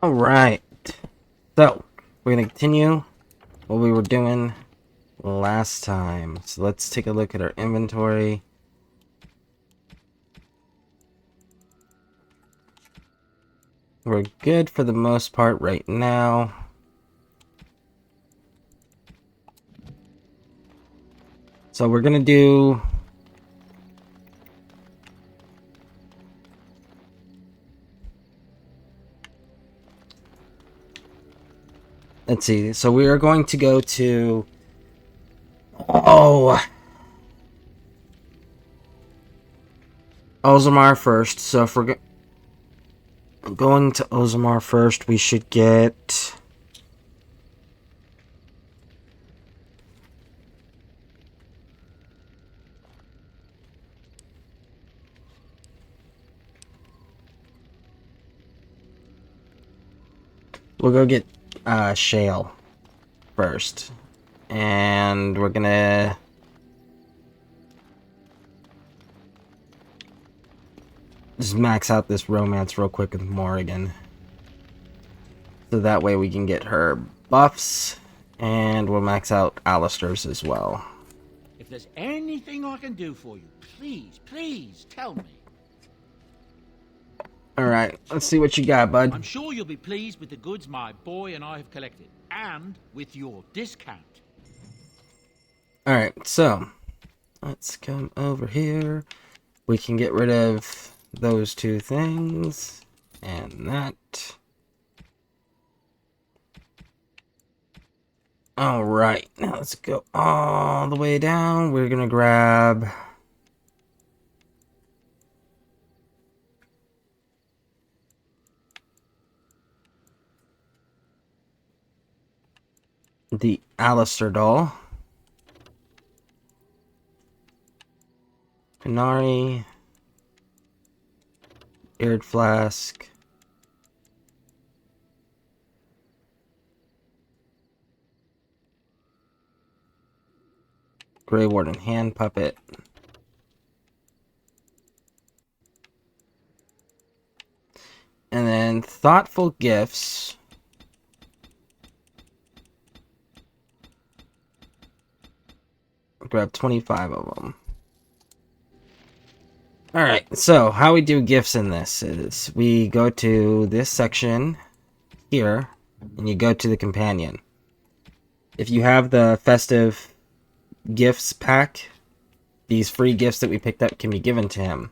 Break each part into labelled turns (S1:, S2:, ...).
S1: Alright, so we're going to continue what we were doing last time. So let's take a look at our inventory. We're good for the most part right now. So we're going to do... Let's see, so we are going to go to... Ozamar first. So if we're going to Ozamar first, we should get... We'll go get Shale first. And we're gonna... just max out this romance real quick with Morrigan. So that way we can get her buffs. And we'll max out Alistair's as well.
S2: If there's anything I can do for you, please tell me.
S1: Alright, let's see what you got, bud.
S2: I'm sure you'll be pleased with the goods my boy and I have collected, and with your discount.
S1: Alright, so let's come over here. We can get rid of those two things and that. Alright, now let's go all the way down. We're gonna grab... the Alistair doll. Canary. Aired flask. Grey Warden hand puppet. And then thoughtful gifts. Grab 25 of them. Alright, so how we do gifts in this is we go to this section here, and you go to the companion. If you have the festive gifts pack, these free gifts that we picked up can be given to him.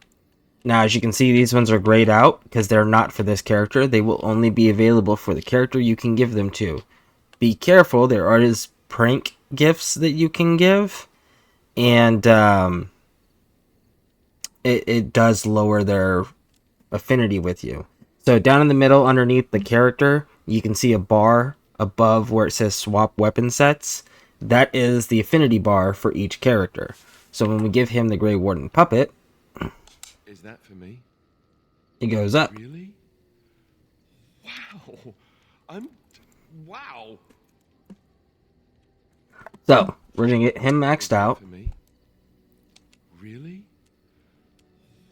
S1: Now, as you can see, these ones are grayed out because they're not for this character. They will only be available for the character you can give them to. Be careful, there are prank gifts that you can give. And it does lower their affinity with you. So down in the middle underneath the character, you can see a bar above where it says swap weapon sets. That is the affinity bar for each character. So when we give him the Grey Warden puppet...
S3: Is that for me?
S1: It goes up.
S3: Really? Wow. Wow.
S1: So, we're going to get him maxed out.
S3: For me? Really?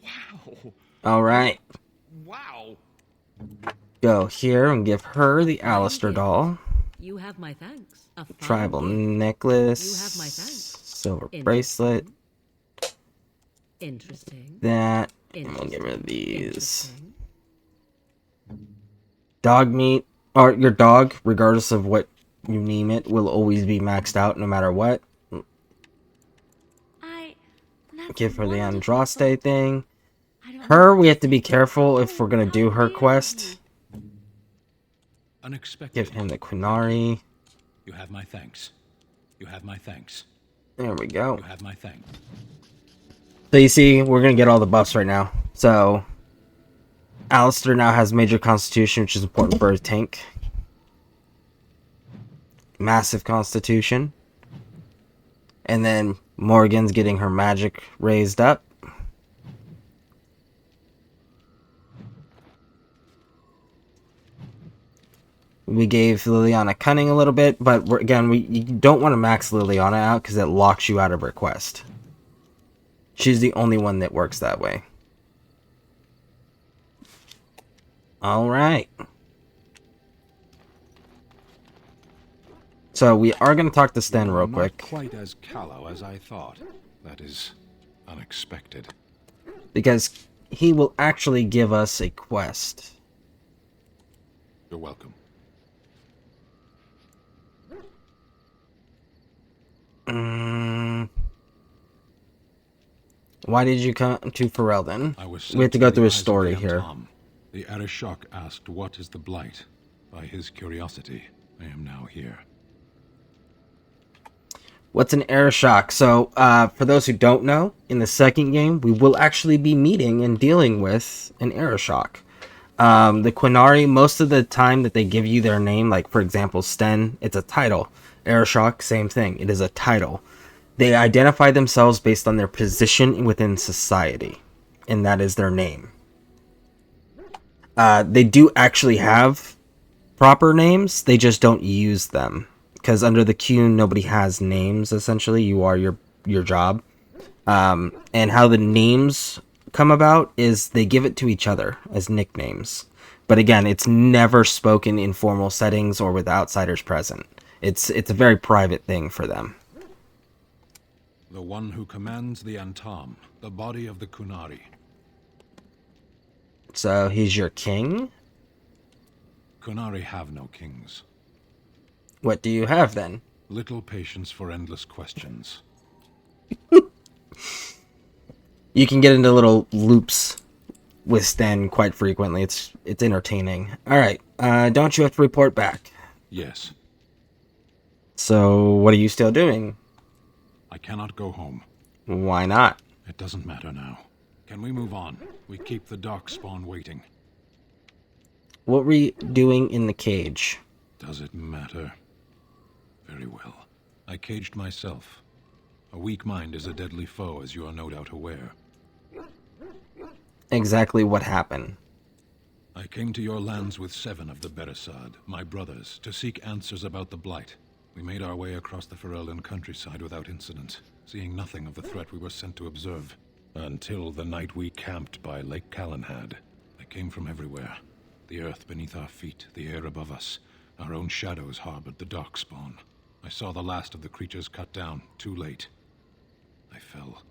S3: Wow.
S1: Alright.
S3: Wow.
S1: Go here and give her the Alistair doll.
S4: You have my thanks. A fine
S1: Tribal
S4: gift.
S1: necklace.
S4: You have my thanks.
S1: Silver bracelet.
S4: Interesting.
S1: That. And we'll get rid of these.
S4: Interesting.
S1: Dog meat. Or your dog, regardless of what you name it, will always be maxed out no matter what. Give her the Andraste thing. Her, we have to be careful if we're going to do her quest.
S2: Unexpected.
S1: Give him the Quinari.
S2: You have my thanks. You have my thanks.
S1: There we go.
S2: You have my thanks.
S1: So you see, we're going to get all the buffs right now. So, Alistair now has major constitution, which is important for a tank. Massive constitution. And then Morgan's getting her magic raised up. We gave Liliana cunning a little bit, but again, you don't want to max Liliana out because it locks you out of her quest. She's the only one that works that way. Alright. So we are going to talk to Sten real
S5: Not
S1: quick,
S5: quite as callow as I thought. That is unexpected.
S1: because he will actually give us a quest.
S5: You're welcome.
S1: Why did you come to Ferelden?
S5: I was
S1: We have
S5: sent
S1: to go
S5: the
S1: through his
S5: eyes of
S1: story
S5: the
S1: here.
S5: Antom. The Arishok asked what is the Blight. By his curiosity, I am now here.
S1: What's an Arishok? So, for those who don't know, in the second game, we will actually be meeting and dealing with an Arishok. The Quinari, most of the time that they give you their name, like for example, Sten, it's a title. Arishok, same thing. It is a title. They identify themselves based on their position within society, and that is their name. They do actually have proper names, they just don't use them. Because under the queue, nobody has names, essentially. You are your job. And how the names come about is they give it to each other as nicknames. But again, it's never spoken in formal settings or with outsiders present. It's a very private thing for them.
S5: The one who commands the Antom, the body of the Kunari.
S1: So he's your king?
S5: Kunari have no kings.
S1: What do you have then?
S5: Little patience for endless questions.
S1: You can get into little loops with Sten quite frequently. It's entertaining. Alright, don't you have to report back?
S5: Yes,
S1: So what are you still doing?
S5: I cannot go home.
S1: Why not?
S5: It doesn't matter now. Can we move on? We keep the dark spawn waiting.
S1: What were you doing in the cage?
S5: Does it matter? Very well. I caged myself. A weak mind is a deadly foe, as you are no doubt aware.
S1: Exactly what happened?
S5: I came to your lands with 7 of the Beresad, my brothers, to seek answers about the Blight. We made our way across the Ferelden countryside without incident, seeing nothing of the threat we were sent to observe. Until the night we camped by Lake Calenhad. They came from everywhere. The earth beneath our feet, the air above us. Our own shadows harbored the darkspawn. I saw the last of the creatures cut down, too late. I fell.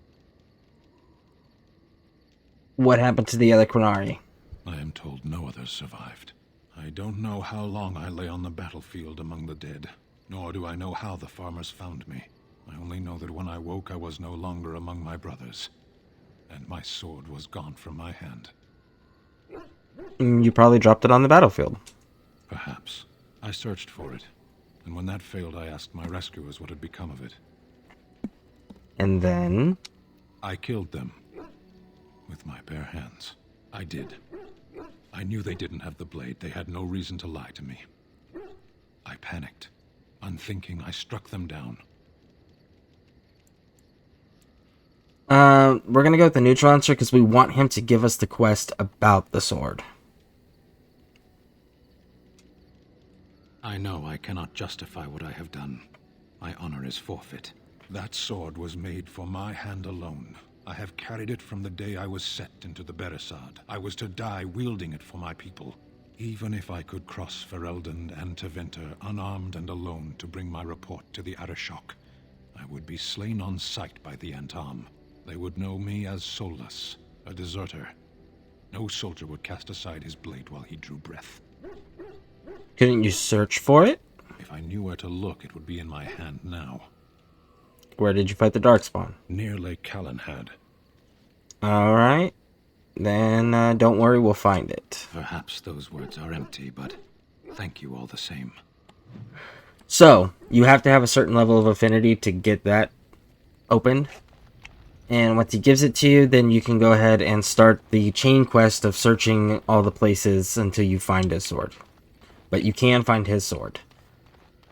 S1: What happened to the other Quinari?
S5: I am told no others survived. I don't know how long I lay on the battlefield among the dead, nor do I know how the farmers found me. I only know that when I woke I was no longer among my brothers, and my sword was gone from my hand.
S1: You probably dropped it on the battlefield.
S5: Perhaps. I searched for it, and when that failed I asked my rescuers what had become of it.
S1: And then?
S5: I killed them. With my bare hands. I did. I knew they didn't have the blade. They had no reason to lie to me. I panicked. Unthinking, I struck them down.
S1: We're gonna go with the neutral answer because we want him to give us the quest about the sword.
S5: I know I cannot justify what I have done. My honor is forfeit. That sword was made for my hand alone. I have carried it from the day I was set into the Beresad. I was to die wielding it for my people. Even if I could cross Ferelden and Tevinter unarmed and alone to bring my report to the Arishok, I would be slain on sight by the Antom. They would know me as soulless, a deserter. No soldier would cast aside his blade while he drew breath.
S1: Couldn't you search for it?
S5: If I knew where to look, it would be in my hand now.
S1: Where did you fight the Darkspawn?
S5: Near Lake Calenhad.
S1: Alright. Then, don't worry, we'll find it.
S5: Perhaps those words are empty, but thank you all the same.
S1: So, you have to have a certain level of affinity to get that opened. And once he gives it to you, then you can go ahead and start the chain quest of searching all the places until you find his sword. But you can find his sword.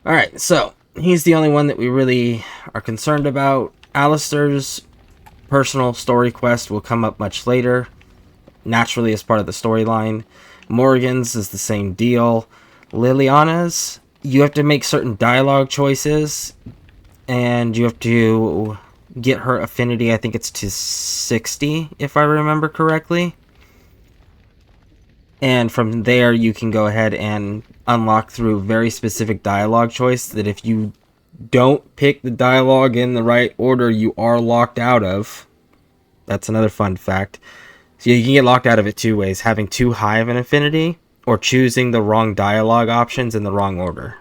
S1: Alright, so, he's the only one that we really are concerned about. Alistair's personal story quest will come up much later, naturally as part of the storyline. Morgan's is the same deal. Liliana's, you have to make certain dialogue choices, and you have to get her affinity, I think it's to 60, if I remember correctly. And from there, you can go ahead and unlock through very specific dialogue choice that if you don't pick the dialogue in the right order, you are locked out of. That's another fun fact. So you can get locked out of it two ways: having too high of an affinity, or choosing the wrong dialogue options in the wrong order.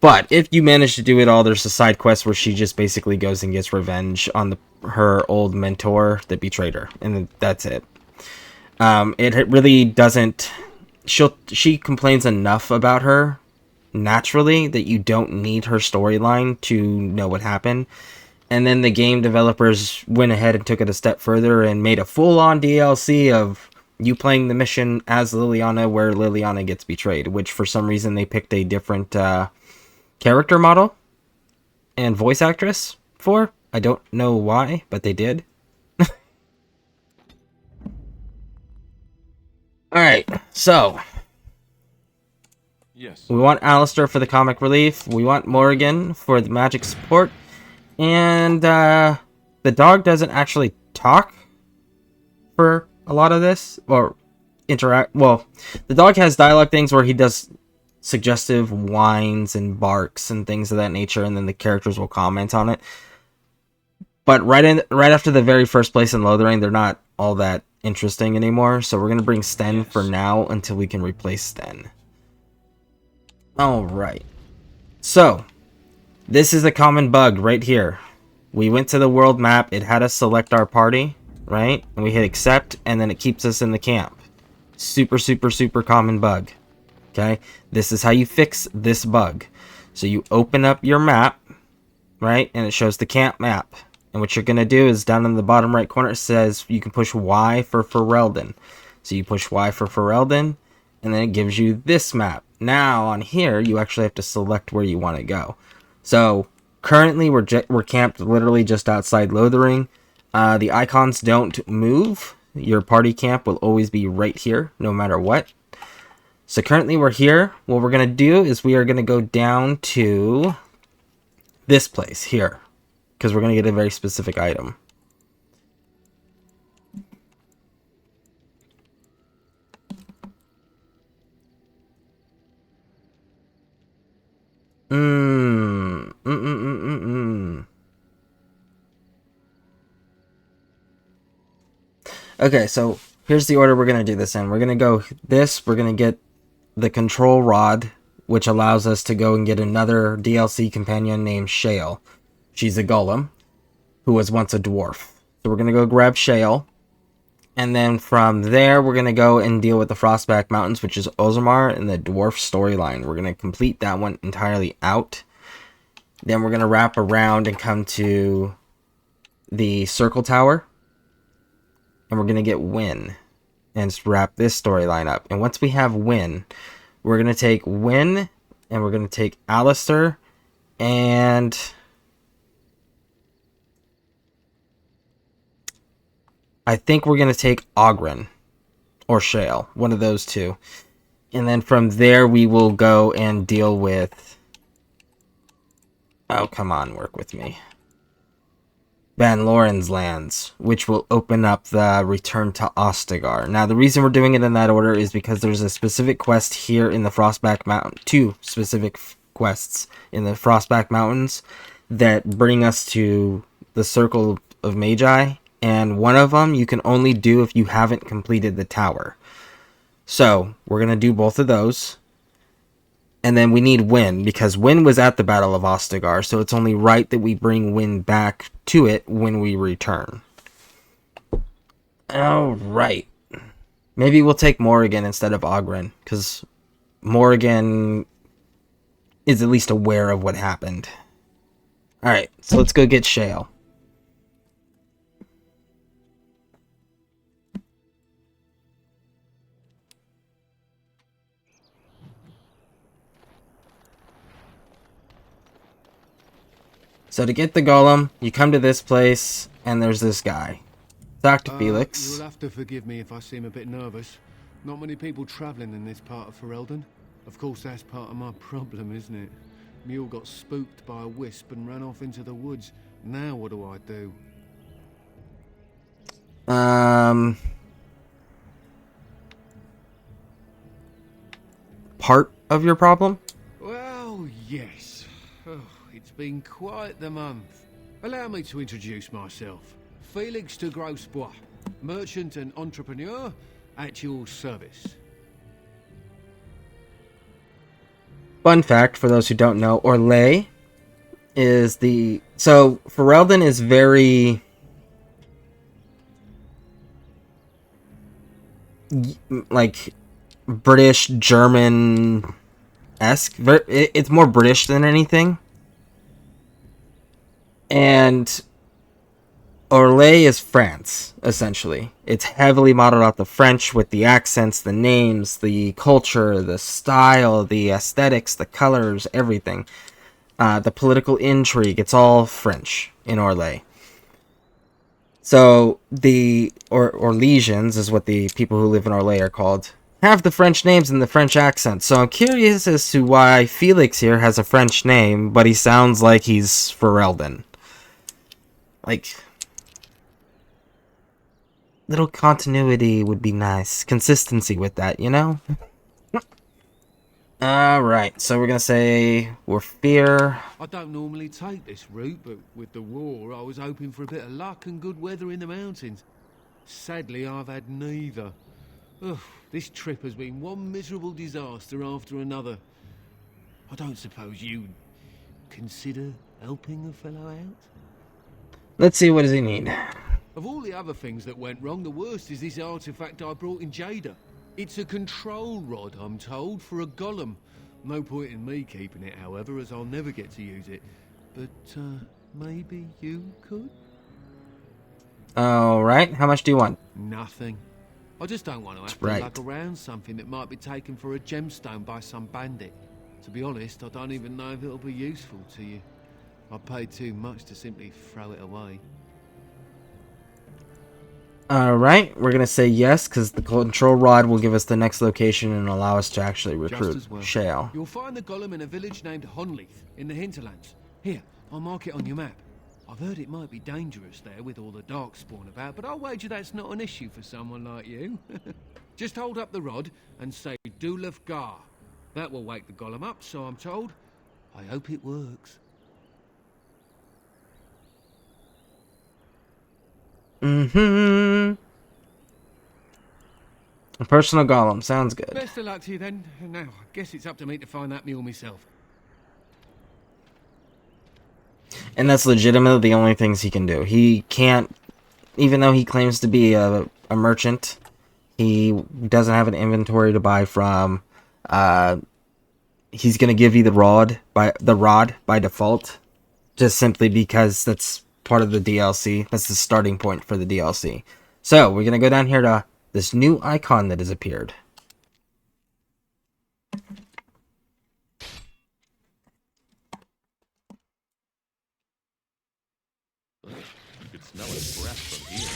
S1: But if you manage to do it all, there's a side quest where she just basically goes and gets revenge on her old mentor that betrayed her, and that's it. It really doesn't. She complains enough about her naturally that you don't need her storyline to know what happened. And then the game developers went ahead and took it a step further and made a full-on DLC of you playing the mission as Liliana, where Liliana gets betrayed, which for some reason they picked a different character model and voice actress for. I don't know why, but they did. Alright, so
S3: Yes.
S1: we want Alistair for the comic relief, we want Morrigan for the magic support, and the dog doesn't actually talk for a lot of this, or interact. Well, the dog has dialogue things where he does suggestive whines and barks and things of that nature, and then the characters will comment on it. But right after the very first place in Lothering, they're not all that interesting anymore. So we're gonna bring Sten for now until we can replace Sten. All right. So this is a common bug right here. We went to the world map. It had us select our party, right? And we hit accept, and then it keeps us in the camp. Super, super, super common bug. Okay? This is how you fix this bug. So you open up your map, right? And it shows the camp map. And what you're going to do is down in the bottom right corner, it says you can push Y for Ferelden. So you push Y for Ferelden, and then it gives you this map. Now on here, you actually have to select where you want to go. So currently we're camped literally just outside Lothering. The icons don't move. Your party camp will always be right here, no matter what. So currently we're here. What we're going to do is we are going to go down to this place here, because we're going to get a very specific item. Okay, so here's the order we're going to do this in. We're going to go this. We're going to get the control rod, which allows us to go and get another DLC companion named Shale. She's a golem who was once a dwarf. So we're going to go grab Shale. And then from there, we're going to go and deal with the Frostback Mountains, which is Ozamar and the dwarf storyline. We're going to complete that one entirely out. Then we're going to wrap around and come to the Circle Tower. And we're going to get Wynn. And just wrap this storyline up. And once we have Wynn, we're going to take Wynn, and we're going to take Alistair, and I think we're going to take Ogren or Shale, one of those two. And then from there, we will go and deal with... Oh, come on, work with me. Van Loren's lands, which will open up the return to Ostagar. Now, the reason we're doing it in that order is because there's a specific quest here in the Frostback Mountain, two specific quests in the Frostback Mountains that bring us to the Circle of Magi, and one of them you can only do if you haven't completed the tower. So, we're going to do both of those. And then we need Wynn, because Wynn was at the Battle of Ostagar, so it's only right that we bring Wynn back to it when we return. Alright. Maybe we'll take Morrigan instead of Ogren, because Morrigan is at least aware of what happened. Alright, so let's go get Shale. So to get the golem, you come to this place, and there's this guy. Talk to Felix.
S6: You'll have to forgive me if I seem a bit nervous. Not many people travelling in this part of Ferelden. Of course, that's part of my problem, isn't it? Mule got spooked by a wisp and ran off into the woods. Now what do I do?
S1: Part of your problem?
S6: Well, yes. Oh, it's been quite the month. Allow me to introduce myself. Felix de Grosbois, merchant and entrepreneur at your service.
S1: Fun fact for those who don't know, Orlais is the... So, Ferelden is very... like, British, German-esque. It's more British than anything. And Orlais is France, essentially. It's heavily modeled off the French with the accents, the names, the culture, the style, the aesthetics, the colors, everything. The political intrigue, it's all French in Orlais. So the Orlesians is what the people who live in Orlais are called, have the French names and the French accent. So I'm curious as to why Felix here has a French name, but he sounds like he's Ferelden. Like, little continuity would be nice. Consistency with that, you know? Alright, so we're gonna say we're fear.
S6: I don't normally take this route, but with the war, I was hoping for a bit of luck and good weather in the mountains. Sadly, I've had neither. Ugh, this trip has been one miserable disaster after another. I don't suppose you'd consider helping a fellow out?
S1: Let's see, what does he need?
S6: Of all the other things that went wrong, the worst is this artifact I brought in Jada. It's a control rod, I'm told, for a golem. No point in me keeping it, however, as I'll never get to use it. But, maybe you could?
S1: Alright, how much do you want?
S6: Nothing. I just don't want to have to
S1: Right.
S6: lug around something that might be taken for a gemstone by some bandit. To be honest, I don't even know if it'll be useful to you. I paid too much to simply throw it away.
S1: Alright, we're gonna say yes, because the control rod will give us the next location and allow us to actually recruit
S6: Just as well.
S1: Shale.
S6: You'll find the golem in a village named Honleith, in the hinterlands. Here, I'll mark it on your map. I've heard it might be dangerous there with all the darkspawn about, but I'll wager that's not an issue for someone like you. Just hold up the rod and say Dulaf Gar. That will wake the golem up, so I'm told. I hope it works.
S1: Mm-hmm. A personal golem, sounds good.
S6: Best of luck to you then. Now, I guess it's up to me to find that mule myself.
S1: And that's legitimately the only things he can do. He can't, even though he claims to be a merchant, he doesn't have an inventory to buy from. He's gonna give you the rod by default, just simply because that's part of the DLC. That's the starting point for the DLC. So we're gonna go down here to this new icon that has appeared.
S3: You could smell his breath from here.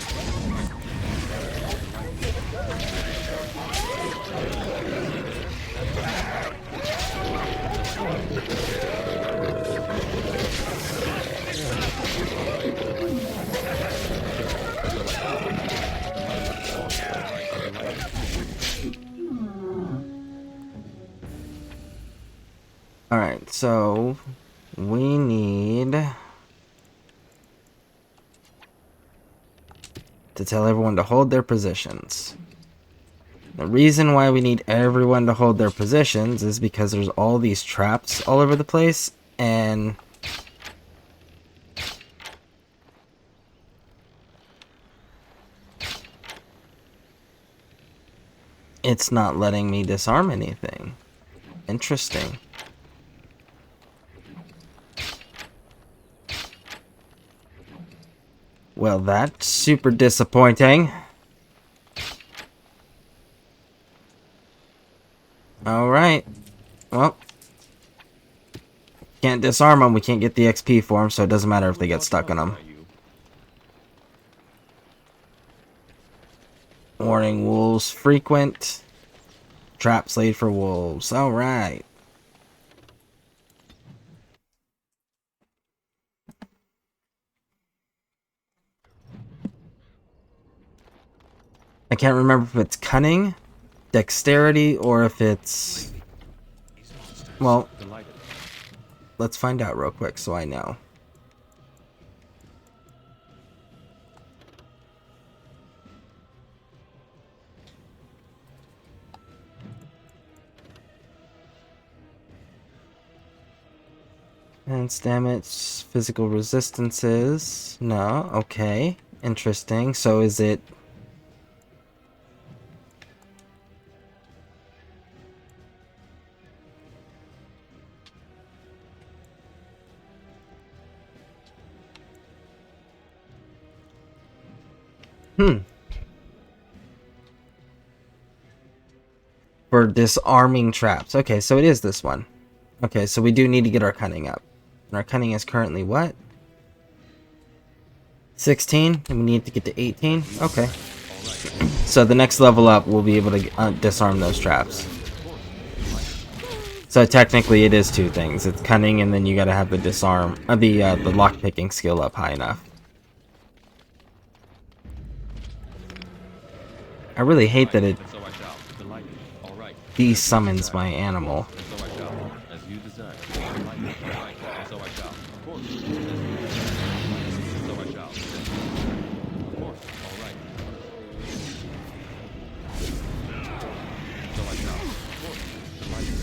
S1: Alright, so we need to tell everyone to hold their positions. The reason why we need everyone to hold their positions is because there's all these traps all over the place, and it's not letting me disarm anything. Interesting. Well, that's super disappointing. Alright. Well, can't disarm them. We can't get the XP for them, so it doesn't matter if they get stuck on them. Warning, wolves frequent. Traps laid for wolves. Alright. I can't remember if it's cunning, dexterity, or if it's Well,
S3: Delighted.
S1: let's find out real quick so I know. And damage, physical resistances. No, okay. Interesting. So is it... For disarming traps. Okay, so it is this one. Okay, so we do need to get our cunning up. And our cunning is currently what? 16? And we need to get to 18? Okay. So the next level up, we'll be able to disarm those traps. So technically it is two things. It's cunning and then you gotta have the disarm, the lockpicking skill up high enough. I really hate that it
S3: And so I shall. Delighted. All right.
S1: de-summons my animal.
S3: And so I shall. As you desire. Delighted. All right. And so I shall. Of course. As you desire. And so I shall. Of course. All right. And so I shall. Of course. Delighted.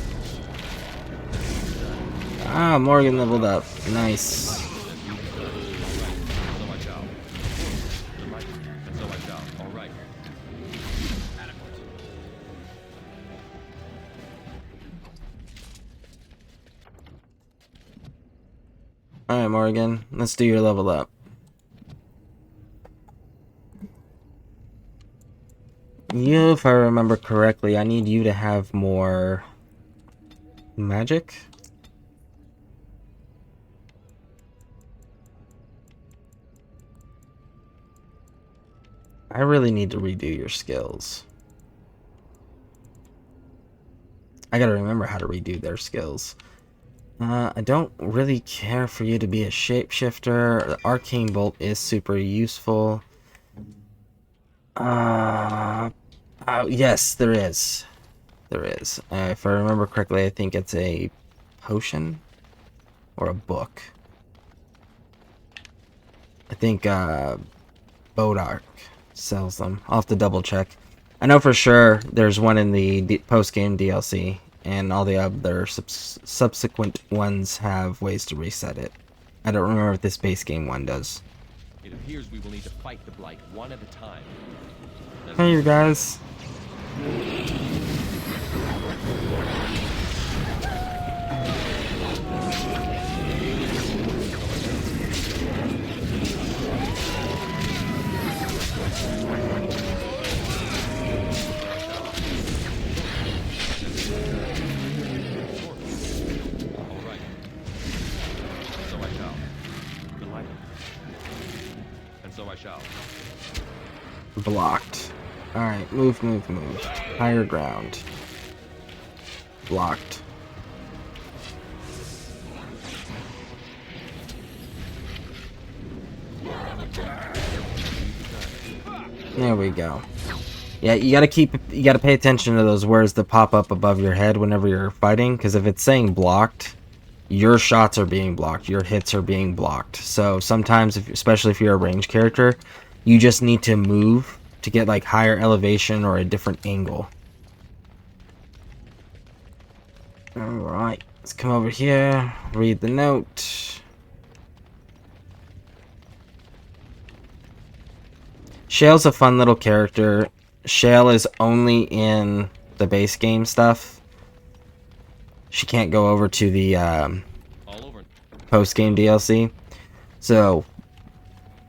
S1: Ah, Morgan leveled up. Nice.
S3: As you desire. All right. And so I shall. Of course. Delighted. And so I shall. All right.
S1: Alright, Morgan. Let's do your level up. You, if I remember correctly, I need you to have more... magic? I really need to redo your skills. I gotta remember how to redo their skills. I don't really care for you to be a shapeshifter. The arcane bolt is super useful. Yes, there is. There is. If I remember correctly, I think it's a potion or a book. I think Bodark sells them. I'll have to double check. I know for sure there's one in the post-game DLC, and all the other subsequent ones have ways to reset it. I don't remember if this base game one does.
S3: It appears we will need to fight the blight one at a time.
S1: Hey, you guys.
S3: All right. So I shall. Delighted. And so I shall.
S1: Blocked. Alright, move, move, move. Higher ground. Blocked. There we go. Yeah, you gotta pay attention to those words that pop up above your head whenever you're fighting, because if it's saying blocked, your shots are being blocked, your hits are being blocked. So sometimes, especially if you're a ranged character, you just need to move to get like higher elevation or a different angle. Alright, let's come over here, read the note. Shale's a fun little character. Shale is only in the base game stuff. She can't go over to the
S3: All over.
S1: post-game DLC. So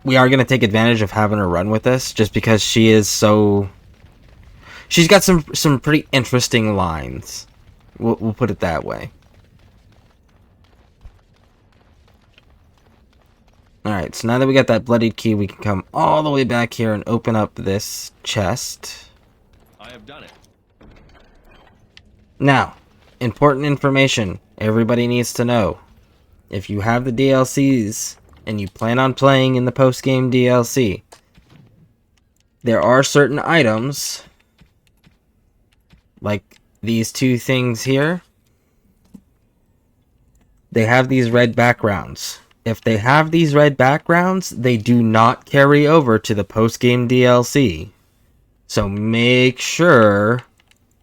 S1: we are going to take advantage of having her run with us just because she is so... She's got some pretty interesting lines. We'll put it that way. Alright, so now that we got that bloodied key, we can come all the way back here and open up this chest.
S3: I have done it.
S1: Now, important information everybody needs to know. If you have the DLCs and you plan on playing in the post-game DLC, there are certain items, like these two things here, they have these red backgrounds. If they have these red backgrounds, they do not carry over to the post-game DLC. So make sure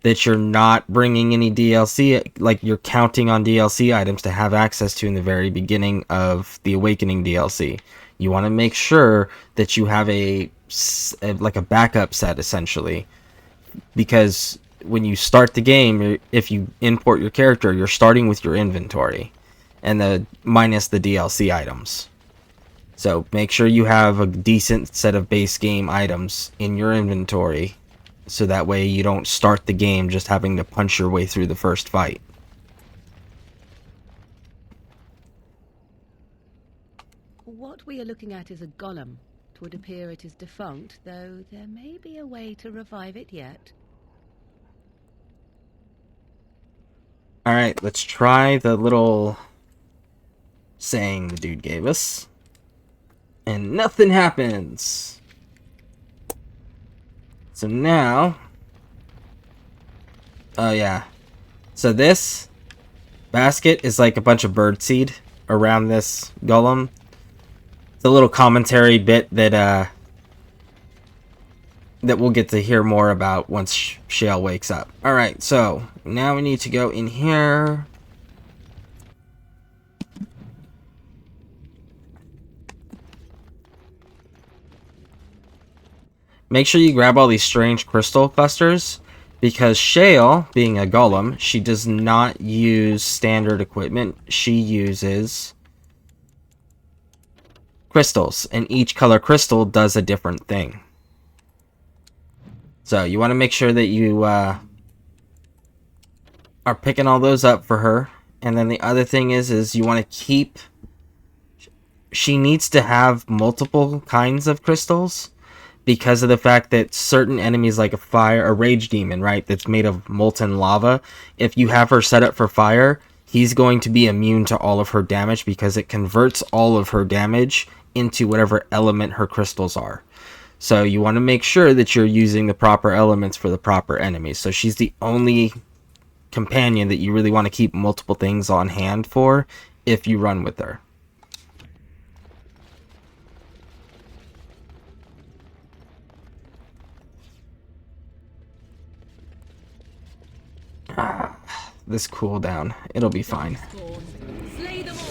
S1: that you're not bringing any DLC, like you're counting on DLC items to have access to in the very beginning of the Awakening DLC. You want to make sure that you have like a backup set, essentially, because when you start the game, if you import your character, you're starting with your inventory and minus the DLC items. So make sure you have a decent set of base game items in your inventory, so that way you don't start the game just having to punch your way through the first fight.
S4: What we are looking at is a golem. It would appear it is defunct, though there may be a way to revive it yet.
S1: Alright, let's try the little saying the dude gave us. And nothing happens. So now... Oh yeah. So this basket is like a bunch of birdseed around this golem. It's a little commentary bit that we'll get to hear more about once Shale wakes up. Alright, so now we need to go in here. Make sure you grab all these strange crystal clusters, because Shale, being a golem, she does not use standard equipment. She uses crystals, and each color crystal does a different thing. So you want to make sure that you are picking all those up for her. And then the other thing is you want to keep... She needs to have multiple kinds of crystals, because of the fact that certain enemies, like a rage demon, right, that's made of molten lava, if you have her set up for fire, he's going to be immune to all of her damage, because it converts all of her damage into whatever element her crystals are. So you want to make sure that you're using the proper elements for the proper enemies. So she's the only companion that you really want to keep multiple things on hand for if you run with her. This cooldown, it'll be fine.
S4: Slay them all!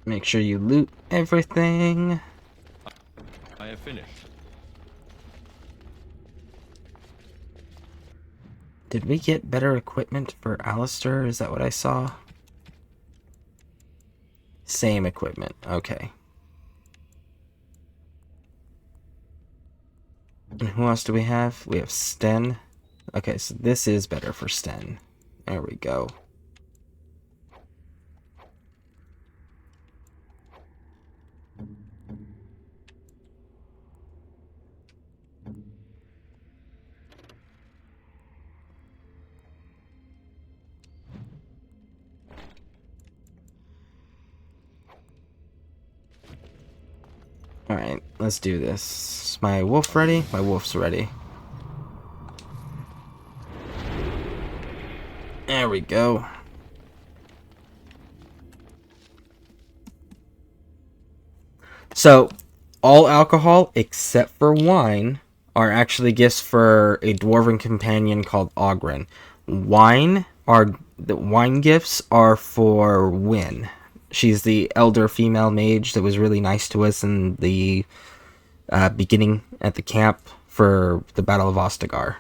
S1: Make sure you loot everything.
S3: I have finished.
S1: Did we get better equipment for Alistair? Is that what I saw? Same equipment. Okay. And who else do we have? We have Sten. Okay, so this is better for Sten. There we go. Alright, let's do this. Is my wolf ready? My wolf's ready. There we go. So, all alcohol except for wine are actually gifts for a dwarven companion called Ogren. The wine gifts are for Wynn. She's the elder female mage that was really nice to us in the beginning at the camp for the Battle of Ostagar.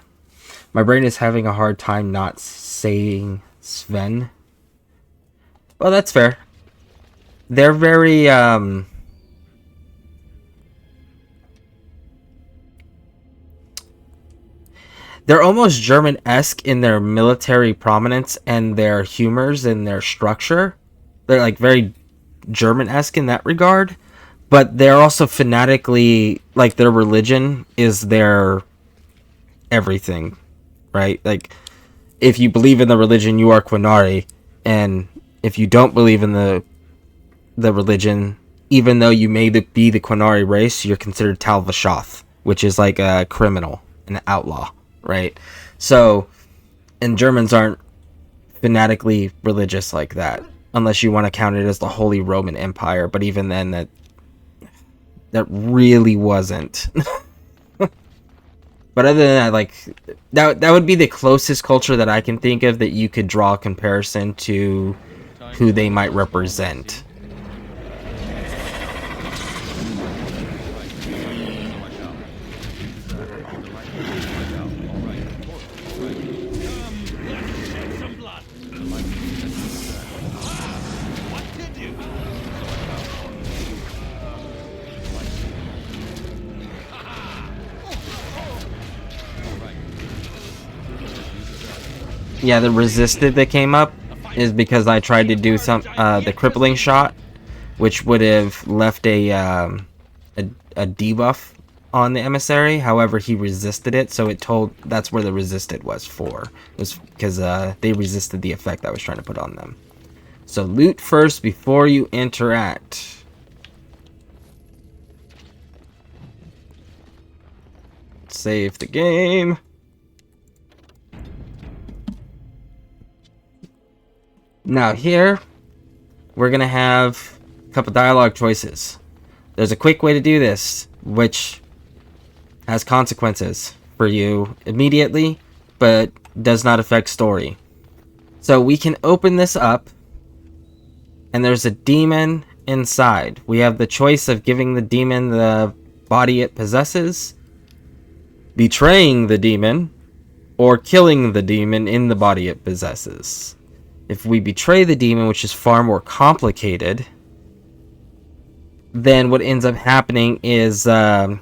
S1: My brain is having a hard time not saying Sven. Well, that's fair. They're very, they're almost German-esque in their military prominence and their humors and their structure. They're like very German-esque in that regard, but they're also fanatically, like, their religion is their everything, right? Like, if you believe in the religion, you are Quinari, and if you don't believe in the religion, even though you may be the Quinari race, you're considered Tal Vashoth, which is like a criminal, an outlaw, right? So, and Germans aren't fanatically religious like that, unless you want to count it as the Holy Roman Empire, but even then, that really wasn't. But other than that, like, that would be the closest culture that I can think of that you could draw a comparison to who they might represent.
S2: Some blood. What did you?
S1: Yeah, the resisted that came up is because I tried to do the crippling shot, which would have left a debuff on the emissary. However, he resisted it, so that's where the resisted was for. It was because they resisted the effect I was trying to put on them. So loot first before you interact. Save the game. Now here, we're going to have a couple dialogue choices. There's a quick way to do this, which has consequences for you immediately, but does not affect story. So we can open this up, and there's a demon inside. We have the choice of giving the demon the body it possesses, betraying the demon, or killing the demon in the body it possesses. If we betray the demon, which is far more complicated, then what ends up happening is we have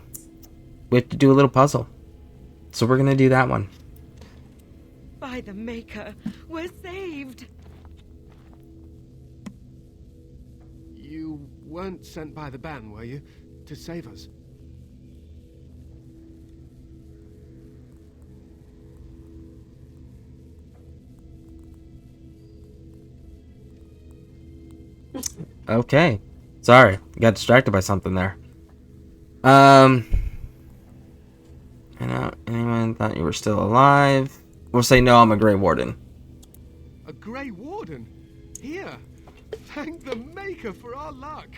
S1: to do a little puzzle. So we're going to do that one.
S7: By the Maker, we're saved!
S6: You weren't sent by the ban, were you? To save us?
S1: Okay. Sorry. Got distracted by something there. Anyone thought you were still alive? We'll say no, I'm a Grey Warden.
S6: A Grey Warden? Here! Thank the Maker for our luck!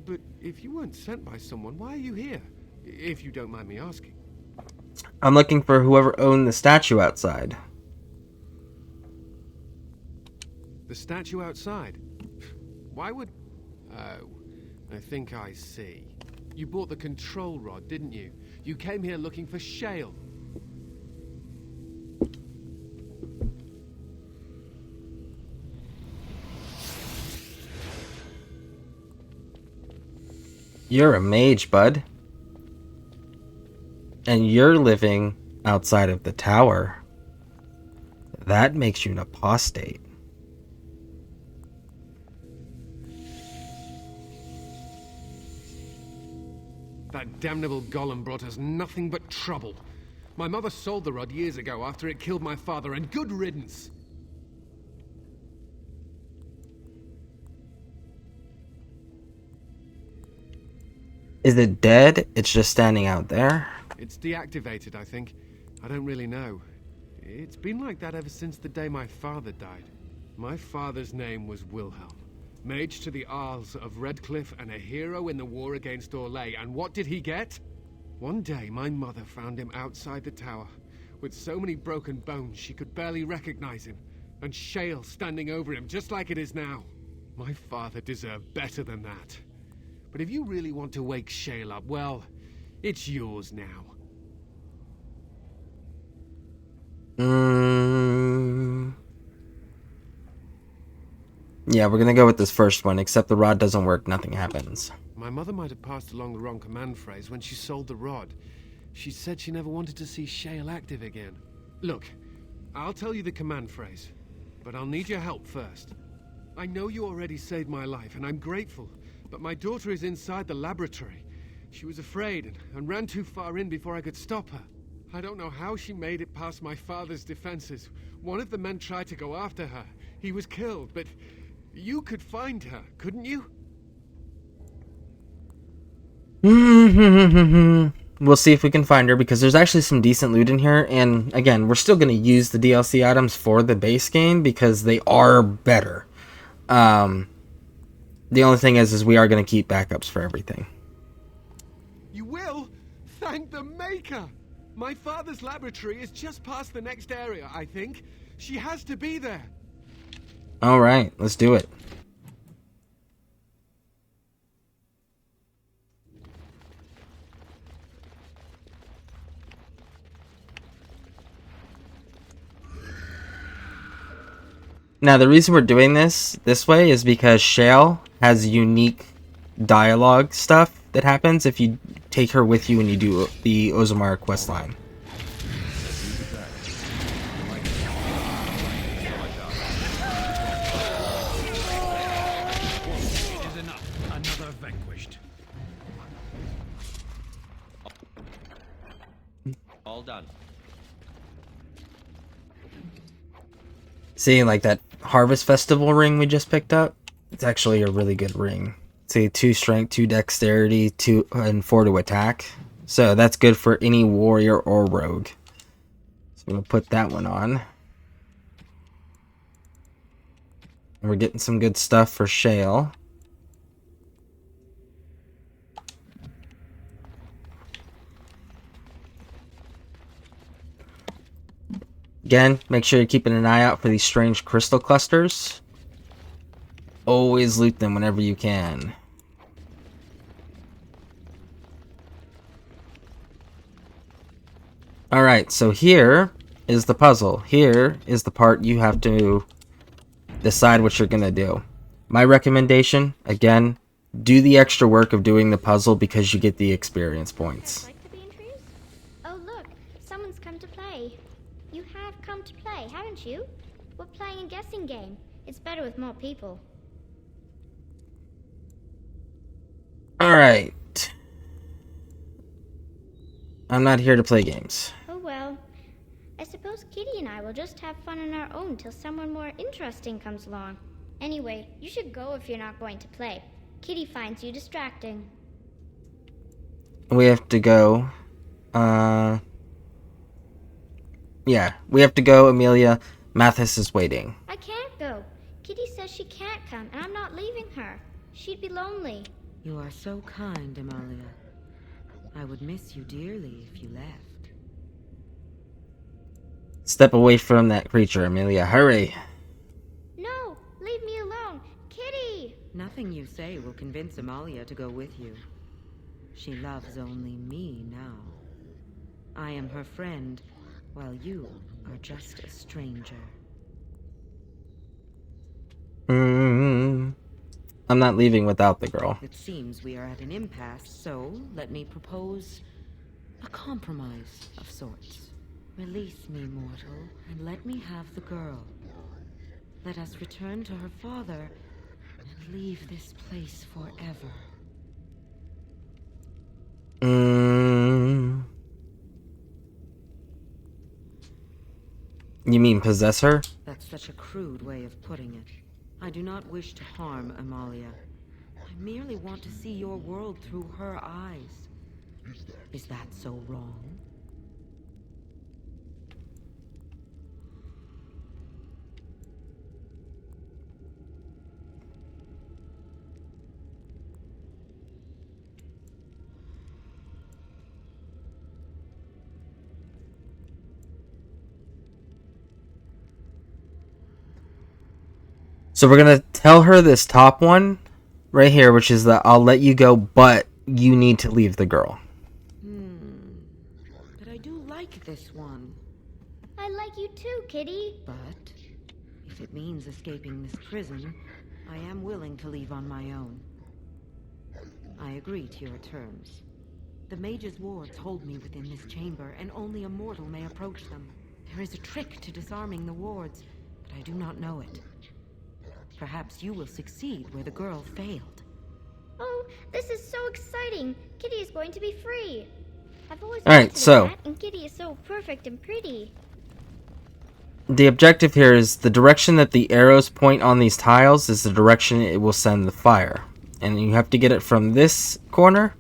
S6: But if you weren't sent by someone, why are you here? If you don't mind me asking.
S1: I'm looking for whoever owned the statue outside.
S6: The statue outside? Why would... Oh, I think I see. You bought the control rod, didn't you? You came here looking for Shale.
S1: You're a mage, bud. And you're living outside of the tower. That makes you an apostate.
S6: That damnable golem brought us nothing but trouble. My mother sold the rod years ago after it killed my father, and good riddance.
S1: Is it dead? It's just standing out there?
S6: It's deactivated, I think. I don't really know. It's been like that ever since the day my father died. My father's name was Wilhelm. Mage to the Isles of Redcliffe and a hero in the war against Orlais. And what did he get? One day, my mother found him outside the tower, with so many broken bones she could barely recognize him, and Shale standing over him just like it is now. My father deserved better than that. But if you really want to wake Shale up, well, it's yours now.
S1: Yeah, we're gonna go with this first one, except the rod doesn't work, nothing happens.
S6: My mother might have passed along the wrong command phrase when she sold the rod. She said she never wanted to see Shale active again. Look, I'll tell you the command phrase, but I'll need your help first. I know you already saved my life, and I'm grateful, but my daughter is inside the laboratory. She was afraid and ran too far in before I could stop her. I don't know how she made it past my father's defenses. One of the men tried to go after her. He was killed, but you could find her, couldn't you?
S1: We'll see if we can find her, because there's actually some decent loot in here. And again, we're still going to use the DLC items for the base game because they are better. The only thing is we are going to keep backups for everything.
S6: You will? Thank the Maker! My father's laboratory is just past the next area, I think. She has to be there.
S1: Alright, let's do it. Now, the reason we're doing this way is because Shale has unique dialogue stuff that happens if you take her with you when you do the Ozamar questline.
S2: It is enough. Another vanquished.
S3: All done.
S1: See, like that Harvest Festival ring we just picked up? It's actually a really good ring. It's a 2 strength, 2 dexterity, 2 and 4 to attack. So that's good for any warrior or rogue. So we'll put that one on. And we're getting some good stuff for Shale. Again, make sure you're keeping an eye out for these strange crystal clusters. Always loot them whenever you can. Alright, so here is the puzzle. Here is the part you have to decide what you're going to do. My recommendation, again, do the extra work of doing the puzzle because you get the experience points.
S8: Like to be introduced? Oh look, someone's come to play. You have come to play, haven't you? We're playing a guessing game. It's better with more people.
S1: Alright. I'm not here to play games.
S8: Oh well. I suppose Kitty and I will just have fun on our own till someone more interesting comes along. Anyway, you should go if you're not going to play. Kitty finds you distracting.
S1: We have to go. Yeah, we have to go, Amelia. Mathis is waiting.
S8: I can't go. Kitty says she can't come, and I'm not leaving her. She'd be lonely.
S7: You are so kind, Amalia. I would miss you dearly if you left.
S1: Step away from that creature, Amelia. Hurry.
S8: No, leave me alone. Kitty!
S7: Nothing you say will convince Amalia to go with you. She loves only me now. I am her friend, while you are just a stranger.
S1: I'm not leaving without the girl.
S7: It seems we are at an impasse, so let me propose a compromise of sorts. Release me, mortal, and let me have the girl. Let us return to her father and leave this place forever.
S1: You mean possess her?
S7: That's such a crude way of putting it. I do not wish to harm Amalia. I merely want to see your world through her eyes. Is that so wrong?
S1: So we're gonna tell her this top one right here, which is that I'll let you go, but you need to leave the girl.
S7: But I do like this one.
S8: I like you too, Kitty.
S7: But if it means escaping this prison, I am willing to leave on my own. I agree to your terms. The mage's wards hold me within this chamber, and only a mortal may approach them. There is a trick to disarming the wards, but I do not know it. Perhaps you will succeed where the girl failed.
S8: Oh, this is so exciting! Kitty is going to be free. I've always
S1: All right,
S8: wanted
S1: so
S8: a cat, and Kitty is so perfect and pretty.
S1: the objective here is the direction that the arrows point on these tiles is the direction it will send the fire. And you have to get it from this corner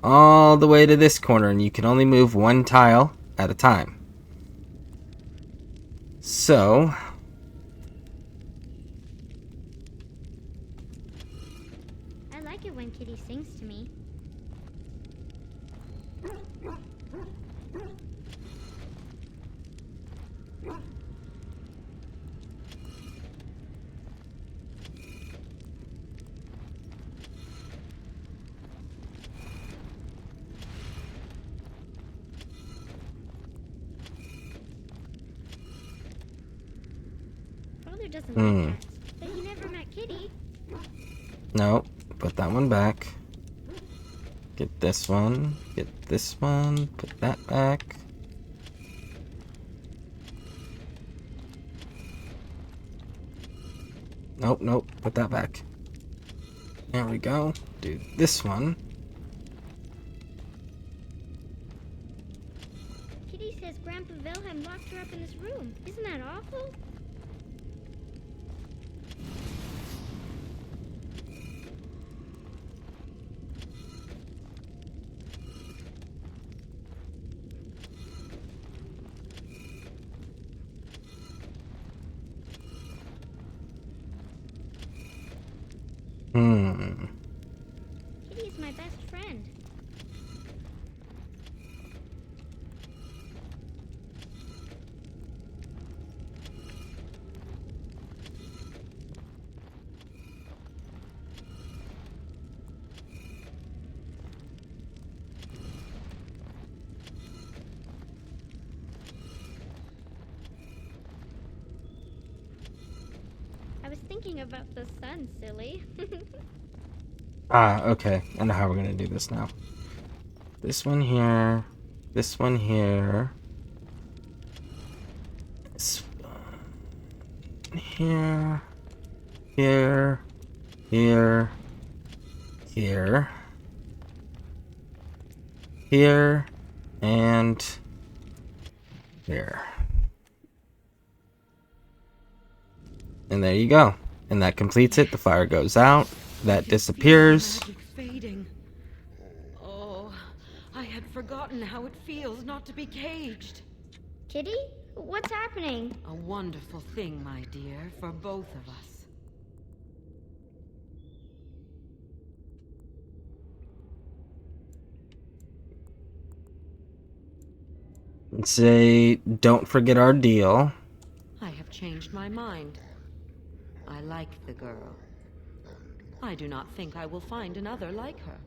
S1: all the way to this corner, and you can only move one tile at a time. So,
S8: I like it when Kitty sings to me. Father doesn't like cats, but he never met Kitty.
S1: no, put that one back. Get this one, put that back. Nope, nope, put that back. There we go. Do this one.
S8: Kitty says Grandpa Wilhelm locked her up in this room. Isn't that awful? Kitty is my best friend. I was thinking about the sun, silly.
S1: Ah, okay. I know how we're gonna do this now. This one here. This one here. This one here. Here. Here. Here. Here. And there. And there you go. And that completes it. The fire goes out. That disappears.
S7: Magic fading. Oh, I had forgotten how it feels not to be caged.
S8: Kitty? What's happening?
S7: A wonderful thing, my dear, for both of us.
S1: And say, don't forget our deal.
S7: I have changed my mind. I like the girl. I do not think I will find another like her.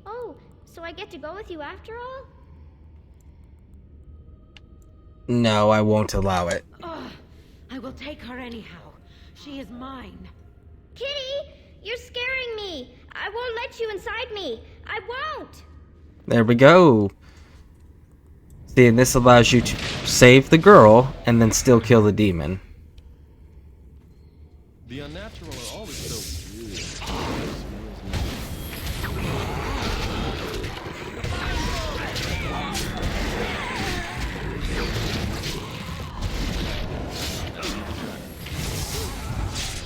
S8: Oh, so I get to go with you after all?
S1: No, I won't allow it.
S7: Ugh, I will take her anyhow. She is mine.
S8: Kitty! You're scaring me! I won't let you inside me! I won't!
S1: There we go. See, and this allows you to save the girl and then still kill the demon.
S3: The unnatural are always so weird.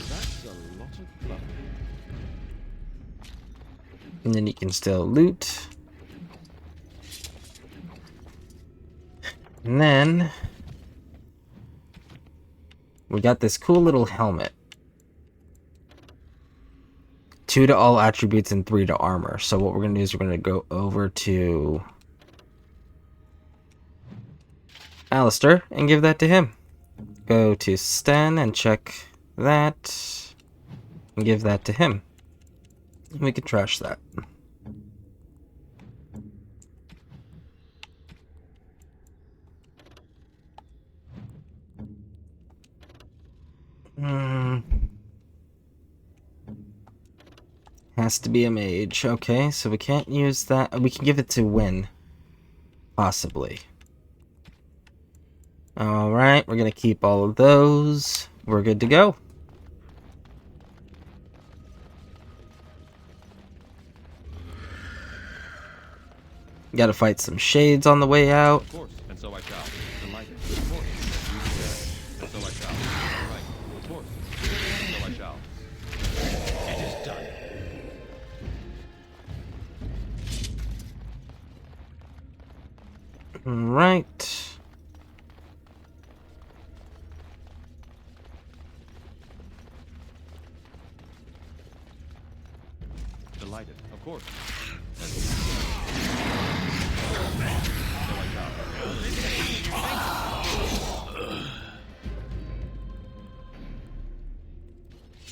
S3: That's a lot of fluff.
S1: And then you can still loot. And then we got this cool little helmet. 2 to all attributes and 3 to armor. So what we're going to do is we're going to go over to Alistair and give that to him. Go to Sten and check that and give that to him. We can trash that. Has to be a mage. Okay, so we can't use that. We can give it to Win. Possibly. Alright, we're gonna keep all of those. We're good to go. Gotta fight some shades on the way out.
S3: Of course, and so I shall. Delighted. Of course, as you desire. And so I shall. All right. Of course. And so I shall.
S2: It is done.
S1: Right.
S3: Delighted. Of course. As you desire. So I shall.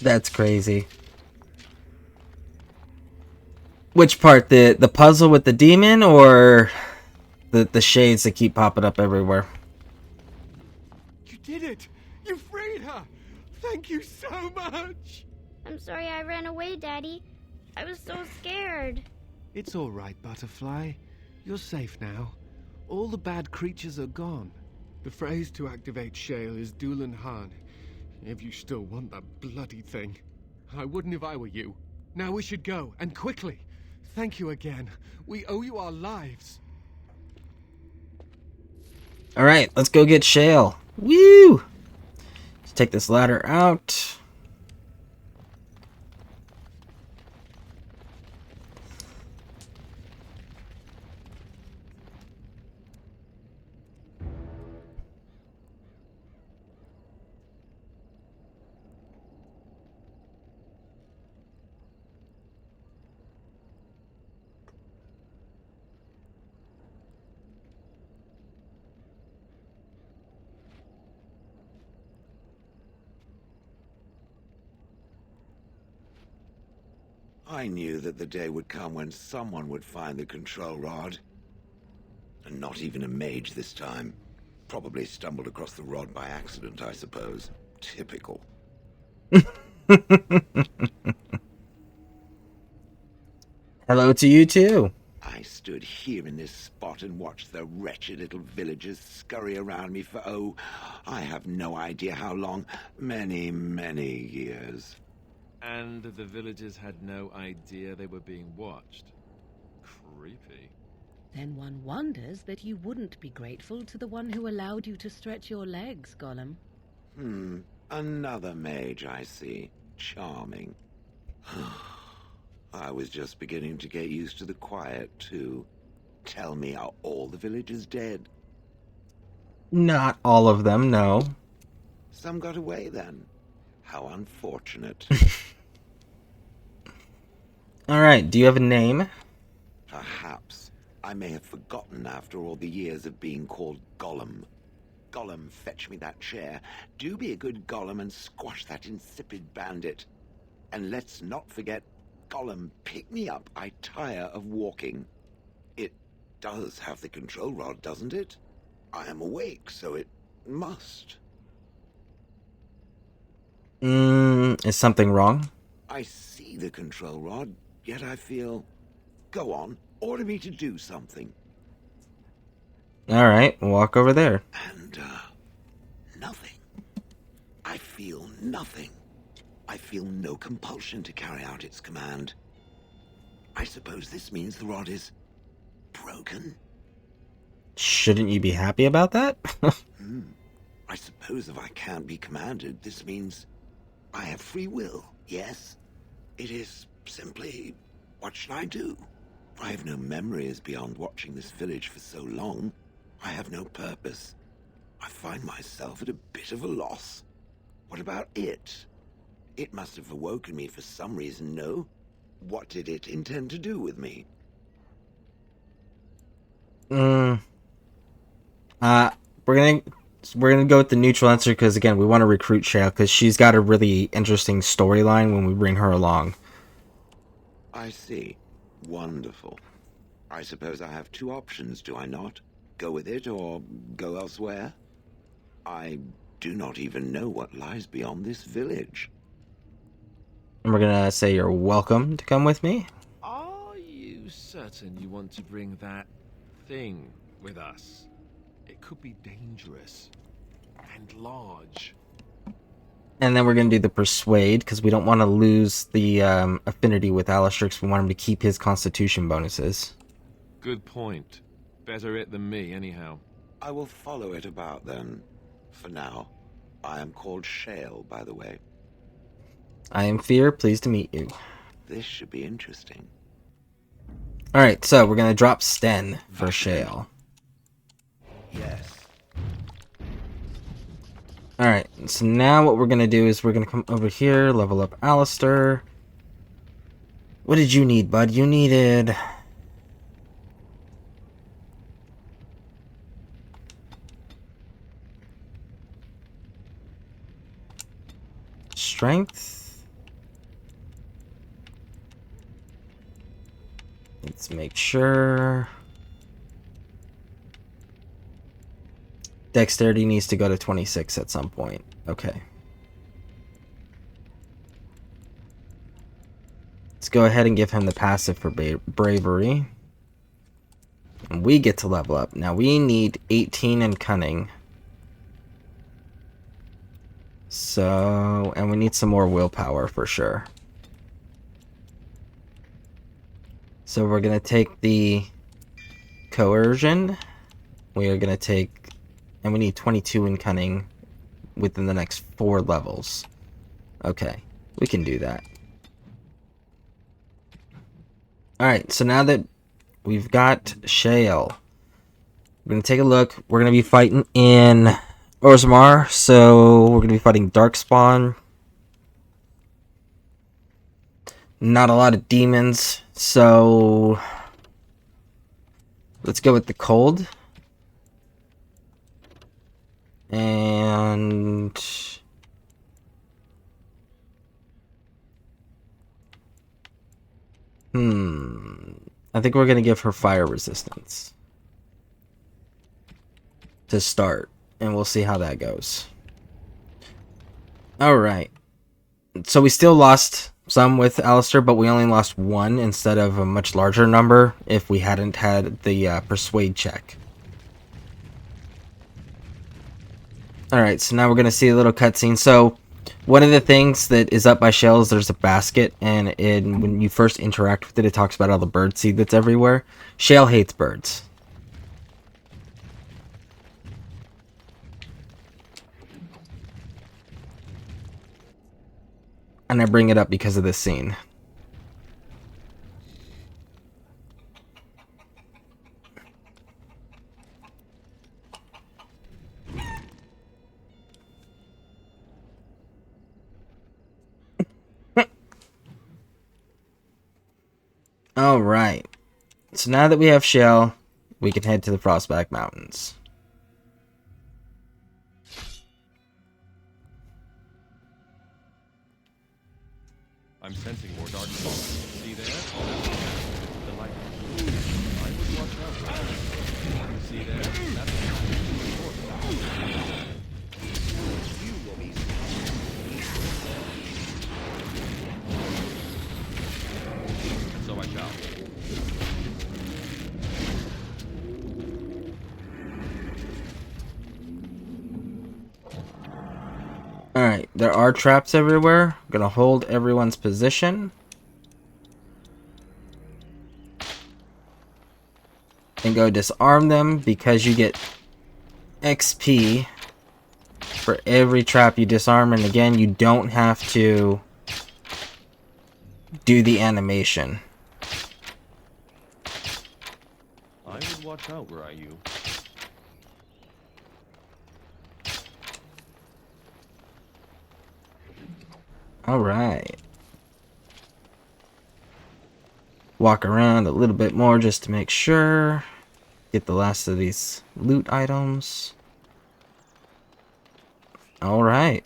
S1: That's crazy. Which part? The puzzle with the demon, or the shades that keep popping up everywhere?
S6: You did it! You freed her! Thank you so much!
S8: I'm sorry I ran away, Daddy. I was so scared.
S6: It's all right, Butterfly. You're safe now. All the bad creatures are gone. The phrase to activate Shale is Dulan Han. If you still want that bloody thing. I wouldn't if I were you. Now we should go, and quickly. Thank you again. We owe you our lives.
S1: Alright, let's go get Shale. Woo! Let's take this ladder out.
S9: I knew that the day would come when someone would find the control rod. And not even a mage this time. Probably stumbled across the rod by accident, I suppose. Typical.
S1: Hello to you too.
S9: I stood here in this spot and watched the wretched little villagers scurry around me for, oh, I have no idea how long. Many, many years.
S3: And the villagers had no idea they were being watched. Creepy.
S4: Then one wonders that you wouldn't be grateful to the one who allowed you to stretch your legs, Gollum.
S9: Another mage, I see. Charming. I was just beginning to get used to the quiet, too. Tell me, are all the villagers dead?
S1: Not all of them, no.
S9: Some got away, then. How unfortunate.
S1: Alright, do you have a name?
S9: Perhaps. I may have forgotten after all the years of being called Gollum. Gollum, fetch me that chair. Do be a good Gollum and squash that insipid bandit. And let's not forget, Gollum, pick me up. I tire of walking. It does have the control rod, doesn't it? I am awake, so it must.
S1: Is something wrong?
S9: I see the control rod, yet I feel... Go on, order me to do something.
S1: Alright, walk over there.
S9: And, nothing. I feel nothing. I feel no compulsion to carry out its command. I suppose this means the rod is... broken?
S1: Shouldn't you be happy about that?
S9: I suppose if I can't be commanded, this means... I have free will, yes? It is simply... What should I do? I have no memories beyond watching this village for so long. I have no purpose. I find myself at a bit of a loss. What about it? It must have awoken me for some reason, no? What did it intend to do with me?
S1: We're gonna go with the neutral answer because again, we want to recruit Shale because she's got a really interesting storyline when we bring her along.
S9: I see. Wonderful. I suppose I have two options, do I not? Go with it or go elsewhere? I do not even know what lies beyond this village.
S1: And we're gonna say you're welcome to come with me.
S3: Are you certain you want to bring that thing with us? It could be dangerous.
S10: and large.
S1: And then we're going to do the Persuade, because we don't want to lose the affinity with Alistair, because we want him to keep his Constitution bonuses.
S10: Good point. Better it than me, anyhow.
S9: I will follow it about then. For now, I am called Shale, by the way.
S1: I am Fear, pleased to meet you.
S9: This should be interesting.
S1: Alright, so we're going to drop Sten for Shale.
S9: Yes.
S1: Alright, so now what we're going to do is we're going to come over here, level up Alistair. What did you need, bud? You needed... Strength. Let's make sure. Dexterity needs to go to 26 at some point. Okay. Let's go ahead and give him the passive for bravery. And we get to level up. Now we need 18 in cunning. So, and we need some more willpower for sure. So we're going to take the coercion. We are going to take, and we need 22 in cunning within the next 4 levels. Okay, we can do that. Alright, so now that we've got Shale, we're going to take a look. We're going to be fighting in Orzammar, so we're going to be fighting Darkspawn. Not a lot of demons, so let's go with the cold. And I think we're going to give her fire resistance to start, and we'll see how that goes. Alright. So we still lost some with Alistair, but we only lost 1 instead of a much larger number if we hadn't had the Persuade check. Alright, so now we're going to see a little cutscene. So, one of the things that is up by Shale is there's a basket, and when you first interact with it, it talks about all the bird seed that's everywhere. Shale hates birds. And I bring it up because of this scene. Alright. So now that we have Shale, we can head to the Frostback Mountains.
S3: I'm sensing more dark smoke. See there? The light. I would watch out for that. See there? That's so I shall.
S1: Alright, there are traps everywhere. I'm gonna hold everyone's position. And go disarm them, because you get XP for every trap you disarm. And again, you don't have to do the animation.
S3: I would watch out were I you.
S1: Alright. Walk around a little bit more just to make sure. Get the last of these loot items. Alright.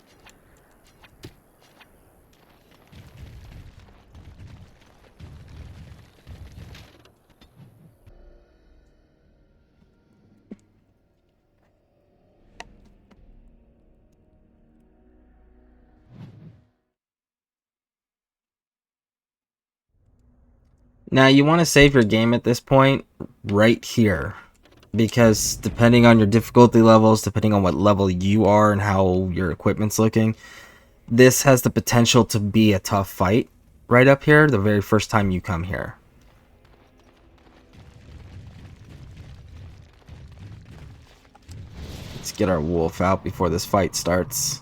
S1: Now you want to save your game at this point right here. because depending on your difficulty levels, depending on what level you are and how your equipment's looking, this has the potential to be a tough fight right up here the very first time you come here. Let's get our wolf out before this fight starts.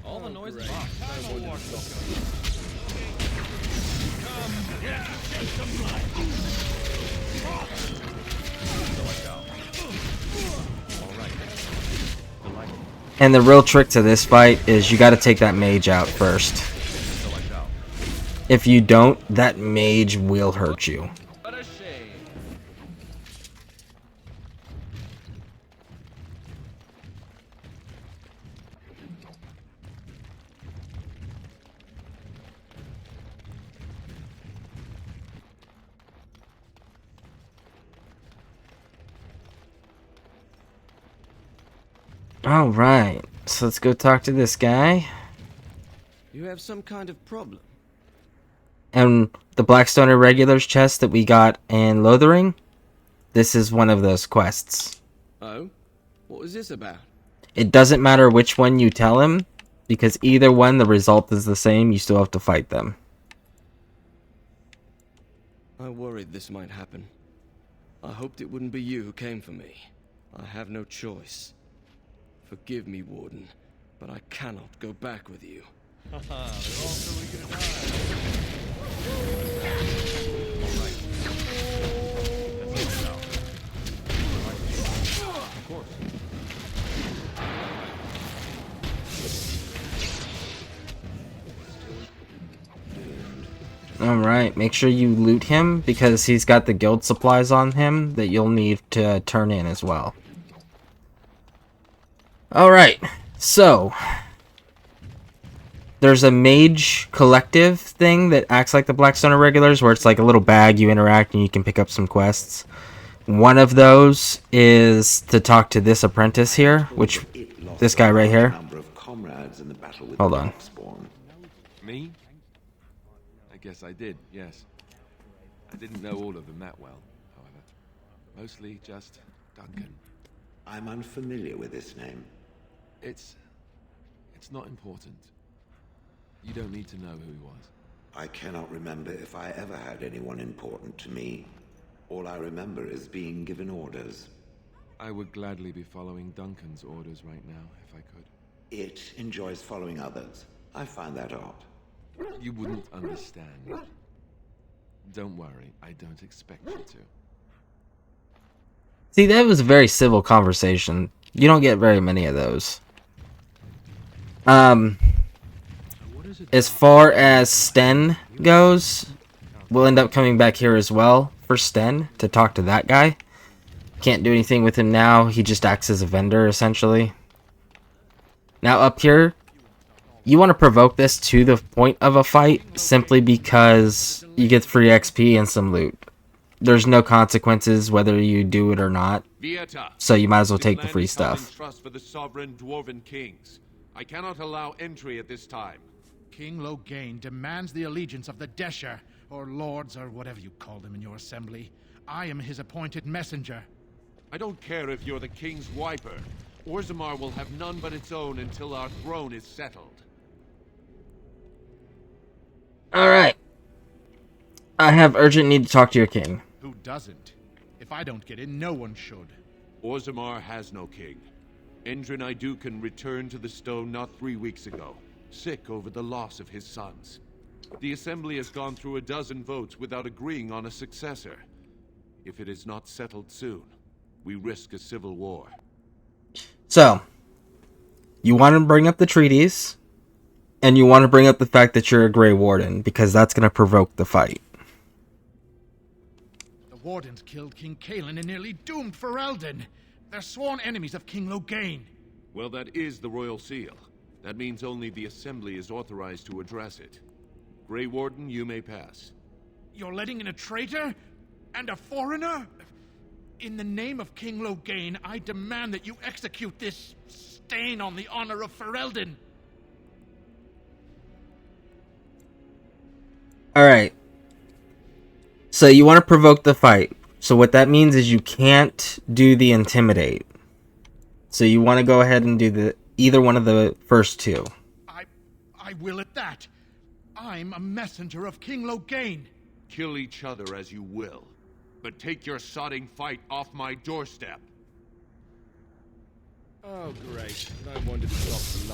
S3: All the noise is
S1: And the real trick to this fight is you got to take that mage out first. If you don't, that mage will hurt you.
S3: What a shame.
S1: Alright, so let's go talk to this guy.
S11: You have some kind of problem.
S1: And the Blackstone Irregulars chest that we got in Lothering, this is one of those quests.
S11: Oh? What was this about?
S1: It doesn't matter which one you tell him, because either one, the result is the same, you still have to fight them.
S11: I worried this might happen. I hoped it wouldn't be you who came for me. I have no choice. Forgive me, Warden, but I cannot go back with you.
S3: They're all still gonna die. Of course.
S1: Alright, make sure you loot him, because he's got the guild supplies on him that you'll need to turn in as well. Alright, so there's a mage collective thing that acts like the Blackstone Irregulars, where it's like a little bag you interact and you can pick up some quests. One of those is to talk to this apprentice here, which this guy right here. Hold on.
S10: Me? I guess I did, yes. I didn't know all of them that well, however. Mostly just Duncan.
S9: I'm unfamiliar with this name.
S10: It's not important. You don't need to know who he was.
S9: I cannot remember if I ever had anyone important to me. All I remember is being given orders.
S10: I would gladly be following Duncan's orders right now, if I could.
S9: It enjoys following others. I find that odd.
S10: You wouldn't understand. Don't worry, I don't expect you to.
S1: See, that was a very civil conversation. You don't get very many of those. As far as Sten goes, we'll end up coming back here as well for Sten to talk to that guy. Can't do anything with him now. He just acts as a vendor, essentially. Now up here, you want to provoke this to the point of a fight simply because you get free XP and some loot. There's no consequences whether you do it or not, so you might as well take the free stuff.
S10: Trust for the sovereign dwarven kings. I cannot allow entry at this time.
S2: King Loghain demands the allegiance of the Desher, or lords, or whatever you call them in your assembly. I am his appointed messenger.
S10: I don't care if you're the king's wiper. Orzammar will have none but its own until our throne is settled.
S1: Alright. I have urgent need to talk to your king.
S2: Who doesn't? If I don't get in, no one should.
S10: Orzammar has no king. Endrin Idukan returned to the stone not 3 weeks ago, sick over the loss of his sons. The assembly has gone through a dozen votes without agreeing on a successor. If it is not settled soon, we risk a civil war.
S1: So, you want to bring up the treaties, and you want to bring up the fact that you're a Grey Warden, because that's going to provoke the fight.
S2: The Wardens killed King Cailan and nearly doomed Ferelden. They're sworn enemies of King Loghain.
S10: Well, that is the royal seal. That means only the assembly is authorized to address it. Grey Warden, you may pass.
S2: You're letting in a traitor? And a foreigner? In the name of King Loghain, I demand that you execute this stain on the honor of Ferelden.
S1: Alright. So you want to provoke the fight. So what that means is you can't do the intimidate. So you want to go ahead and do either one of the first two.
S2: I will at that. I'm a messenger of King Loghain.
S10: Kill each other as you will, but take your sodding fight off my doorstep.
S11: Oh, great. No wonder to stop for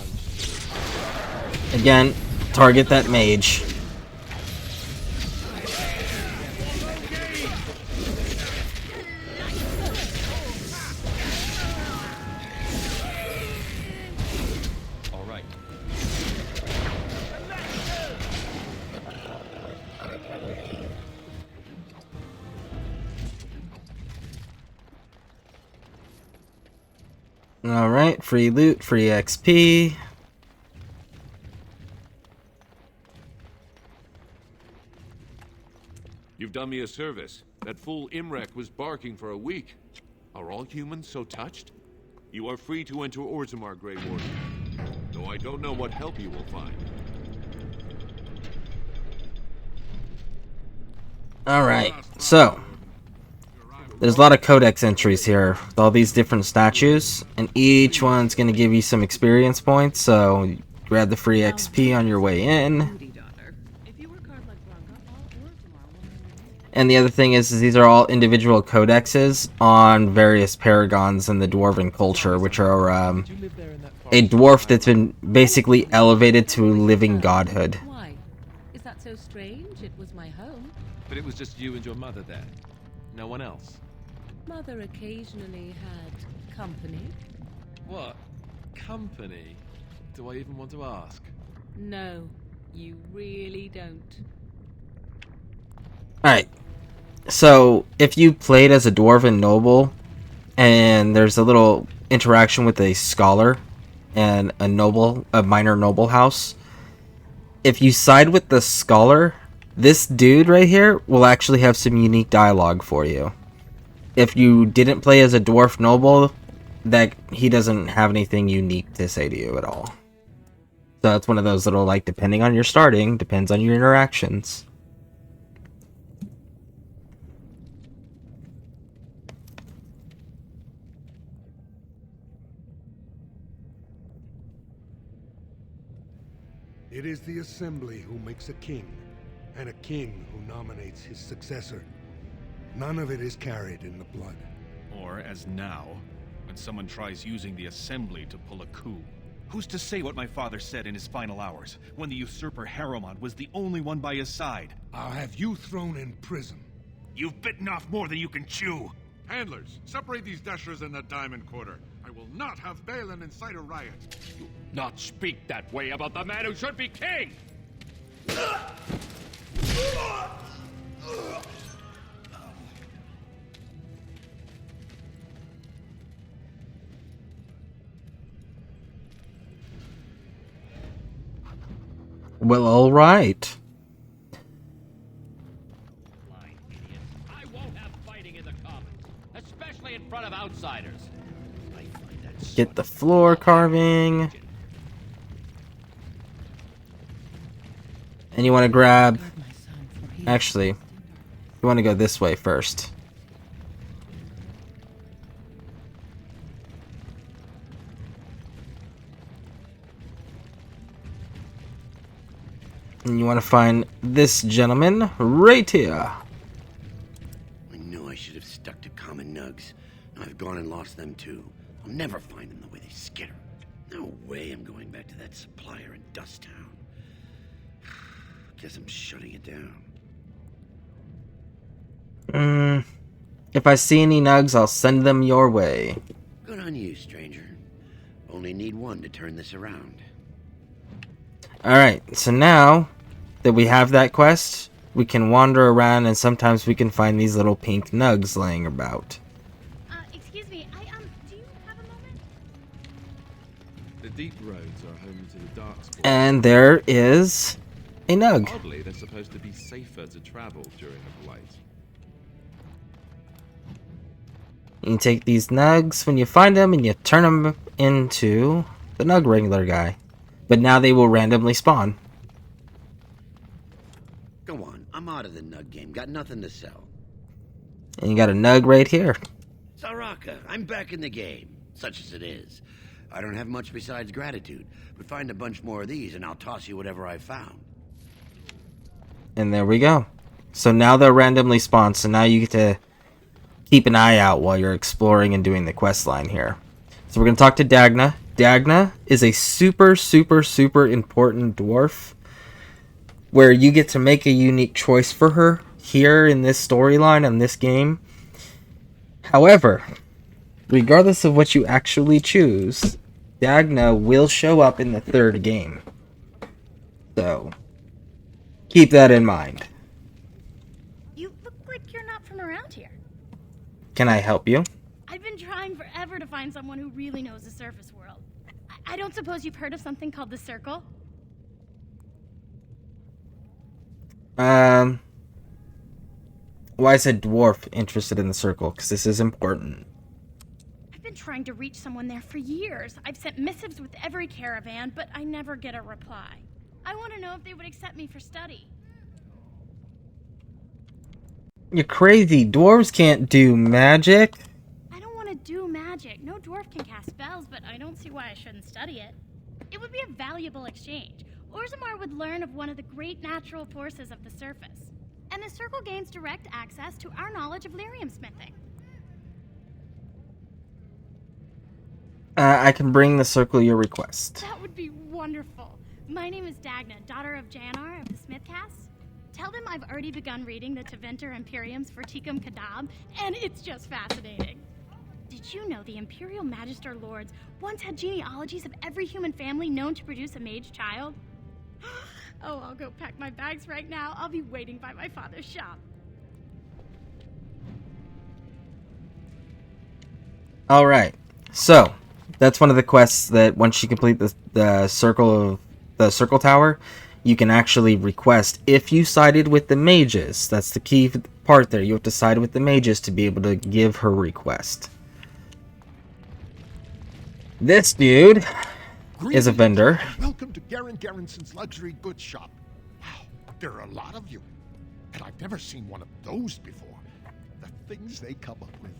S11: lunch.
S1: Again, target that mage.
S3: All right.
S1: Alright, free loot, free XP.
S10: You've done me a service. That fool Imrek was barking for a week. Are all humans so touched? You are free to enter Orzammar, Grey Warden. Though I don't know what help you will find.
S1: Alright, so there's a lot of codex entries here with all these different statues, and each one's going to give you some experience points, so grab the free XP on your way in. And the other thing is these are all individual codexes on various paragons in the dwarven culture, which are a dwarf that's been basically elevated to living godhood.
S4: Why? Is that so strange? It was my home.
S3: But it was just you and your mother there. No one else.
S4: Mother occasionally had company.
S3: What? Company? Do I even want to ask?
S4: No, you really don't.
S1: Alright, so if you played as a dwarven noble, and there's a little interaction with a scholar and a minor noble house, if you side with the scholar, this dude right here will actually have some unique dialogue for you. If you didn't play as a dwarf noble, that he doesn't have anything unique to say to you at all. So it's one of those little, like, depending on your starting, depends on your interactions.
S12: It is the Assembly who makes a king, and a king who nominates his successor. None of it is carried in the blood.
S13: Or, as now, when someone tries using the Assembly to pull a coup. Who's to say what my father said in his final hours, when the usurper Harrowmont was the only one by his side?
S12: I'll have you thrown in prison.
S13: You've bitten off more than you can chew!
S2: Handlers, separate these dashers in the Diamond Quarter. I will not have Balin incite a riot.
S10: Not speak that way about the man who should be king!
S1: Well, alright.
S14: I won't have fighting in the Commons, especially in front of outsiders.
S1: Get the floor carving. And you want to grab... Actually, you want to go this way first. And you want to find this gentleman right here.
S9: I knew I should have stuck to common nugs. I've gone and lost them too. I'll never find them the way they skitter. No way I'm going back to that supplier in Dust Town. Guess I'm shutting it down.
S1: If I see any nugs, I'll send them your way.
S9: Good on you, stranger. Only need one to turn this around.
S1: Alright, so now that we have that quest, we can wander around and sometimes we can find these little pink nugs laying about.
S8: Excuse me, do you have a moment?
S3: The deep roads are home to the Darkspawn.
S1: And there is a nug.
S3: Oddly, they're supposed to be safer to travel during a blight.
S1: You can take these nugs when you find them and you turn them into the nug wrangler guy. But now they will randomly spawn.
S9: Go on.
S15: I'm out of the nug game. Got nothing to sell.
S1: And you got a nug right here.
S15: Saraka, I'm back in the game, such as it is. I don't have much besides gratitude, but find a bunch more of these and I'll toss you whatever I found.
S1: And there we go. So now they'll randomly spawn, so now you get to keep an eye out while you're exploring and doing the quest line here. So we're going to talk to Dagna. Dagna is a super, super, super important dwarf where you get to make a unique choice for her here in this storyline and this game. However, regardless of what you actually choose, Dagna will show up in the third game. So, keep that in mind.
S16: You look like you're not from around here.
S1: Can I help you?
S16: I've been trying forever to find someone who really knows the surface world. I don't suppose you've heard of something called the Circle?
S1: Why is a dwarf interested in the Circle? Because this is important.
S16: I've been trying to reach someone there for years. I've sent missives with every caravan, but I never get a reply. I want to know if they would accept me for study.
S1: You're crazy. Dwarves can't do magic.
S16: I don't want to do magic. No dwarf can cast spells, but I don't see why I shouldn't study it. It would be a valuable exchange. Orzammar would learn of one of the great natural forces of the surface. And the Circle gains direct access to our knowledge of lyrium smithing.
S1: I can bring the Circle your request.
S16: That would be wonderful. My name is Dagna, daughter of Janar of the Smithcast. Tell them I've already begun reading the Tevinter Imperiums for Tikum Kadab, and it's just fascinating. Did you know the Imperial Magister Lords once had genealogies of every human family known to produce a mage child? Oh, I'll go pack my bags right now. I'll be waiting by my father's shop.
S1: Alright, so that's one of the quests that once you complete the Circle Tower, you can actually request if you sided with the mages. That's the key part there. You have to side with the mages to be able to give her request. This dude is a vendor.
S17: Welcome to Garrison's luxury goods shop. Wow, there are a lot of you. And I've never seen one of those before. The things they come up with.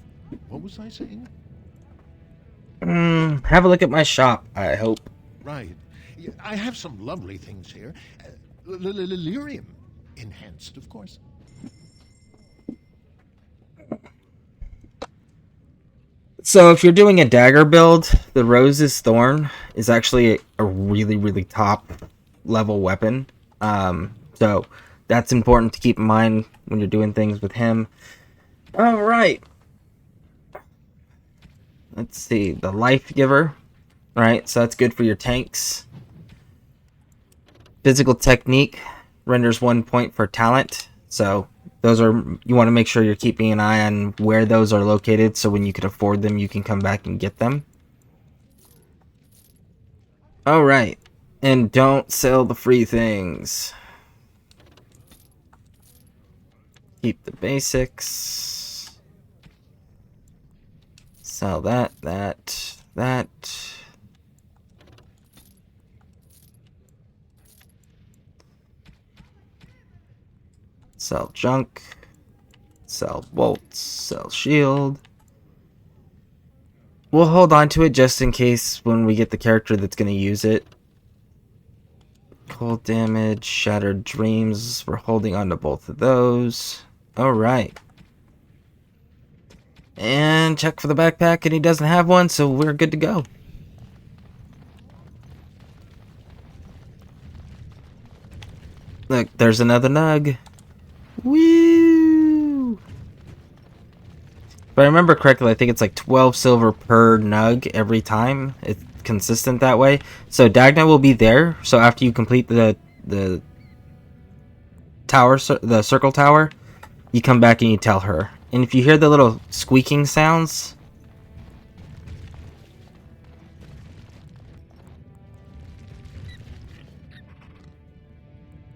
S17: What was I saying?
S1: Have a look at my shop, I hope.
S17: Right. Yeah, I have some lovely things here. Lyrium enhanced, of course.
S1: So if you're doing a dagger build, the Rose's Thorn is actually a really, really top level weapon. So that's important to keep in mind when you're doing things with him. Alright. Let's see. The Life Giver. Alright, so that's good for your tanks. Physical Technique renders 1 point for talent. So those are, you want to make sure you're keeping an eye on where those are located, so when you can afford them, you can come back and get them. Alright. And don't sell the free things. Keep the basics. Sell that. Sell junk. Sell bolts. Sell shield. We'll hold on to it just in case when we get the character that's going to use it. Cold damage. Shattered dreams. We're holding on to both of those. Alright. And check for the backpack, and he doesn't have one, so we're good to go. Look, there's another nug. Woo! If I remember correctly, I think it's like 12 silver per nug every time. It's consistent that way. So Dagna will be there. So after you complete the tower, the Circle Tower, you come back and you tell her. And if you hear the little squeaking sounds,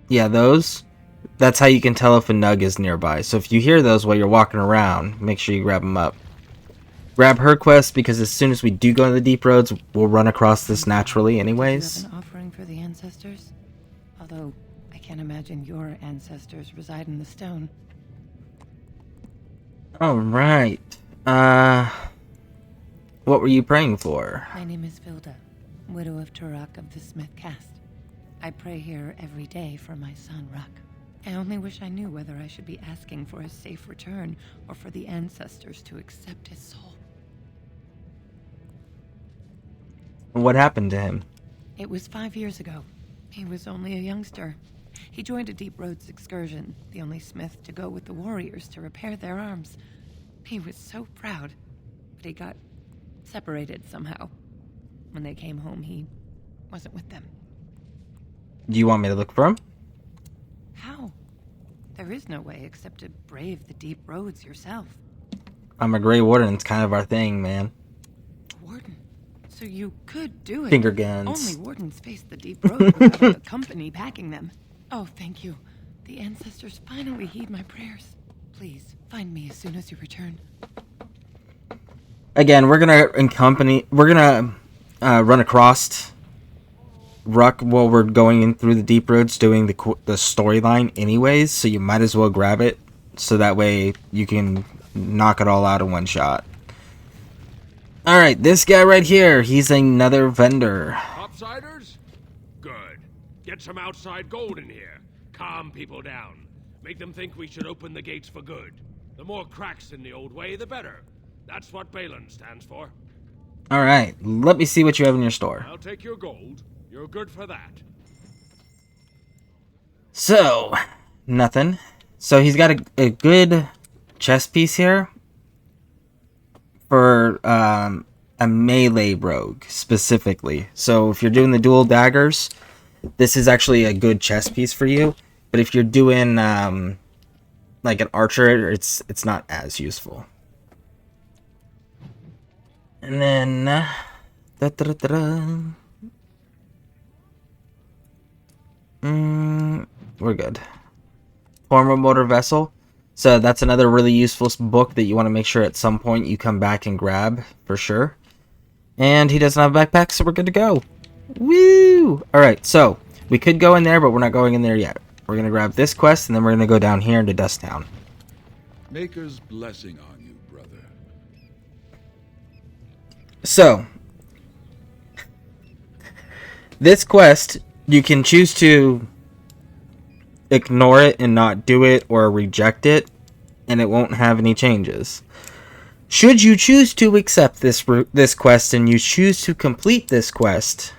S1: yeah, those. That's how you can tell if a nug is nearby. So if you hear those while you're walking around, make sure you grab them up. Grab her quest, because as soon as we do go to the deep roads, we'll run across this naturally anyways.
S18: An offering for the ancestors? Although I can't can't imagine your ancestors reside in the stone.
S1: Alright. What were you praying for?
S18: My name is Vilda, widow of Turok of the Smith caste. I pray here every day for my son, Ruck. I only wish I knew whether I should be asking for his safe return or for the ancestors to accept his soul.
S1: What happened to him?
S18: It was 5 years ago. He was only a youngster. He joined a Deep Roads excursion, the only smith to go with the warriors to repair their arms. He was so proud, but he got separated somehow. When they came home, he wasn't with them.
S1: Do you want me to look for him?
S18: How? There is no way except to brave the Deep Roads yourself.
S1: I'm a Grey Warden. It's kind of our thing, man.
S18: Warden? So you could do it.
S1: Finger guns.
S18: Only wardens face the Deep Road without a company backing them. Oh, thank you. The ancestors finally heed my prayers. Please, find me as soon as you return.
S1: Again, we're gonna run across Ruck while we're going in through the Deep Roads doing the storyline anyways, so you might as well grab it, so that way you can knock it all out in one shot. Alright, this guy right here, he's another vendor.
S19: Outsiders? Good. Get some outside gold in here. Calm people down. Make them think we should open the gates for good. The more cracks in the old way, the better. That's what Balin stands for.
S1: Alright, let me see what you have in your store.
S19: I'll take your gold. You're good for that.
S1: So, nothing. So he's got a good chest piece here for a melee rogue, specifically. So if you're doing the dual daggers, this is actually a good chest piece for you. But if you're doing like an archer, it's not as useful. And then we're good. Former motor vessel. So that's another really useful book that you want to make sure at some point you come back and grab for sure. And he doesn't have a backpack, so we're good to go. Woo! Alright, so we could go in there, but we're not going in there yet. We're going to grab this quest, and then we're going to go down here into Dust Town.
S20: Maker's blessing on you, brother.
S1: So, this quest, you can choose to ignore it and not do it, or reject it, and it won't have any changes. Should you choose to accept this quest and you choose to complete this quest,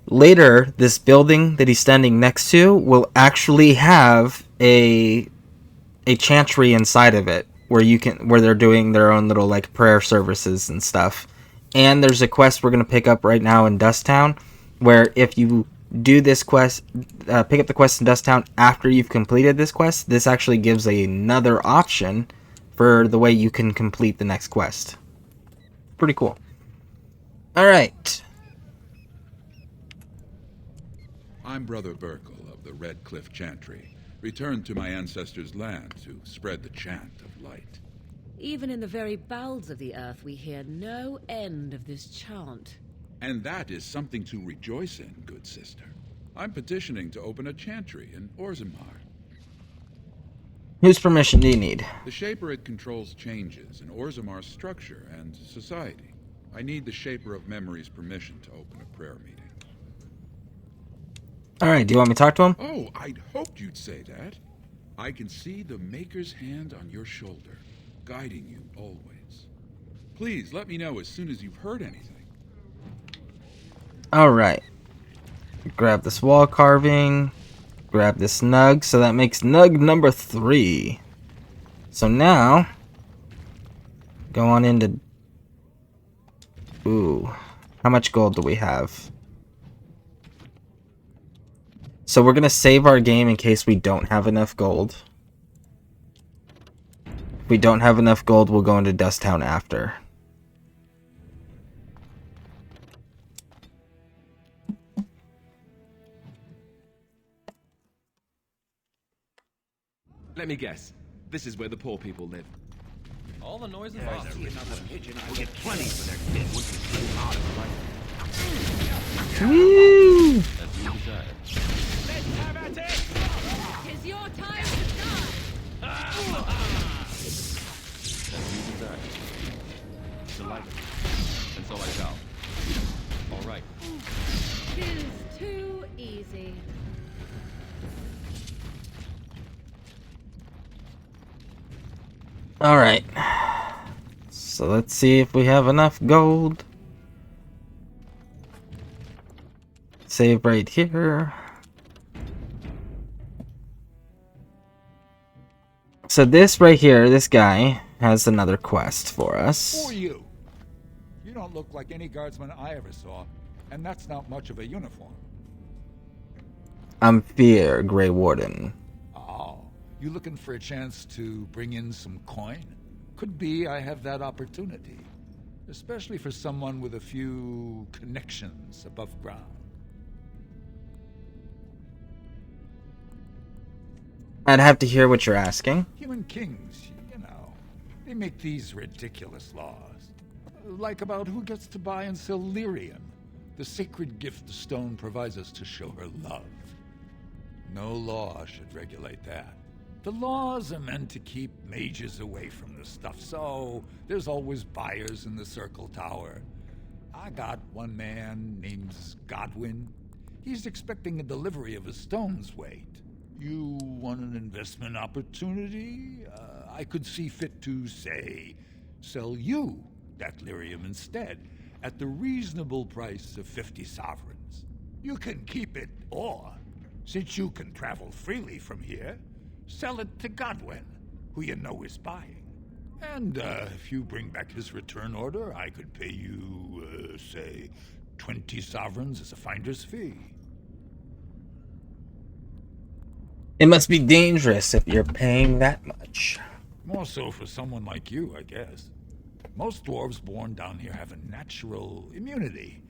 S1: later this building that he's standing next to will actually have a chantry inside of it where they're doing their own little like prayer services and stuff. And there's a quest we're going to pick up right now in Dust Town, where if you do this quest, pick up the quest in Dust Town after you've completed this quest, this actually gives another option for the way you can complete the next quest. Pretty cool. Alright.
S20: I'm Brother Burkle of the Red Cliff Chantry, returned to my ancestors' land to spread the chant of light.
S4: Even in the very bowels of the earth, we hear no end of this chant.
S20: And that is something to rejoice in, good sister. I'm petitioning to open a chantry in Orzammar.
S1: Whose permission do you need?
S20: The Shaperate controls changes in Orzammar's structure and society. I need the Shaper of Memory's permission to open a prayer meeting.
S1: Alright, do you want me to talk to him?
S20: Oh, I'd hoped you'd say that. I can see the Maker's hand on your shoulder, guiding you always. Please let me know as soon as you've heard anything.
S1: Alright. Grab this wall carving. Grab this nug. So that makes nug number 3. So now, go on into... Ooh. How much gold do we have? So we're going to save our game in case we don't have enough gold. If we don't have enough gold, we'll go into Dust Town after.
S11: Let me guess. This is where the poor people live.
S14: All the noise is
S15: I
S14: off.
S15: see another pigeon. I'll get plenty for their kid once it's too hot of
S1: Woo!
S14: As you desire.
S19: Let's have at it!
S1: Alright. So let's see if we have enough gold. Save right here. So this right here, this guy, has another quest for us.
S20: Who are you? You don't look like any guardsman I ever saw, and that's not much of a uniform.
S1: I'm Fear, Grey Warden.
S20: Oh, you looking for a chance to bring in some coin? Could be I have that opportunity. Especially for someone with a few connections above ground.
S1: I'd have to hear what you're asking.
S20: Human kings, you know, they make these ridiculous laws. Like about who gets to buy and sell lyrium, the sacred gift the stone provides us to show her love. No law should regulate that. The laws are meant to keep mages away from the stuff, so there's always buyers in the Circle Tower. I got one man named Godwin. He's expecting a delivery of a stone's weight. You want an investment opportunity? I could see fit to, say, sell you that lyrium instead, at the reasonable price of 50 sovereigns. You can keep it, or, since you can travel freely from here, sell it to Godwin, who you know is buying. And if you bring back his return order, I could pay you, say, 20 sovereigns as a finder's fee.
S1: It must be dangerous if you're paying that much.
S20: More so for someone like you, I guess. Most dwarves born down here have a natural immunity.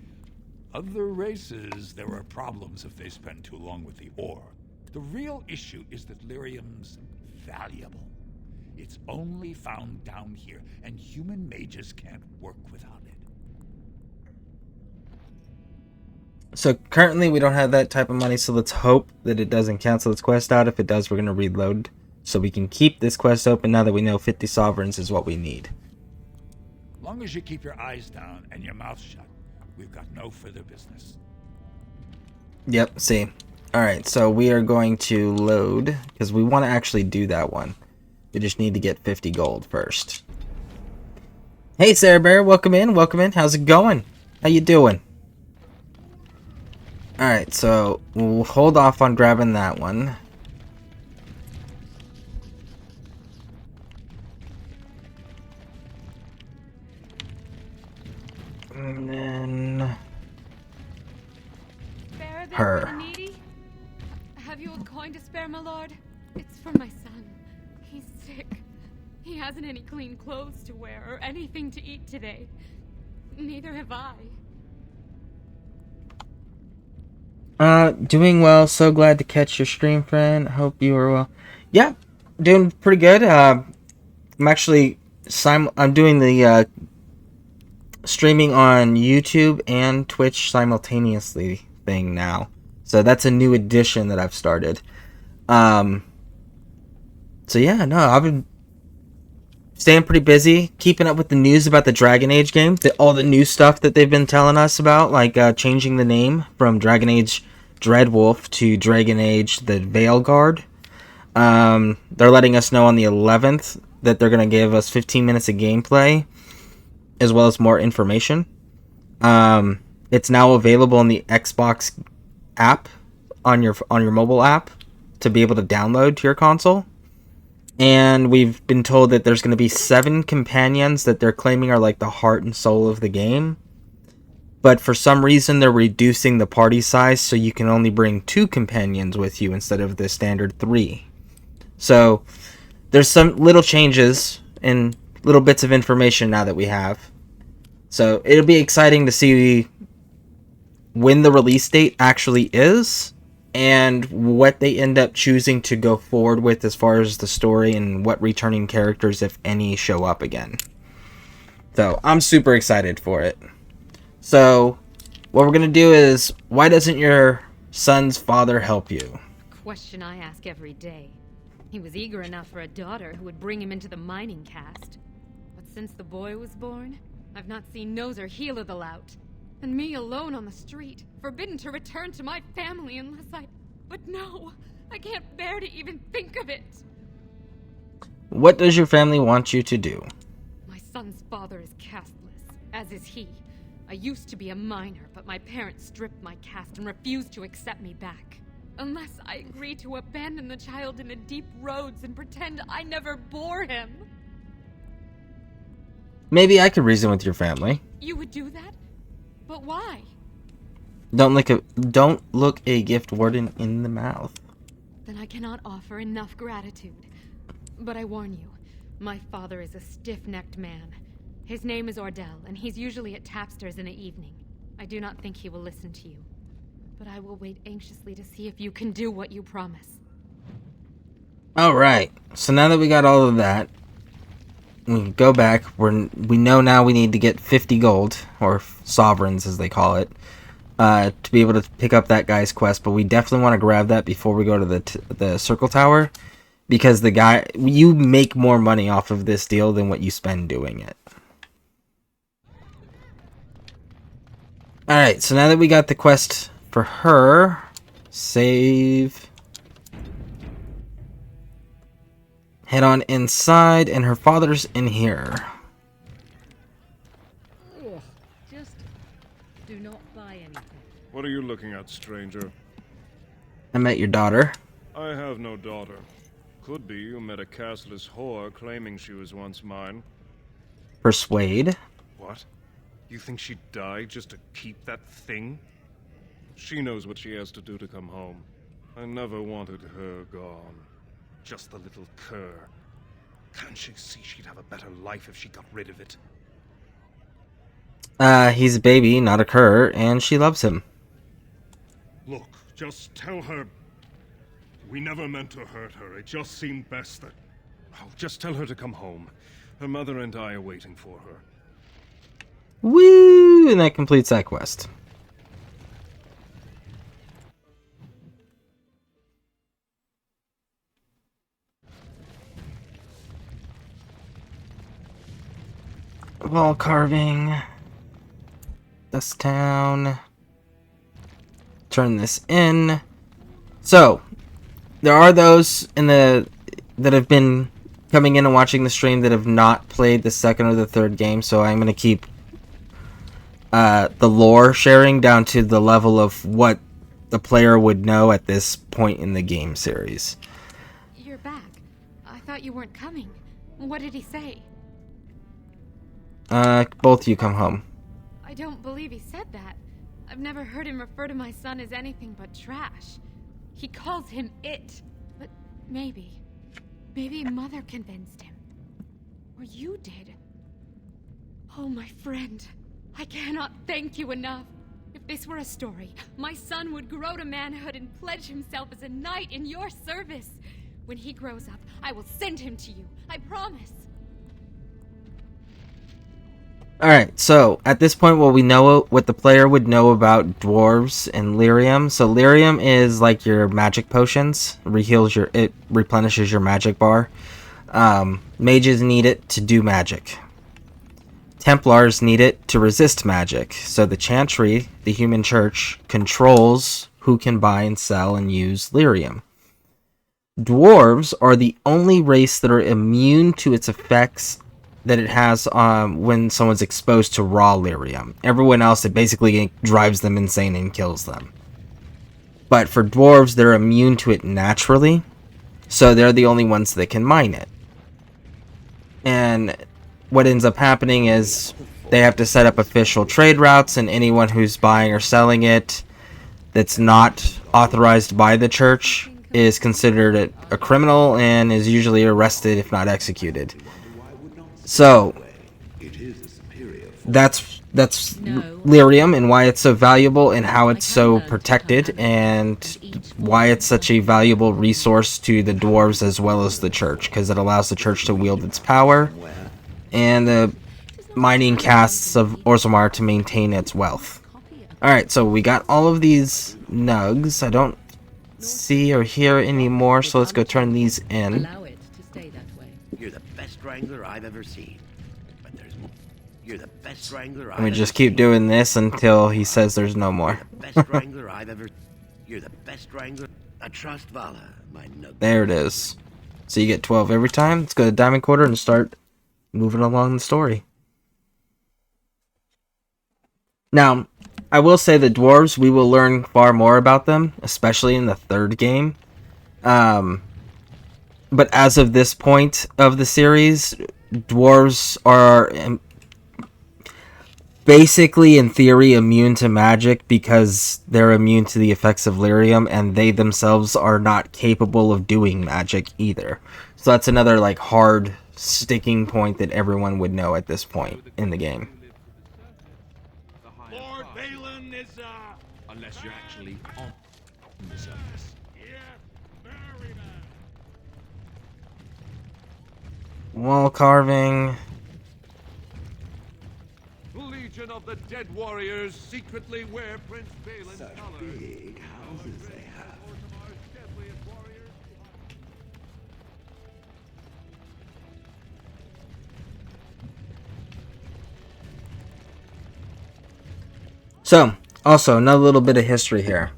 S20: Other races, there are problems if they spend too long with the ore. The real issue is that lyrium's valuable. It's only found down here, and human mages can't work without it.
S1: So currently we don't have that type of money, so let's hope that it doesn't cancel its quest out. If it does, we're going to reload. So we can keep this quest open now that we know 50 sovereigns is what we need.
S20: Long as you keep your eyes down and your mouth shut, we've got no further business.
S1: Yep, see. Alright, so we are going to load, because we want to actually do that one. We just need to get 50 gold first. Hey, Sarah Bear, welcome in, welcome in. How's it going? How you doing? Alright, so we'll hold off on grabbing that one. And then her.
S21: Have you a coin to spare, my lord? It's for my son. He's sick. He hasn't any clean clothes to wear or anything to eat today. Neither have I.
S1: Doing well. So glad to catch your stream, friend. Hope you are well. Yeah, doing pretty good. I'm actually I'm doing the streaming on YouTube and Twitch simultaneously thing now. So that's a new addition that I've started. So yeah, no, I've been staying pretty busy, keeping up with the news about the Dragon Age game, all the new stuff that they've been telling us about, like changing the name from Dragon Age Dreadwolf to Dragon Age the Veilguard. They're letting us know on the 11th that they're going to give us 15 minutes of gameplay, as well as more information. It's now available in the Xbox app, on your mobile app, to be able to download to your console. And we've been told that there's going to be 7 companions that they're claiming are like the heart and soul of the game. But for some reason, they're reducing the party size so you can only bring 2 companions with you instead of the standard 3. So there's some little changes and little bits of information now that we have. So it'll be exciting to see when the release date actually is, and what they end up choosing to go forward with as far as the story, and what returning characters, if any, show up again. So I'm super excited for it. So what we're going to do is, why doesn't your son's father help you?
S21: Question I ask every day. He was eager enough for a daughter who would bring him into the mining caste. But since the boy was born, I've not seen nose or heel of the lout. And me alone on the street, forbidden to return to my family unless I... But no, I can't bear to even think of it.
S1: What does your family want you to do?
S21: My son's father is casteless, as is he. I used to be a minor, but my parents stripped my caste and refused to accept me back. Unless I agree to abandon the child in the deep roads and pretend I never bore him.
S1: Maybe I could reason with your family.
S21: You would do that? But why?
S1: Don't look a gift warden in the mouth.
S21: Then I cannot offer enough gratitude. But I warn you, my father is a stiff-necked man. His name is Ordell, and he's usually at Tapster's in the evening. I do not think he will listen to you. But I will wait anxiously to see if you can do what you promise.
S1: Alright, so now that we got all of that, we can go back. We know now we need to get 50 gold, or sovereigns as they call it, to be able to pick up that guy's quest, but we definitely want to grab that before we go to the circle tower, because you make more money off of this deal than what you spend doing it. Alright, so now that we got the quest for her, save, head on inside, and her father's in here.
S4: Ugh, just do not buy anything.
S5: What are you looking at, stranger?
S1: I met your daughter.
S5: I have no daughter. Could be you met a castless whore claiming she was once mine.
S1: Persuade.
S5: What? You think she'd die just to keep that thing? She knows what she has to do to come home. I never wanted her gone. Just the little cur. Can't she see she'd have a better life if she got rid of it?
S1: He's a baby, not a cur, and she loves him.
S5: Look, just tell her... We never meant to hurt her. It just seemed best that... Oh, just tell her to come home. Her mother and I are waiting for her.
S1: Woo! And that completes that quest. Wall carving. Dust town. Turn this in. So, there are those that have been coming in and watching the stream that have not played the second or the third game, so I'm going to keep the lore sharing down to the level of what the player would know at this point in the game series.
S21: You're back. I thought you weren't coming. What did he say?
S1: Both of you come home.
S21: I don't believe he said that. I've never heard him refer to my son as anything but trash. He calls him it. But maybe Mother convinced him. Or you did. Oh, my friend. I cannot thank you enough. If this were a story, my son would grow to manhood and pledge himself as a knight in your service. When he grows up, I will send him to you. I promise.
S1: Alright, so at this point what the player would know about dwarves and lyrium. So lyrium is like your magic potions. It replenishes your magic bar. Mages need it to do magic. Templars need it to resist magic. So the Chantry, the human church, controls who can buy and sell and use lyrium. Dwarves are the only race that are immune to its effects that it has when someone's exposed to raw lyrium. Everyone else, it basically drives them insane and kills them. But for dwarves, they're immune to it naturally, so they're the only ones that can mine it. And what ends up happening is they have to set up official trade routes, and anyone who's buying or selling it that's not authorized by the church is considered a criminal and is usually arrested if not executed. So, that's lyrium and why it's so valuable and how it's so protected and why it's such a valuable resource to the dwarves as well as the church, because it allows the church to wield its power and the mining castes of Orzammar to maintain its wealth. Alright, so we got all of these nugs. I don't see or hear anymore, so let's go turn these in.
S15: You're the best wrangler I've ever seen. But there's more. You're the best wrangler
S1: And we just keep doing this until he says there's no more.
S15: best wrangler I've ever. You're the best wrangler. I trust Vala, my nug.
S1: There it is. So you get 12 every time. Let's go to Diamond Quarter and start moving along the story. Now, I will say the dwarves, we will learn far more about them, especially in the third game. But as of this point of the series, dwarves are basically, in theory, immune to magic because they're immune to the effects of lyrium, and they themselves are not capable of doing magic either. So that's another like hard sticking point that everyone would know at this point in the game.
S10: Lord Balin is, unless you're actually on the surface.
S1: Wall carving.
S10: Legion of the Dead Warriors secretly wear Prince Balin's
S9: Such
S10: colors.
S9: big houses they have.
S1: So, also, another little bit of history here.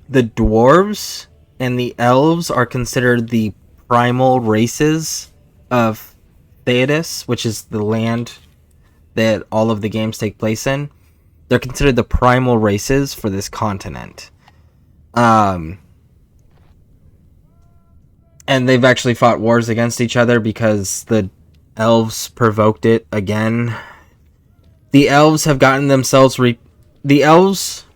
S1: The dwarves and the elves are considered the primal races of Theodas, which is the land that all of the games take place in. They're considered the primal races for this continent. And they've actually fought wars against each other because the elves provoked it again. The elves have gotten themselves... The elves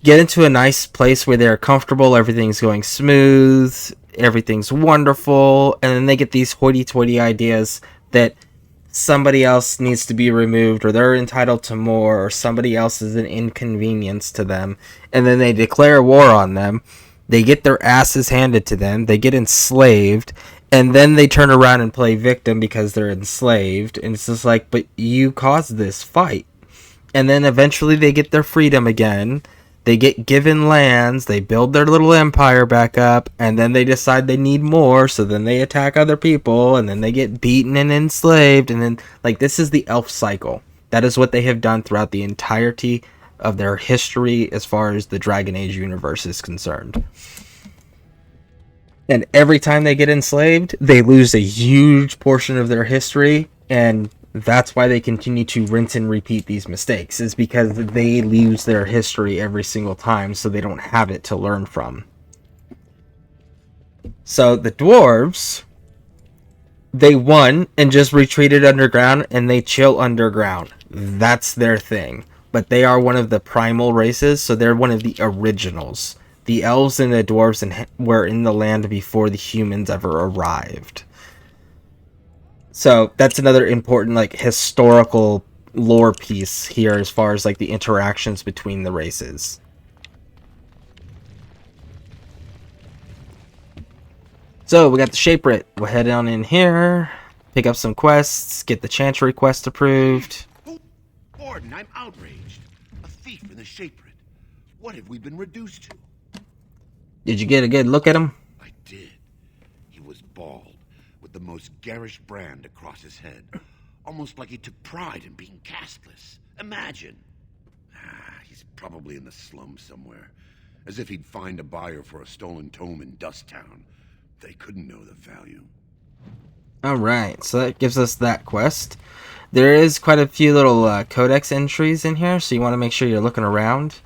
S1: get into a nice place where they're comfortable, everything's going smooth, everything's wonderful, and then they get these hoity-toity ideas that somebody else needs to be removed, or they're entitled to more, or somebody else is an inconvenience to them, and then they declare war on them. They get their asses handed to them, they get enslaved, and then they turn around and play victim because they're enslaved, and it's just like, but you caused this fight. And then eventually they get their freedom again, they get given lands, they build their little empire back up, and then they decide they need more, so then they attack other people, and then they get beaten and enslaved, and then, like, this is the elf cycle. That is what they have done throughout the entirety of their history as far as the Dragon Age universe is concerned. And every time they get enslaved, they lose a huge portion of their history, and that's why they continue to rinse and repeat these mistakes, is because they lose their history every single time, so they don't have it to learn from. So the dwarves, they won and just retreated underground, and they chill underground. That's their thing. But they are one of the primal races, so they're one of the originals. The elves and the dwarves were in the land before the humans ever arrived. So that's another important, like, historical lore piece here as far as, like, the interactions between the races. So we got the Shaperate. We'll head on in here, pick up some quests, get the Chantry quest approved.
S15: Warden, I'm outraged. A thief in the Shaperate. What have we been reduced to?
S1: Did you get a good look at him?
S15: I did. He was bald, with the most garish brand across his head. Almost like he took pride in being castless. Imagine. He's probably in the slums somewhere. As if he'd find a buyer for a stolen tome in Dust Town. They couldn't know the value.
S1: Alright, so that gives us that quest. There is quite a few little codex entries in here, so you want to make sure you're looking around.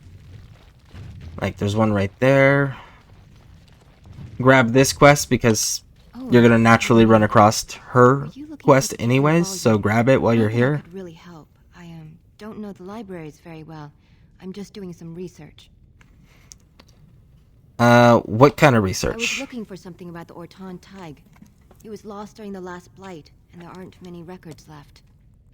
S1: Like, there's one right there. Grab this quest because you're going to naturally run across her quest anyways, so grab it while you're here.
S7: Could really help. I don't know the libraries very well. I'm just doing some research.
S1: What kind of
S7: I was
S1: research?
S7: looking for something about the Orton Tig. It was lost during the last blight, and there aren't many records left.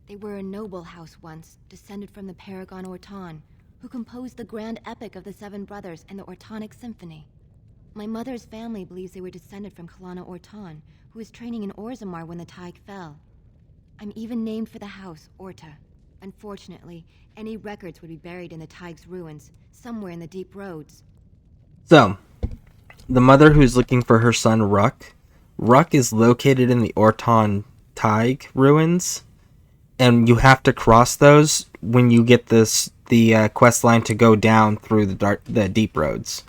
S7: They were a noble house once, descended from the Paragon Orton, who composed the grand epic of the Seven Brothers and the Ortonic Symphony. My mother's family believes they were descended from Kalana Orton, who was training in Orzammar when the Tig fell. I'm even named for the house, Orta. Unfortunately, any records would be buried in the Tig's ruins, somewhere in the deep roads.
S1: So, the mother who's looking for her son Ruck. Ruck is located in the Orton Tig ruins, and you have to cross those when you get the quest line to go down through the deep roads.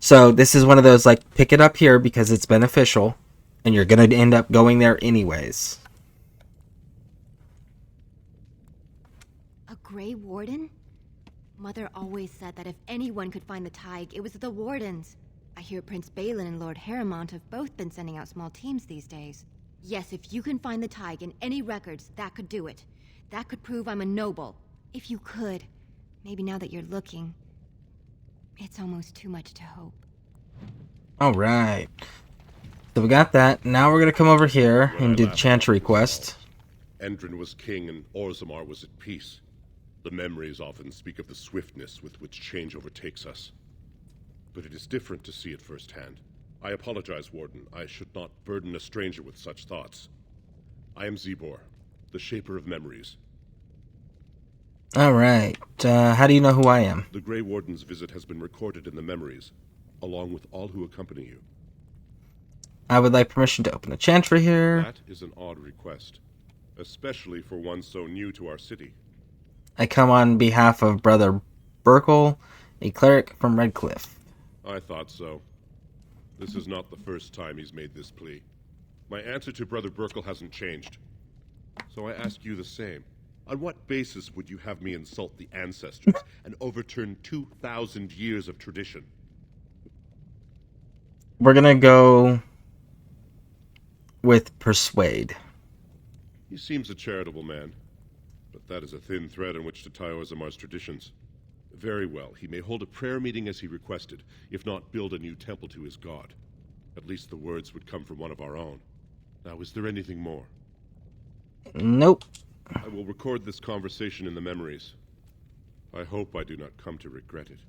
S1: So this is one of those, like, pick it up here because it's beneficial, and you're going to end up going there anyways.
S7: A Grey Warden? Mother always said that if anyone could find the Tig, it was the Wardens. I hear Prince Balin and Lord Harrowmont have both been sending out small teams these days. Yes, if you can find the Tig in any records, that could do it. That could prove I'm a noble. If you could. Maybe now that you're looking, it's almost too much to hope.
S1: Alright. So we got that. Now we're going to come over here and do the Chantry quest.
S6: Endrin was king and Orzammar was at peace. The memories often speak of the swiftness with which change overtakes us. But it is different to see it firsthand. I apologize, Warden. I should not burden a stranger with such thoughts. I am Zebor, the Shaper of Memories.
S1: Alright. How do you know who I am?
S6: The Grey Warden's visit has been recorded in the memories, along with all who accompany you.
S1: I would like permission to open a Chantry here.
S6: That is an odd request, especially for one so new to our city.
S1: I come on behalf of Brother Burkle, a cleric from Redcliffe.
S6: I thought so. This is not the first time he's made this plea. My answer to Brother Burkle hasn't changed. So I ask you the same. On what basis would you have me insult the ancestors and overturn 2,000 years of tradition?
S1: We're gonna go with Persuade.
S6: He seems a charitable man, but that is a thin thread on which to tie Orzammar's traditions. Very well, he may hold a prayer meeting as he requested, if not build a new temple to his god. At least the words would come from one of our own. Now, is there anything more?
S1: Nope.
S6: I will record this conversation in the memories. I hope I do not come to regret it.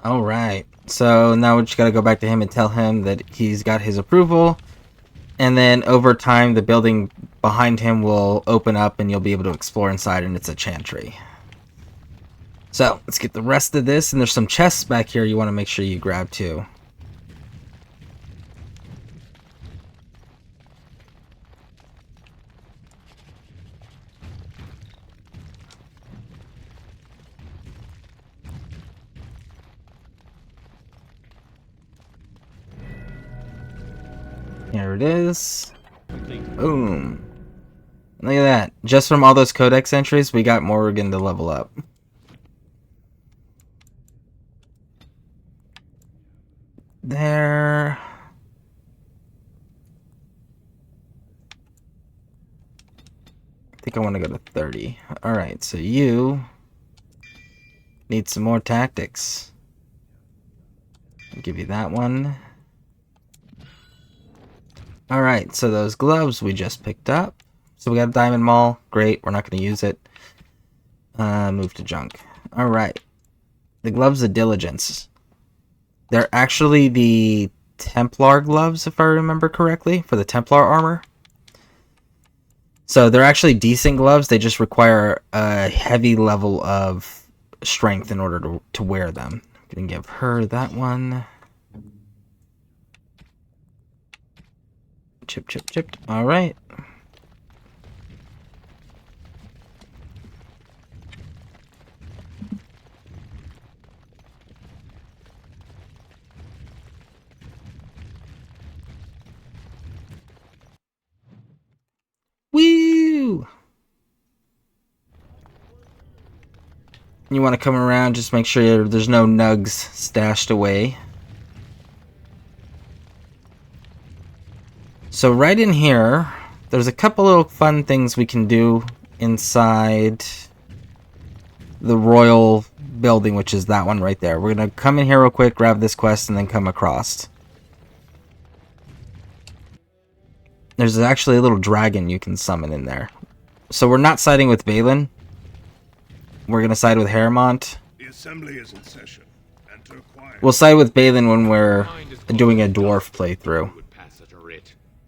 S1: Alright. So now we just gotta go back to him and tell him that he's got his approval. And then over time, the building behind him will open up and you'll be able to explore inside, and it's a Chantry. So, let's get the rest of this, and there's some chests back here you want to make sure you grab too. Here it is. Boom. Look at that. Just from all those codex entries, we got Morrigan to level up. There. I think I want to go to 30. Alright, so you need some more tactics. I'll give you that one. Alright, so those gloves we just picked up. So we got a diamond maul. Great, we're not going to use it. Move to junk. Alright. The gloves of diligence. They're actually the Templar gloves, if I remember correctly, for the Templar armor. So they're actually decent gloves. They just require a heavy level of strength in order to wear them. I'm going to give her that one. Chipped. Alright. Woo! You want to come around, just make sure there's no nugs stashed away. So right in here, there's a couple little fun things we can do inside the royal building, which is that one right there. We're going to come in here real quick, grab this quest, and then come across. There's actually a little dragon you can summon in there. So we're not siding with Balin. We're going to side with Harrowmont.
S5: The assembly is in session. Enter quiet.
S1: We'll side with Balin when we're doing a dwarf playthrough.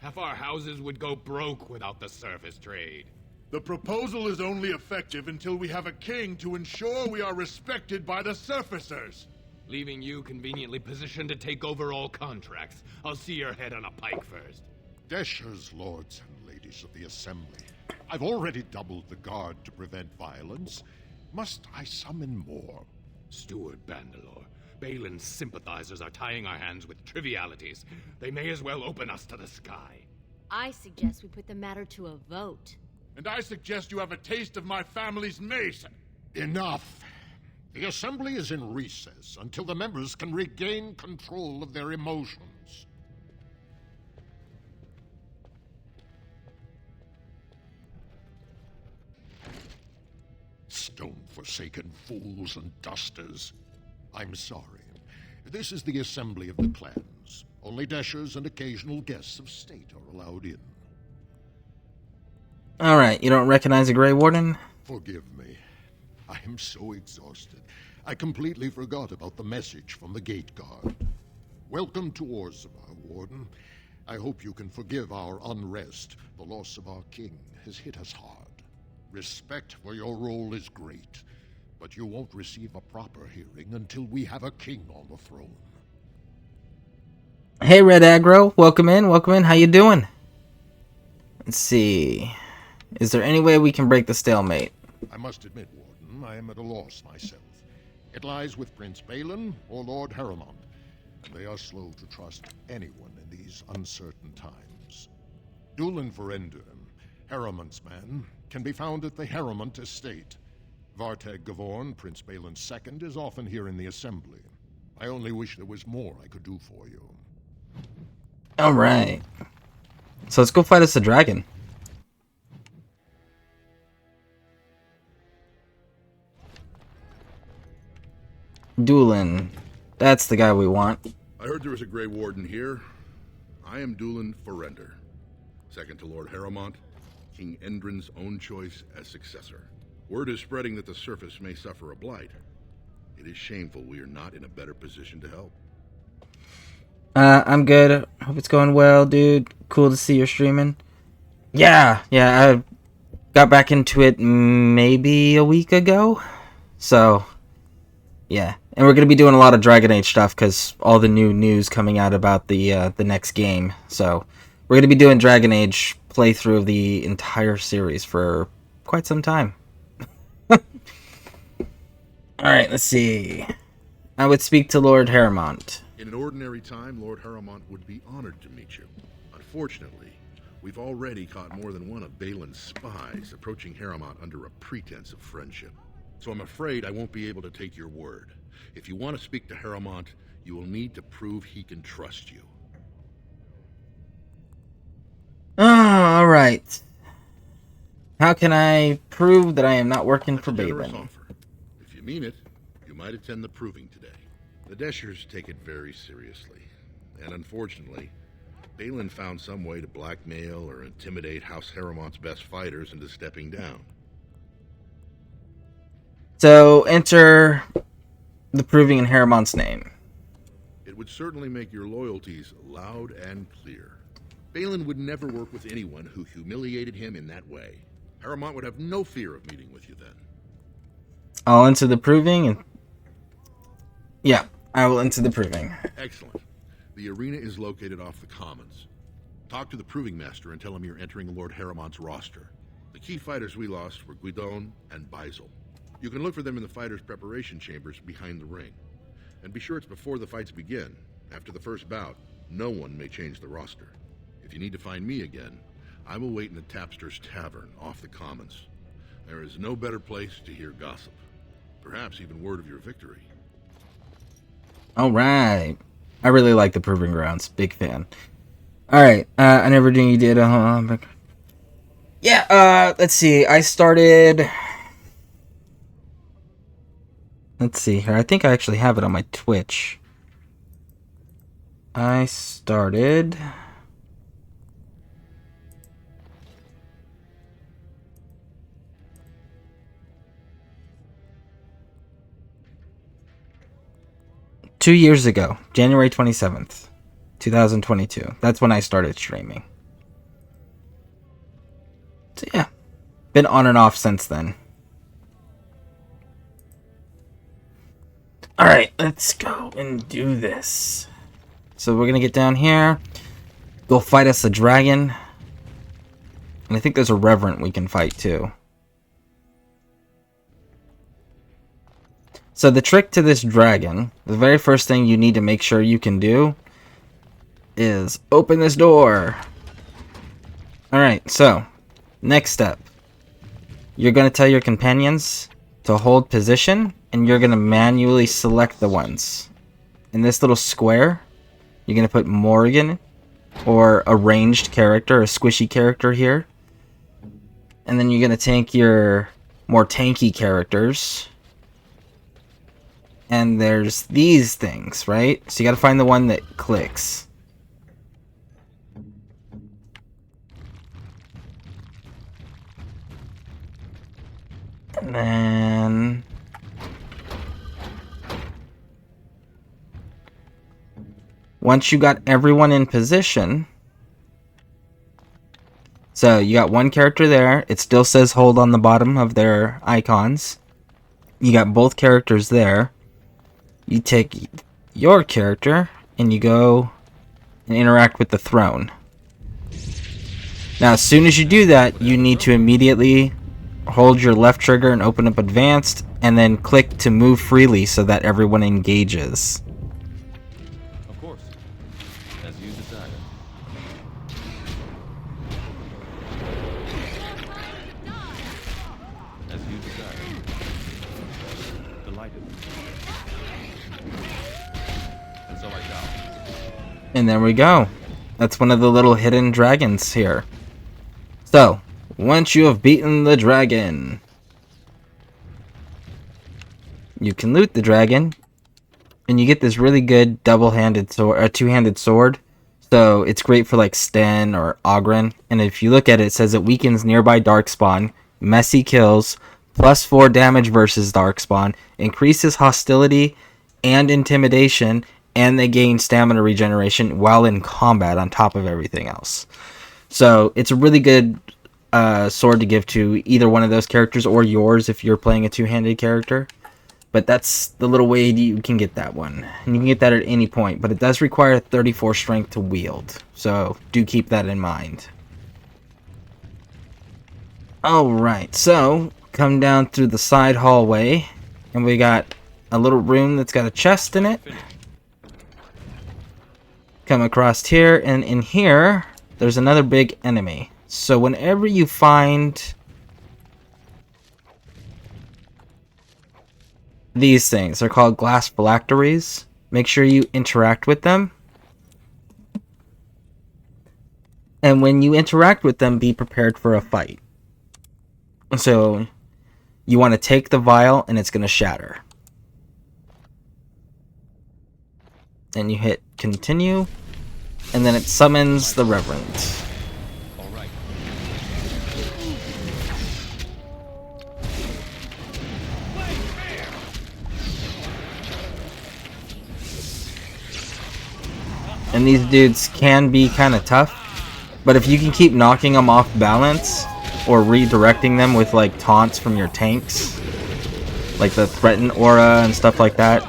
S19: Half our houses would go broke without the service trade.
S17: The proposal is only effective until we have a king to ensure we are respected by the surfacers.
S14: Leaving you conveniently positioned to take over all contracts. I'll see your head on a pike first.
S17: Desher's lords and ladies of the assembly. I've already doubled the guard to prevent violence. Must I summon more?
S14: Steward Bandalore,
S12: Balin's sympathizers are tying our hands with trivialities, they may as well open us to the sky.
S22: I suggest we put the matter to a vote.
S17: And I suggest you have a taste of my family's mace. Enough. The Assembly is in recess until the members can regain control of their emotions. Stone-forsaken fools and dusters. I'm sorry. This is the Assembly of the Clans. Only Deshers and occasional guests of state are allowed in.
S1: Alright, you don't recognize a Grey Warden?
S17: Forgive me. I am so exhausted. I completely forgot about the message from the gate guard. Welcome to Orzammar, Warden. I hope you can forgive our unrest. The loss of our king has hit us hard. Respect for your role is great, but you won't receive a proper hearing until we have a king on the throne.
S1: Hey, Red Aggro. Welcome in. Welcome in. How you doing? Let's see. Is there any way we can break the stalemate?
S17: I must admit, Warden, I am at a loss myself. It lies with Prince Balin or Lord Harrimond, and they are slow to trust anyone in these uncertain times. Dulin Verender, Harrimond's man, can be found at the Harrimond estate. Vartag Gavorn, Prince Balin's second, is often here in the Assembly. I only wish there was more I could do for you.
S1: Alright. So let's go fight us a dragon. Dulin. That's the guy we want.
S23: I heard there was a Grey Warden here. I am Dulin Ferender, second to Lord Harrimond, King Endrin's own choice as successor. Word is spreading that the surface may suffer a blight. It is shameful we are not in a better position to help.
S1: I'm good. Hope it's going well, dude. Cool to see you're streaming. Yeah, I got back into it maybe a week ago. So, yeah. And we're going to be doing a lot of Dragon Age stuff because all the new news coming out about the next game. So, we're going to be doing Dragon Age playthrough of the entire series for quite some time. Alright, let's see. I would speak to Lord Harrimond.
S23: In an ordinary time, Lord Harrimond would be honored to meet you. Unfortunately, we've already caught more than one of Balin's spies approaching Harrimond under a pretense of friendship. So I'm afraid I won't be able to take your word. If you want to speak to Harrimond, you will need to prove he can trust you.
S1: Alright. How can I prove that I am not working for Balin?
S23: If you mean it, you might attend the proving today. The Deshers take it very seriously. And unfortunately, Balin found some way to blackmail or intimidate House Harrimond's best fighters into stepping down.
S1: So, enter the proving in Harrimond's name.
S23: It would certainly make your loyalties loud and clear. Balin would never work with anyone who humiliated him in that way. Harrimond would have no fear of meeting with you then.
S1: I'll enter the proving and... Yeah, I will enter the proving.
S23: Excellent. The arena is located off the Commons. Talk to the proving master and tell him you're entering Lord Harrimond's roster. The key fighters we lost were Guidon and Baisel. You can look for them in the fighters' preparation chambers behind the ring. And be sure it's before the fights begin. After the first bout, no one may change the roster. If you need to find me again, I will wait in the Tapster's Tavern off the Commons. There is no better place to hear gossip. Perhaps even word of your victory.
S1: Alright. I really like the Proving Grounds. Big fan. Alright, I never knew you did. Yeah, let's see. I started... Let's see here. I think I actually have it on my Twitch. I started... Two years ago, January 27th, 2022. That's when I started streaming. So yeah, been on and off since then. Alright, let's go and do this. So we're gonna get down here, go fight us a dragon. And I think there's a Reverend we can fight too. So the trick to this dragon, the very first thing you need to make sure you can do is open this door. Alright, so next step. You're going to tell your companions to hold position, and you're going to manually select the ones. In this little square, you're going to put Morgan, or a ranged character, a squishy character here. And then you're going to take your more tanky characters. And there's these things, right? So you got to find the one that clicks. And then once you got everyone in position, so you got one character there, it still says hold on the bottom of their icons. You got both characters there. You take your character and you go and interact with the throne. Now, as soon as you do that, you need to immediately hold your left trigger and open up advanced, and then click to move freely so that everyone engages.
S3: Of course. As you desire. As you desire. Delighted. And so I shall.
S1: And there we go. That's one of the little hidden dragons here. So, once you have beaten the dragon, you can loot the dragon, and you get this really good double-handed sword, two-handed sword. So it's great for like Sten or Ogren. And if you look at it, it says it weakens nearby darkspawn, messy kills, +4 damage versus darkspawn, increases hostility and intimidation, and they gain stamina regeneration while in combat on top of everything else. So it's a really good sword to give to either one of those characters or yours if you're playing a two-handed character. But that's the little way you can get that one. And you can get that at any point, but it does require 34 strength to wield. So do keep that in mind. Alright, so come down through the side hallway, and we got a little room that's got a chest in it. Come across here, and in here there's another big enemy. So whenever you find these things, they're called glass phylacteries, make sure you interact with them. And when you interact with them, be prepared for a fight. So you want to take the vial, and it's going to shatter. And you hit continue, and then it summons the Reverend. And these dudes can be kind of tough, but if you can keep knocking them off balance or redirecting them with like taunts from your tanks, like the threaten aura and stuff like that,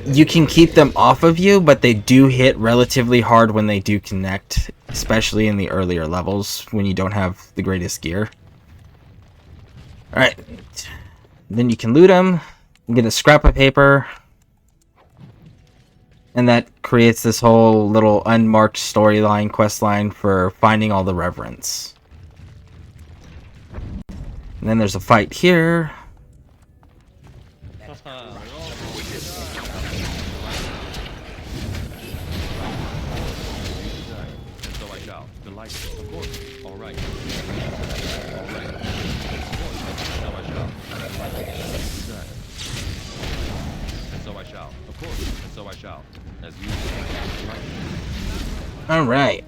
S1: you can keep them off of you, but they do hit relatively hard when they do connect, especially in the earlier levels when you don't have the greatest gear. Alright, then you can loot them, get a scrap of paper, and that creates this whole little unmarked storyline, questline for finding all the reverends. And then there's a fight here. Alright.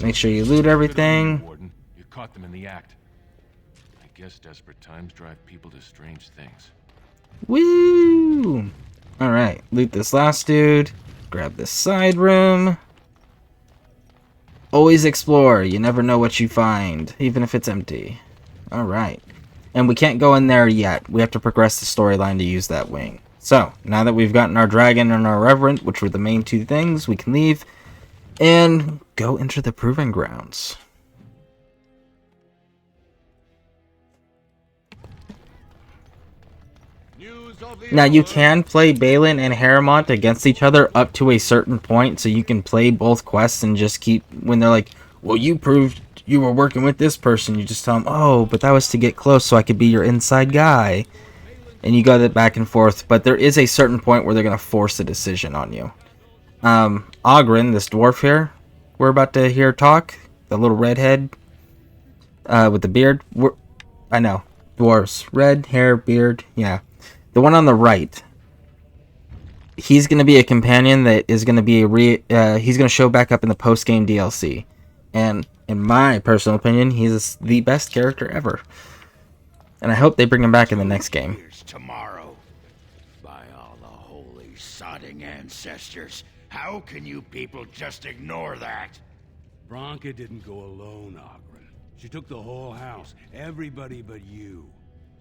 S1: Make sure you loot everything.
S10: You caught them in the act. I guess desperate times drive people to strange things.
S1: Woo! Alright, loot this last dude. Grab this side room. Always explore. You never know what you find, even if it's empty. Alright. And we can't go in there yet. We have to progress the storyline to use that wing. So, now that we've gotten our dragon and our reverend, which were the main two things, we can leave and go into the proving grounds. Now, you can play Balin and Harrimont against each other up to a certain point, so you can play both quests and just keep, when they're like, well, you proved you were working with this person, you just tell them, oh, but that was to get close so I could be your inside guy. And you go that back and forth, but there is a certain point where they're going to force a decision on you. Ogren, this dwarf here, we're about to hear talk, the little redhead with the beard. I know, dwarves, red hair, beard, yeah. The one on the right, he's going to be a companion that is going to be he's going to show back up in the post-game DLC. And in my personal opinion, he's the best character ever. And I hope they bring him back in the next game.
S15: Tomorrow. By all the holy sodding ancestors, how can you people just ignore that?
S2: Bronca didn't go alone, Ogren. She took the whole house, everybody but you.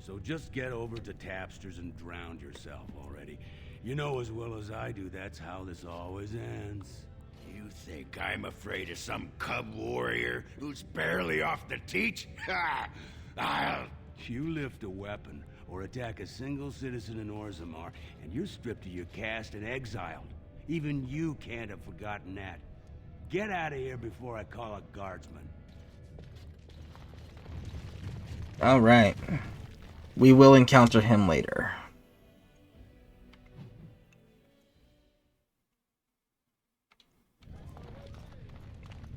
S2: So just get over to Tapster's and drown yourself already. You know as well as I do that's how this always ends.
S15: You think I'm afraid of some cub warrior who's barely off the teat? Ha! I'll...
S2: You lift a weapon or attack a single citizen in Orzammar, and you're stripped of your caste and exiled. Even you can't have forgotten that. Get out of here before I call a guardsman.
S1: Alright. We will encounter him later.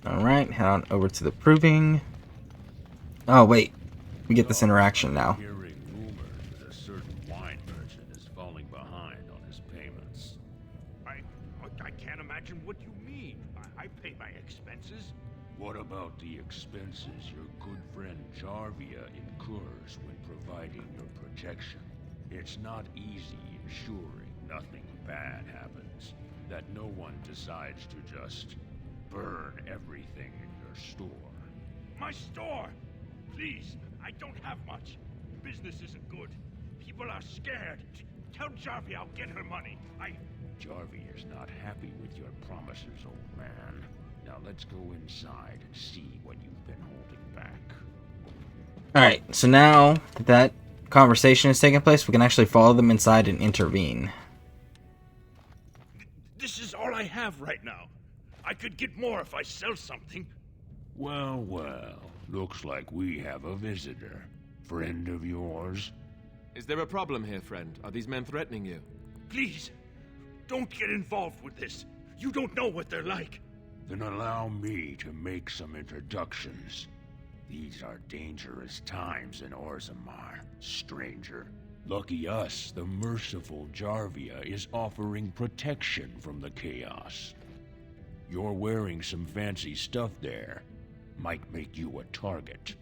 S1: Alright, head on over to the proving. Oh, wait. We get this interaction now.
S19: Hearing rumors that a certain wine merchant is falling behind on his payments.
S8: I can't imagine what you mean. I pay my expenses.
S19: What about the expenses your good friend Jarvia incurs when providing your protection? It's not easy ensuring nothing bad happens, that no one decides to just burn everything in your store.
S8: My store! Please, I don't have much. Business isn't good. People are scared. Tell Jarvia I'll get her money.
S19: Jarvia's not happy with your promises, old man. Now let's go inside and see what you've been holding back.
S1: Alright, so now that conversation is taking place, we can actually follow them inside and intervene.
S8: This is all I have right now. I could get more if I sell something.
S19: Well, well. Looks like we have a visitor. Friend of yours?
S13: Is there a problem here, friend? Are these men threatening you?
S8: Please, don't get involved with this. You don't know what they're like.
S19: Then allow me to make some introductions. These are dangerous times in Orzammar, stranger. Lucky us, the merciful Jarvia is offering protection from the chaos. You're wearing some fancy stuff there. Might make you a target.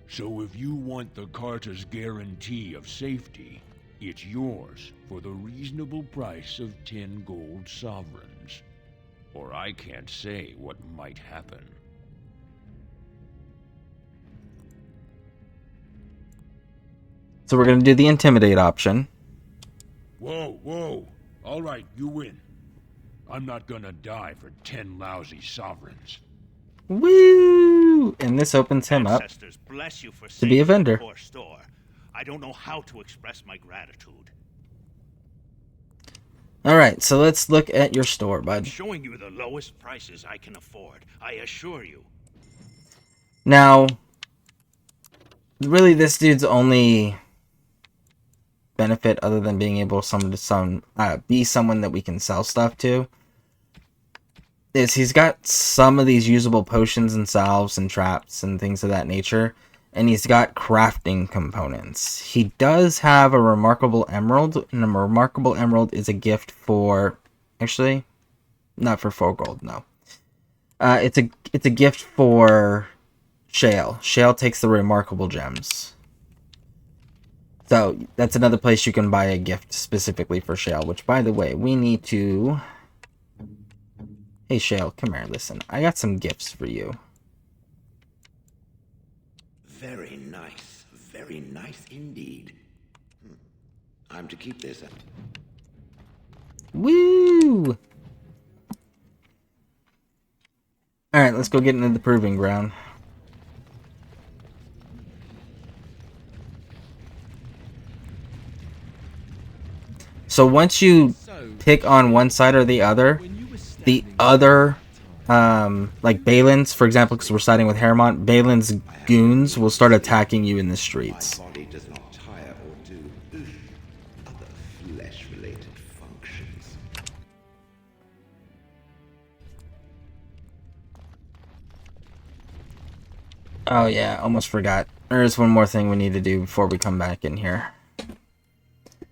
S19: So if you want the Carta's guarantee of safety, it's yours for the reasonable price of 10 gold sovereigns. Or I can't say what might happen.
S1: So we're going to do the intimidate option.
S19: Whoa, whoa. All right, you win. I'm not gonna die for 10 lousy sovereigns.
S1: Woo! And this opens him up
S8: Bless you for
S1: to be a vendor.
S8: poor store. I don't know how to express my gratitude.
S1: Alright, so let's look at your store,
S8: I'm
S1: bud.
S8: showing you the lowest prices I can afford. I assure you.
S1: Now, really this dude's only benefit, other than being able to be someone that we can sell stuff to, is he's got some of these usable potions and salves and traps and things of that nature, and he's got crafting components. He does have a remarkable emerald, and a remarkable emerald is a gift for, actually, not for 4 gold, no. It's a gift for Shale. Shale takes the remarkable gems. So, that's another place you can buy a gift specifically for Shale, which, by the way, we need to... Hey, Shale, come here, listen. I got some gifts for you.
S9: Very nice indeed. I'm to keep this.
S1: Woo! Alright, let's go get into the proving ground. So once you pick on one side or the other like Balin's, for example, because we're siding with Haremont, Balin's goons will start attacking you in the streets.
S9: My body does not tire or do other flesh-related functions.
S1: Oh yeah, almost forgot. There's one more thing we need to do before we come back in here.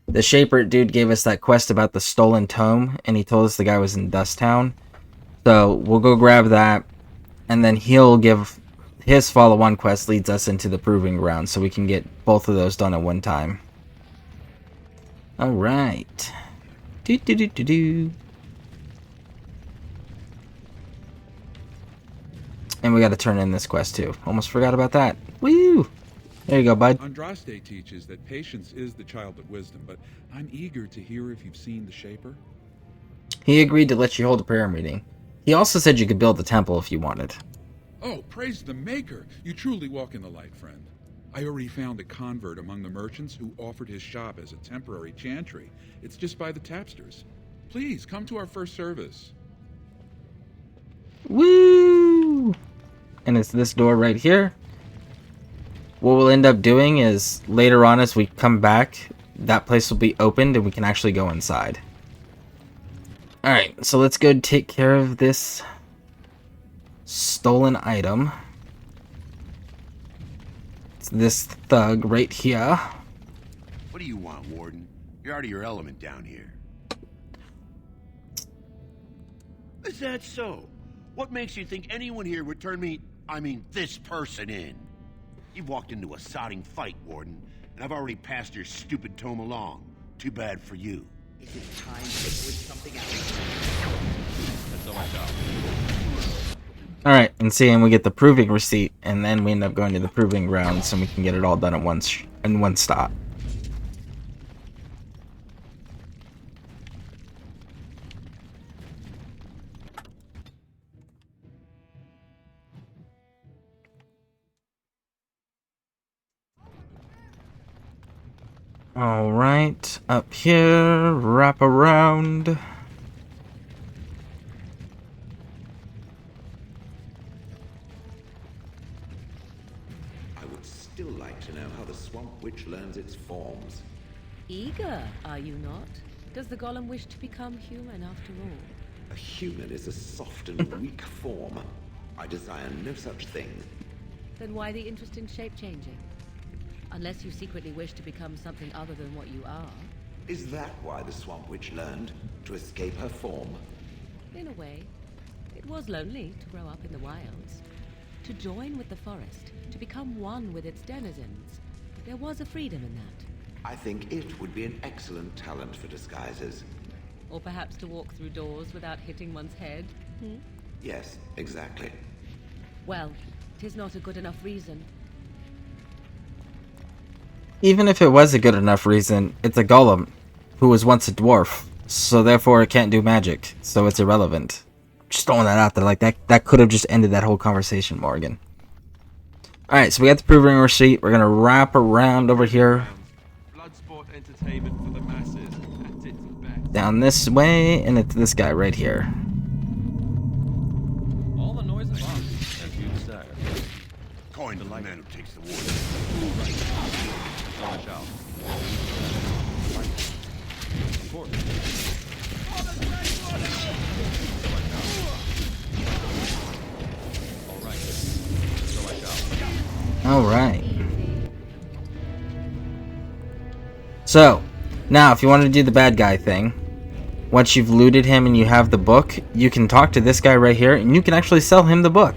S1: The Shaper dude gave us that quest about the stolen tome, and he told us the guy was in Dust Town. So we'll go grab that, and then he'll give his follow-on quest leads us into the Proving Ground, so we can get both of those done at one time. Alright. And we gotta turn in this quest too. Almost forgot about that. Woo! There you go, bud.
S11: Andraste teaches that patience is the child of wisdom, but I'm eager to hear if you've seen the Shaper.
S1: He agreed to let you hold a prayer meeting. He also said you could build the temple if you wanted.
S11: Oh, praise the Maker! You truly walk in the light, friend. I already found a convert among the merchants who offered his shop as a temporary chantry. It's just by the tapsters. Please, come to our first service.
S1: Woo! And it's this door right here. What we'll end up doing is, later on as we come back, that place will be opened and we can actually go inside. Alright, so let's go take care of this stolen item. It's this thug right here.
S15: What do you want, Warden? You're out of your element down here. Is that so? What makes you think anyone here would turn me, this person in? You've walked into a sodding fight, Warden, and I've already passed your stupid tome along. Too bad for you.
S9: Is it time to switch something out?
S3: That's all I got.
S1: Alright, and see, and we get the proving receipt, and then we end up going to the proving grounds, and we can get it all done at once in one stop. Alright, up here, wrap around.
S9: I would still like to know how the Swamp Witch learns its forms.
S4: Eager, are you not? Does the golem wish to become human after all?
S9: A human is a soft and weak form. I desire no such thing.
S4: Then why the interest in shape-changing? Unless you secretly wish to become something other than what you are.
S9: Is that why the Swamp Witch learned? To escape her form?
S4: In a way. It was lonely to grow up in the wilds. To join with the forest, to become one with its denizens. There was a freedom in that.
S9: I think it would be an excellent talent for disguises.
S4: Or perhaps to walk through doors without hitting one's head.
S9: Yes, exactly.
S4: Well, 'tis not a good enough reason.
S1: Even if it was a good enough reason, it's a golem who was once a dwarf, so therefore it can't do magic, so it's irrelevant. Just throwing that out there, like that could have just ended that whole conversation, Morgan. Alright, so we got the proving receipt. We're gonna wrap around over here.
S10: Bloodsport entertainment for the masses at its best.
S1: Down this way, and it's this guy right here.
S3: All the noise above, as you desire.
S15: Coin to the man who takes the warden.
S3: So I shall. Of course. All right. So I shall.
S1: All right. So, now if you want to do the bad guy thing, once you've looted him and you have the book, you can talk to this guy right here, and you can actually sell him the book.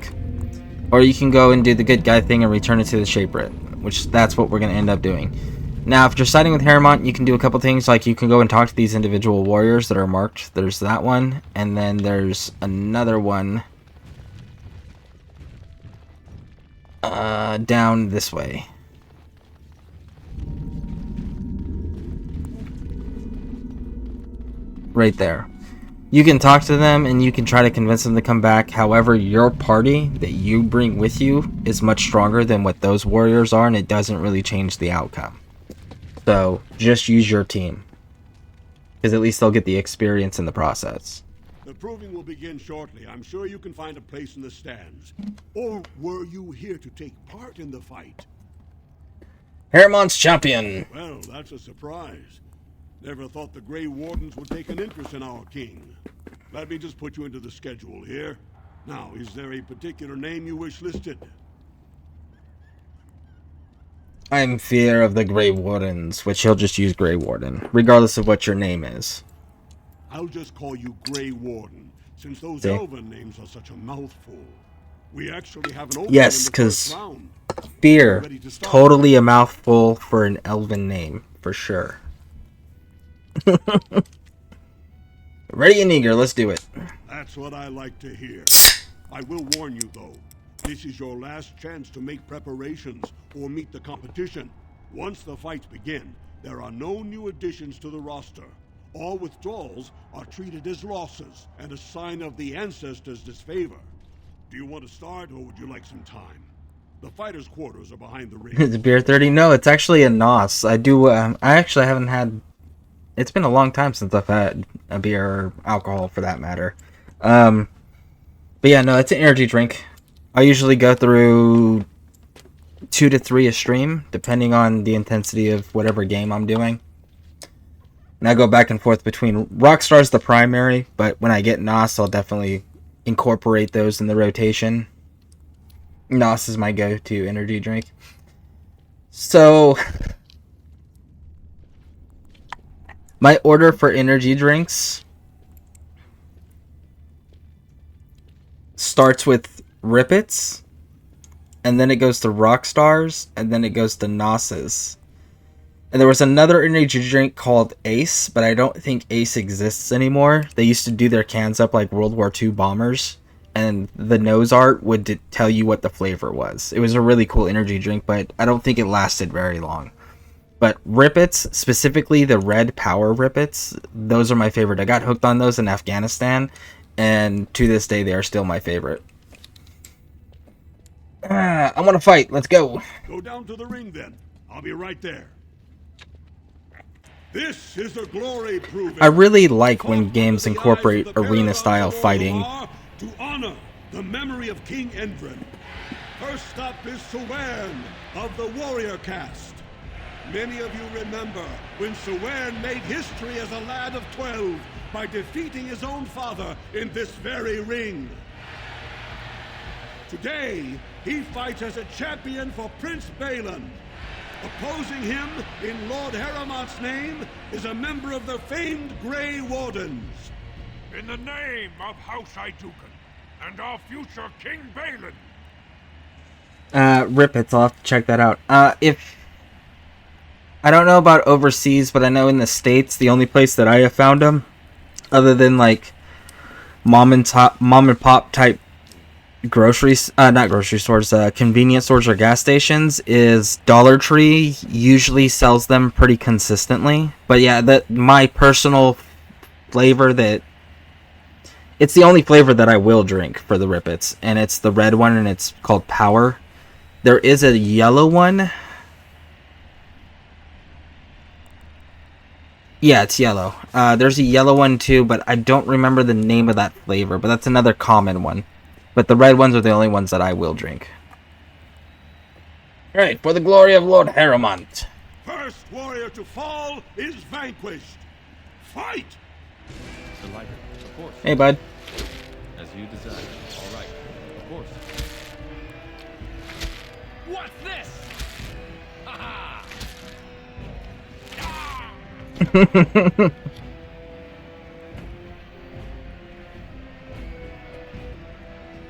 S1: Or you can go and do the good guy thing and return it to the Shaper, which that's what we're going to end up doing. Now, if you're siding with Haremont, you can do a couple things, like you can go and talk to these individual warriors that are marked. There's that one, and then there's another one down this way. Right there. You can talk to them and you can try to convince them to come back. However, your party that you bring with you is much stronger than what those warriors are, and it doesn't really change the outcome. So, just use your team. because at least they'll get the experience in the process.
S16: The proving will begin shortly. I'm sure you can find a place in the stands. Or were you here to take part in the fight?
S1: Harriman's champion.
S16: Well, that's a surprise. Never thought the Grey Wardens would take an interest in our king. Let me just put you into the schedule here. Now, is there a particular name you wish listed?
S1: I'm fear of the Grey Wardens, which he'll just use Grey Warden, regardless of what your name is.
S16: I'll just call you Grey Warden, since those
S1: See?
S16: elven names are such a mouthful. We actually have an opening
S1: Yes,
S16: in the first
S1: because
S16: round.
S1: fear,
S16: Ready to start?
S1: totally a mouthful for an elven name, for sure. Ready and eager, let's do it.
S16: That's what I like to hear. I will warn you, though. This is your last chance to make preparations or meet the competition. Once the fights begin, there are no new additions to the roster. All withdrawals are treated as losses and a sign of the ancestors' disfavor. Do you want to start, or would you like some time? The fighters' quarters are behind the ring.
S1: It's beer 30? No, it's actually a NOS. I actually haven't had... It's been a long time since I've had a beer or alcohol, for that matter. But yeah, no, it's an energy drink. I usually go through 2 to 3 a stream, depending on the intensity of whatever game I'm doing. And I go back and forth between Rockstar's the primary, but when I get NOS, I'll definitely incorporate those in the rotation. NOS is my go-to energy drink. So, my order for energy drinks starts with Rippets, and then it goes to Rockstars, and then it goes to NOS's. And there was another energy drink called Ace, but I don't think Ace exists anymore. They used to do their cans up like World War II bombers, and the nose art would tell you what the flavor was. It was a really cool energy drink, but I don't think it lasted very long. But Rippets, specifically the red power Rippets, those are my favorite. I got hooked on those in Afghanistan, and to this day they are still my favorite. I want to fight. Let's go.
S16: Go down to the ring, then. I'll be right there. This is a glory proving.
S1: I really like when games incorporate arena-style fighting.
S16: To honor the memory of King Endrin. First up is Sewern of the Warrior Caste. Many of you remember when Sewern made history as a lad of 12 by defeating his own father in this very ring. Today, he fights as a champion for Prince Balin. Opposing him in Lord Harrimant's name is a member of the famed Grey Wardens.
S8: In the name of House Idukan and our future King Balin.
S1: Rippets, I'll have to check that out. If I don't know about overseas, but I know in the States, the only place that I have found them, other than like mom and pop type groceries, not grocery stores, convenience stores or gas stations, is Dollar Tree usually sells them pretty consistently. But yeah, my personal flavor it's the only flavor that I will drink for the Rippets, and it's the red one, and it's called Power. There is a yellow one. Yeah, it's yellow. There's a yellow one too, but I don't remember the name of that flavor, but that's another common one. But the red ones are the only ones that I will drink. Alright, for the glory of Lord Harrimant.
S16: First warrior to fall is vanquished. Fight!
S3: Delighted, of course.
S1: Hey, bud.
S3: As you desire. All right, of course.
S14: What's this? Ha ha!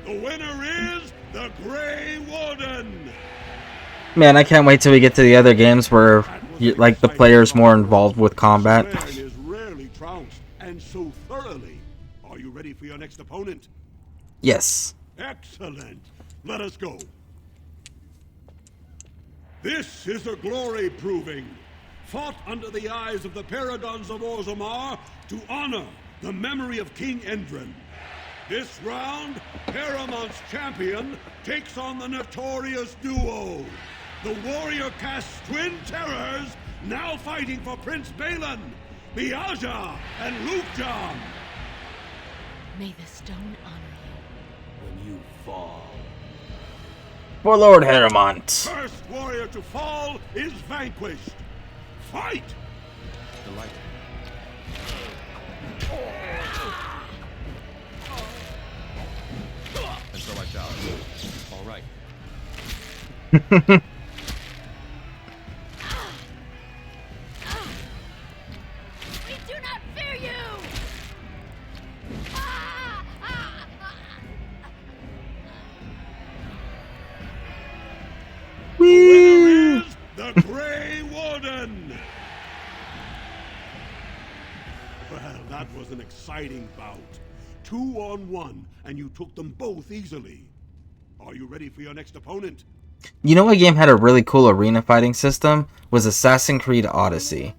S16: The winner is the Grey Warden.
S1: Man, I can't wait till we get to the other games where like the player's more involved with combat.
S16: Is rarely trounced, and so thoroughly. Are you ready for your next opponent?
S1: Yes.
S16: Excellent. Let us go. This is a glory proving, fought under the eyes of the Paragons of Orzammar to honor the memory of King Endrin. This round, Harrimant's champion takes on the notorious duo, the Warrior Caste Twin Terrors, now fighting for Prince Balin. Biaja and Lukjan!
S22: May the stone honor
S16: When you fall.
S1: For Lord Haramont.
S16: First warrior to fall is vanquished. Fight!
S3: Delighted. And so I shall. All right.
S22: We do not fear you!
S16: Woo! The Grey Warden! Well, that was an exciting bout. 2-on-1, and you took them both easily. Are you ready for your next opponent?
S1: You know what game had a really cool arena fighting system? Was Assassin's Creed Odyssey.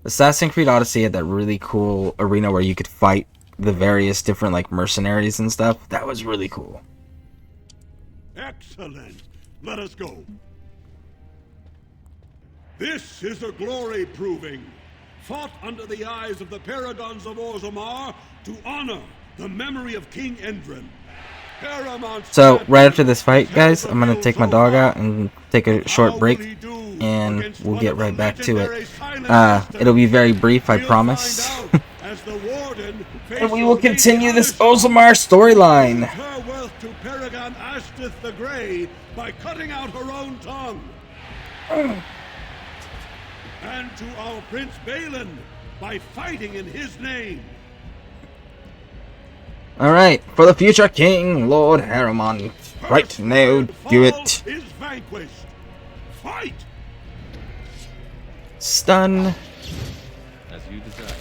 S1: Assassin's Creed Odyssey had that really cool arena where you could fight the various different like mercenaries and stuff. That was really cool.
S16: Excellent. Let us go. This is a glory proving, fought under the eyes of the Paragons of Orzammar to honor the memory of King Endrin.
S1: So, right after this fight, guys, I'm going to take my dog out and take a short break, and we'll get right back to it. It'll be very brief, I promise. And we will continue this Orzammar storyline.
S16: Her wealth to Paragon Ashtith the Grey by cutting out her own tongue. And to our Prince Balin by fighting in his name.
S1: Alright, for the future king, Lord Haramont. Right now, do it.
S16: Is vanquished. Fight!
S1: Stun.
S3: As you desire.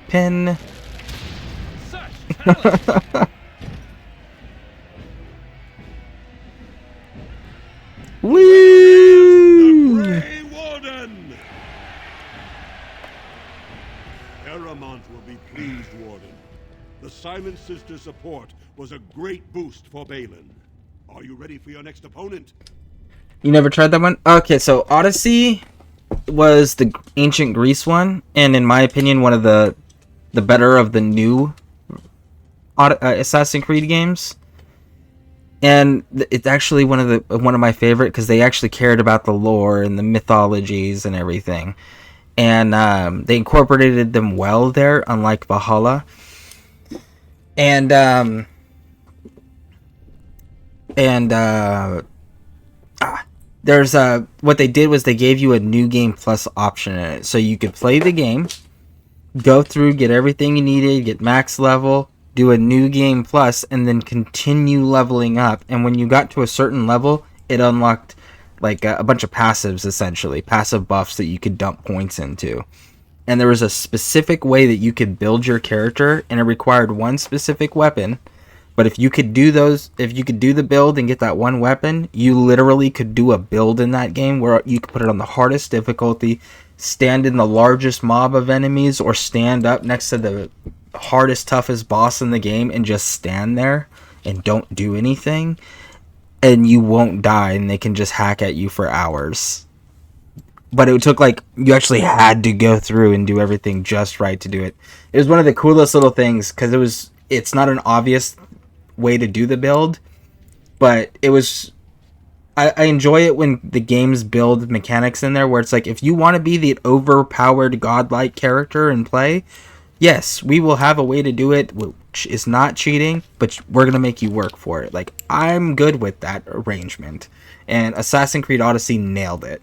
S1: Pin. Woo!
S16: The Grey Warden! Haramont will be pleased, Warden. The Silent Sister support was a great boost for Balin. Are you ready for your next opponent?
S1: You never tried that one? Okay, so Odyssey was the ancient Greece one, and in my opinion, one of the better of the new Assassin's Creed games. And it's actually one of my favorite because they actually cared about the lore and the mythologies and everything, and they incorporated them well there, unlike Valhalla. And there's what they did was they gave you a new game plus option in it, so you could play the game, go through, get everything you needed, get max level, do a new game plus, and then continue leveling up. And when you got to a certain level, it unlocked like a bunch of passives, essentially passive buffs that you could dump points into. And there was a specific way that you could build your character, and it required one specific weapon. But if you could do the build and get that one weapon, you literally could do a build in that game where you could put it on the hardest difficulty, stand in the largest mob of enemies, or stand up next to the hardest, toughest boss in the game and just stand there and don't do anything, and you won't die, and they can just hack at you for hours. But it took you actually had to go through and do everything just right to do it. It was one of the coolest little things because it's not an obvious way to do the build, but it was. I enjoy it when the games build mechanics in there where it's like, if you want to be the overpowered godlike character and play, yes, we will have a way to do it, which is not cheating, but we're going to make you work for it. Like, I'm good with that arrangement. And Assassin's Creed Odyssey nailed it.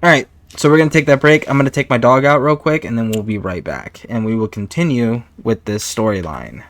S1: Alright, so we're going to take that break. I'm going to take my dog out real quick, and then we'll be right back. And we will continue with this storyline.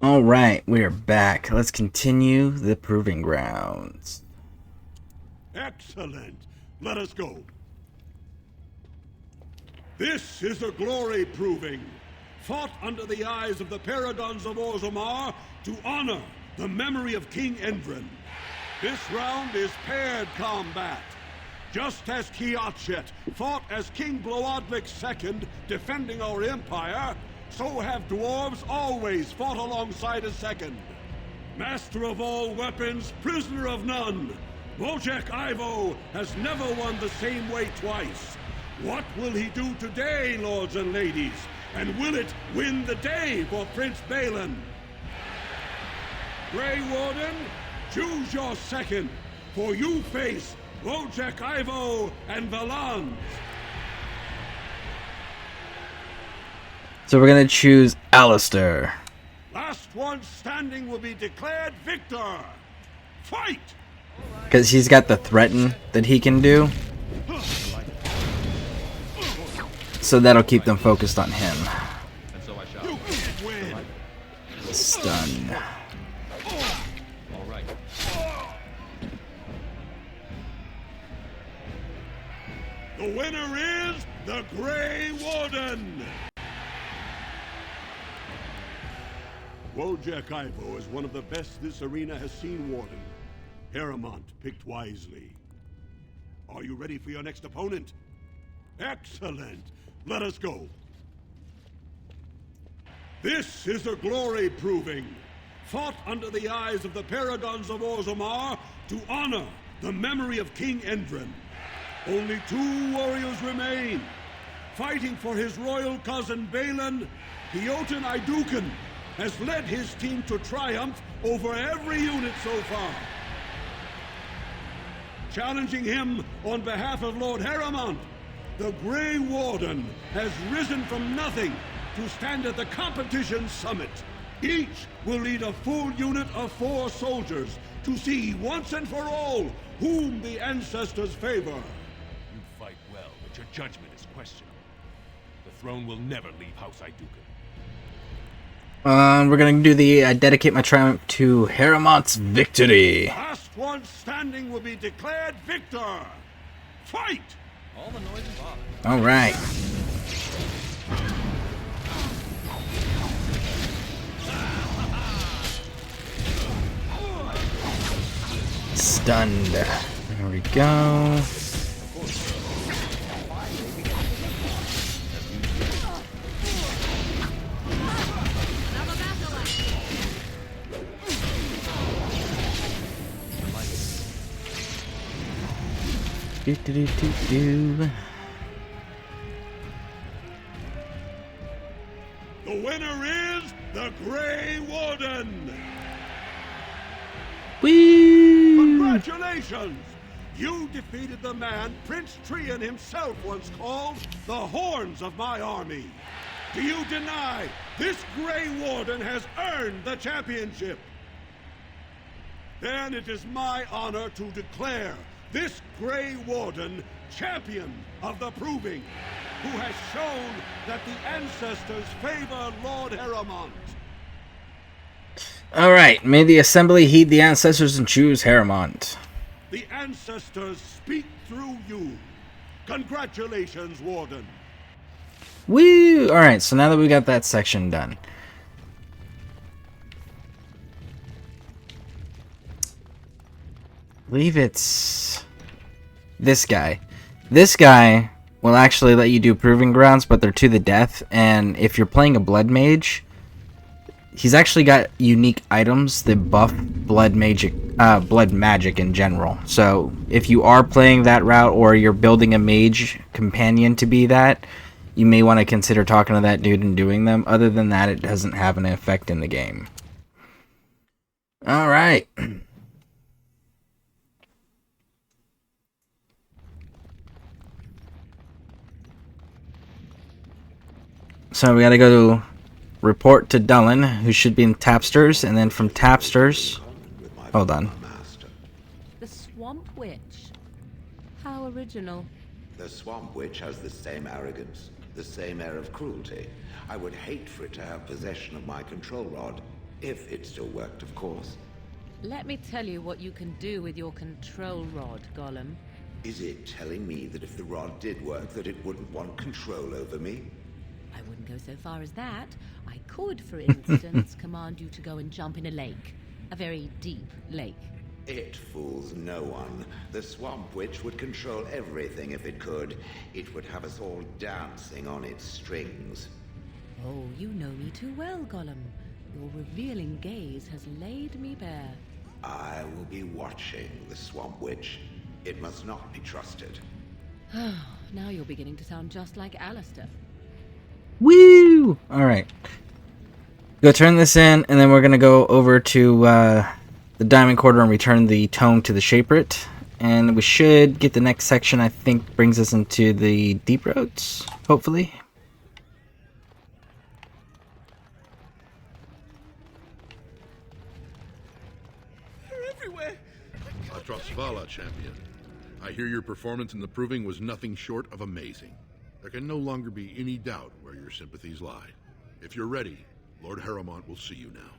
S1: Alright, we're back. Let's continue the proving grounds.
S16: Excellent. Let us go. This is a glory proving, fought under the eyes of the paragons of Orzammar to honor the memory of King Endrin. This round is paired combat. Just as Kiatchet fought as King Bloodlik II defending our empire, so have dwarves always fought alongside a second. Master of all weapons, prisoner of none, Wojek Ivo has never won the same way twice. What will he do today, lords and ladies? And will it win the day for Prince Balin? Grey Warden, choose your second, for you face Wojek Ivo and Valans.
S1: So we're gonna choose Alistair.
S16: Last one standing will be declared victor. Fight!
S1: Because he's got the threaten that he can do. So that'll keep them focused on him.
S3: And so I shall.
S1: Stun.
S3: All right.
S16: The winner is the Grey Warden. Wojek Ivo is one of the best this arena has seen, Warden. Haremont picked wisely. Are you ready for your next opponent? Excellent. Let us go. This is a glory proving, fought under the eyes of the paragons of Orzammar to honor the memory of King Endrin. Only 2 warriors remain. Fighting for his royal cousin Balin, Hioten Iduken has led his team to triumph over every unit so far. Challenging him on behalf of Lord Haremont, the Grey Warden has risen from nothing to stand at the competition summit. Each will lead a full unit of 4 soldiers to see once and for all whom the ancestors favor.
S19: You fight well, but your judgment is questionable. The throne will never leave House Iduken.
S1: We're gonna do the dedicate my triumph to Haremont's victory.
S16: Last one standing will be declared victor. Fight!
S3: All the noise and bother.
S1: All right. Stunned. There we go. Do.
S16: The winner is the Grey Warden!
S1: Whee!
S16: Congratulations! You defeated the man Prince Trian himself once called the Horns of my army. Do you deny this Grey Warden has earned the championship? Then it is my honor to declare this Grey Warden champion of the proving, who has shown that the ancestors favor Lord Haremont.
S1: Alright, may the assembly heed the ancestors and choose Haremont.
S16: The ancestors speak through you. Congratulations, Warden.
S1: Woo! Alright, so now that we got that section done. I believe it's this guy. This guy will actually let you do proving grounds, but they're to the death, and if you're playing a blood mage, he's actually got unique items that buff blood magic in general. So if you are playing that route or you're building a mage companion to be that, you may want to consider talking to that dude and doing them. Other than that, it doesn't have an effect in the game. Alright. So we gotta go to report to Dullen, who should be in Tapsters, and then from Tapsters... Hold on.
S4: The Swamp Witch. How original.
S9: The Swamp Witch has the same arrogance, the same air of cruelty. I would hate for it to have possession of my control rod. If it still worked, of course.
S4: Let me tell you what you can do with your control rod, Gollum.
S9: Is it telling me that if the rod did work, that it wouldn't want control over me?
S4: I wouldn't go so far as that. I could, for instance, command you to go and jump in a lake. A very deep lake.
S9: It fools no one. The Swamp Witch would control everything if it could. It would have us all dancing on its strings.
S4: Oh, you know me too well, Gollum. Your revealing gaze has laid me bare.
S9: I will be watching the Swamp Witch. It must not be trusted.
S4: Now you're beginning to sound just like Alistair.
S1: Woo! Alright. Go turn this in, and then we're going to go over to the Diamond Quarter and return the tome to the Shaperate. And we should get the next section, I think, brings us into the Deep Roads, hopefully.
S23: They're everywhere! Atrosvala, champion. I hear your performance in the Proving was nothing short of amazing. There can no longer be any doubt where your sympathies lie. If you're ready, Lord Harrowmont will see you now.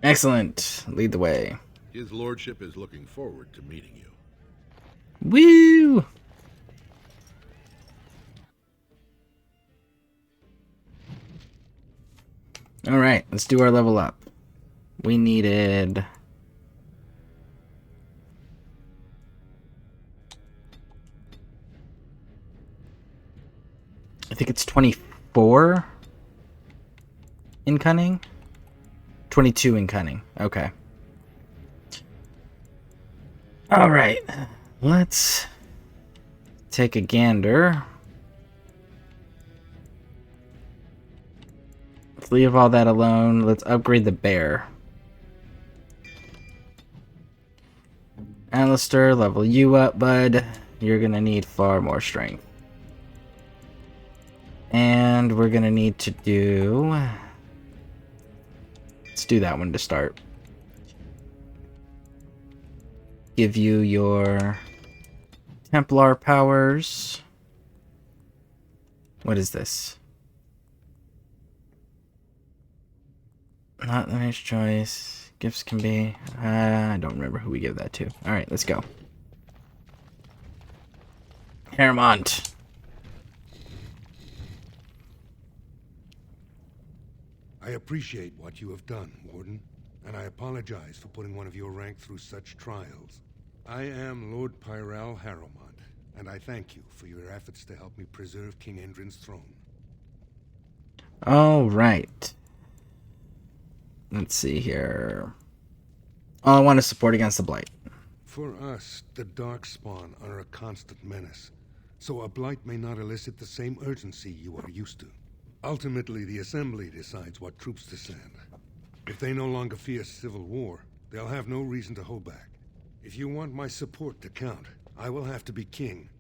S1: Excellent. Lead the way.
S23: His lordship is looking forward to meeting you.
S1: Woo! Alright, let's do our level up. We needed... I think it's 24 in Cunning? 22 in Cunning. Okay. Alright. Let's take a gander. Let's leave all that alone. Let's upgrade the bear. Alistair, level you up, bud. You're gonna need far more strength. And we're gonna need to do... Let's do that one to start. Give you your Templar powers. What is this? Not the nice choice. Gifts can be... I don't remember who we give that to. Alright, let's go. Harrowmont.
S16: I appreciate what you have done, Warden, and I apologize for putting one of your rank through such trials. I am Lord Pyral Harrowmont, and I thank you for your efforts to help me preserve King Endrin's throne.
S1: Alright. Let's see here. All I want is support against the Blight.
S16: For us, the Darkspawn are a constant menace, so a Blight may not elicit the same urgency you are used to. Ultimately, the Assembly decides what troops to send. If they no longer fear civil war, they'll have no reason to hold back. If you want my support to count, I will have to be king.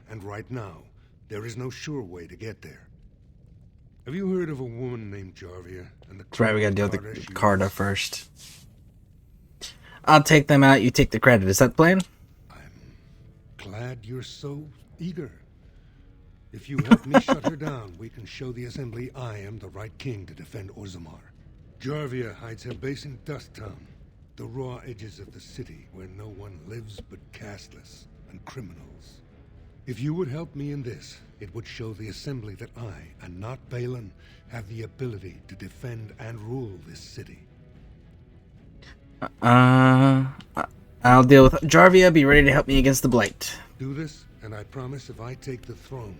S16: And right now, there is no sure way to get there. Have you heard of a woman named Jarvia? And the
S1: That's right, we gotta deal with the Carta first. I'll take them out, you take the credit. Is that the plan?
S16: Glad you're so eager. If you help me shut her down, we can show the Assembly I am the right king to defend Orzammar. Jarvia hides her base in Dusttown, the raw edges of the city where no one lives but castless and criminals. If you would help me in this, it would show the Assembly that I, and not Balin, have the ability to defend and rule this city.
S1: I'll deal with Jarvia. Be ready to help me against the Blight.
S16: Do this, and I promise if I take the throne,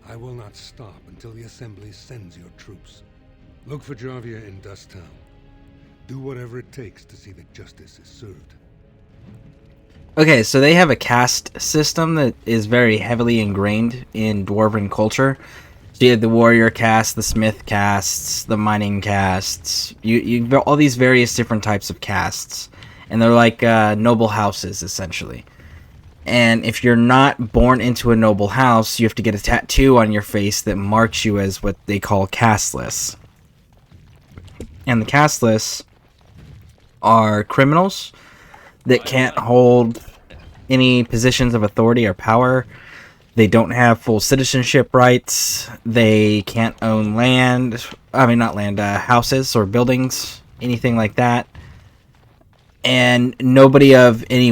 S16: I will not stop until the Assembly sends your troops. Look for Jarvia in Dusttown. Do whatever it takes to see that justice is served.
S1: Okay, so they have a caste system that is very heavily ingrained in Dwarven culture. So you have the warrior caste, the smith castes, the mining castes. You all these various different types of castes. And they're like noble houses, essentially. And if you're not born into a noble house, you have to get a tattoo on your face that marks you as what they call casteless. And the casteless are criminals that can't hold any positions of authority or power. They don't have full citizenship rights. They can't own land. I mean, not land, houses or buildings. anything like that. And nobody of any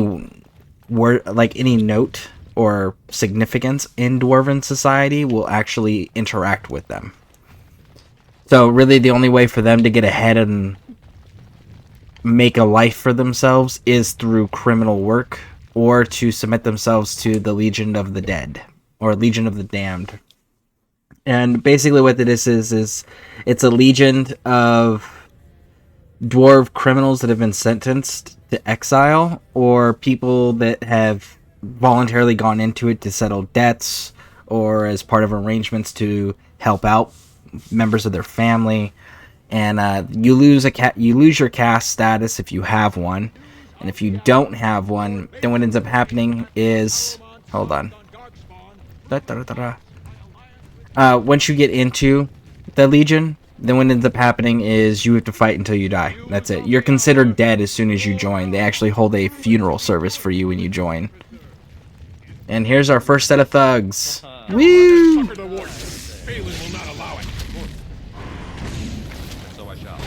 S1: any note or significance in Dwarven society will actually interact with them. So really the only way for them to get ahead and make a life for themselves is through criminal work or to submit themselves to the Legion of the Dead or Legion of the Damned. And basically what it is it's a legion of dwarf criminals that have been sentenced to exile, or people that have voluntarily gone into it to settle debts or as part of arrangements to help out members of their family. And you lose your caste status if you have one, and if you don't have one, then what ends up happening is, hold on, once you get into the Legion, then what ends up happening is you have to fight until you die. That's it. You're considered dead as soon as you join. They actually hold a funeral service for you when you join. And here's our first set of thugs. Woo!
S12: Balin will not allow it.
S3: So I shall.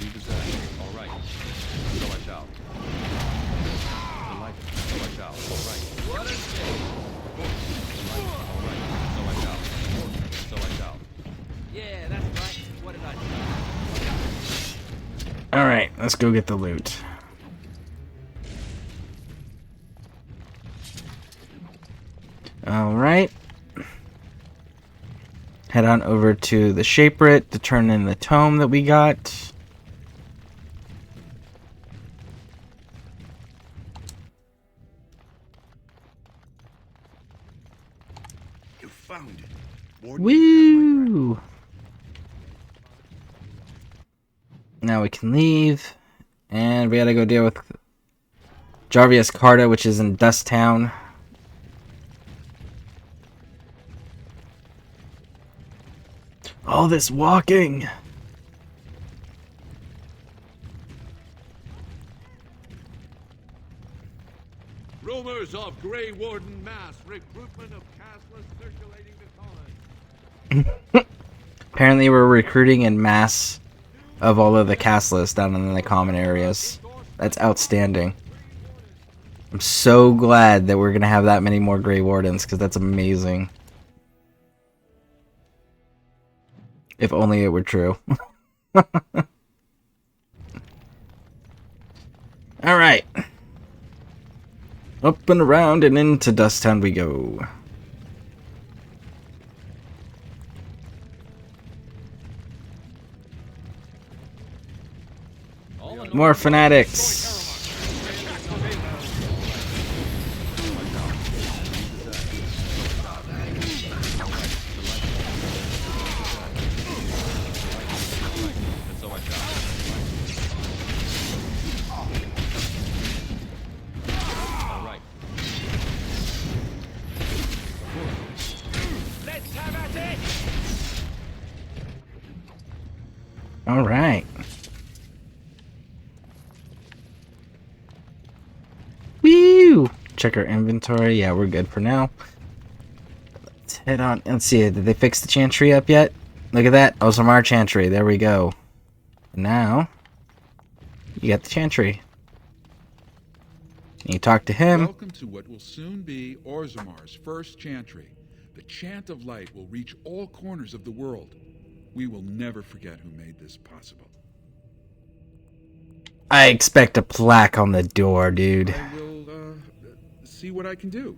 S3: You desire. All right. So I shall. Delighted. So I shall. All right. What is it? All right. So I shall. So I shall.
S14: Yeah, that's right. What did I say?
S1: Alright, let's go get the loot. Alright. Head on over to the Shaperate to turn in the tome that we got.
S15: You found it.
S1: Woo! Now we can leave. And we gotta go deal with Jarvius Carta, which is in Dust Town. All this walking!
S10: Rumors of Grey Warden mass recruitment of castless circulating the colony.
S1: Apparently we're recruiting in mass of all of the castless down in the common areas. That's outstanding. I'm so glad that we're going to have that many more Grey Wardens, because that's amazing. If only it were true. Alright. Up and around and into Dust Town we go. More fanatics. All right. Woo! Check our inventory. Yeah, we're good for now. Let's head on and see. Did they fix the chantry up yet? Look at that. Ozamar Chantry. There we go. Now, you got the chantry. You talk to him.
S11: Welcome to what will soon be Orzamar's first chantry. The chant of light will reach all corners of the world. We will never forget who made this possible.
S1: I expect a plaque on the door, dude.
S11: I will, see what I can do.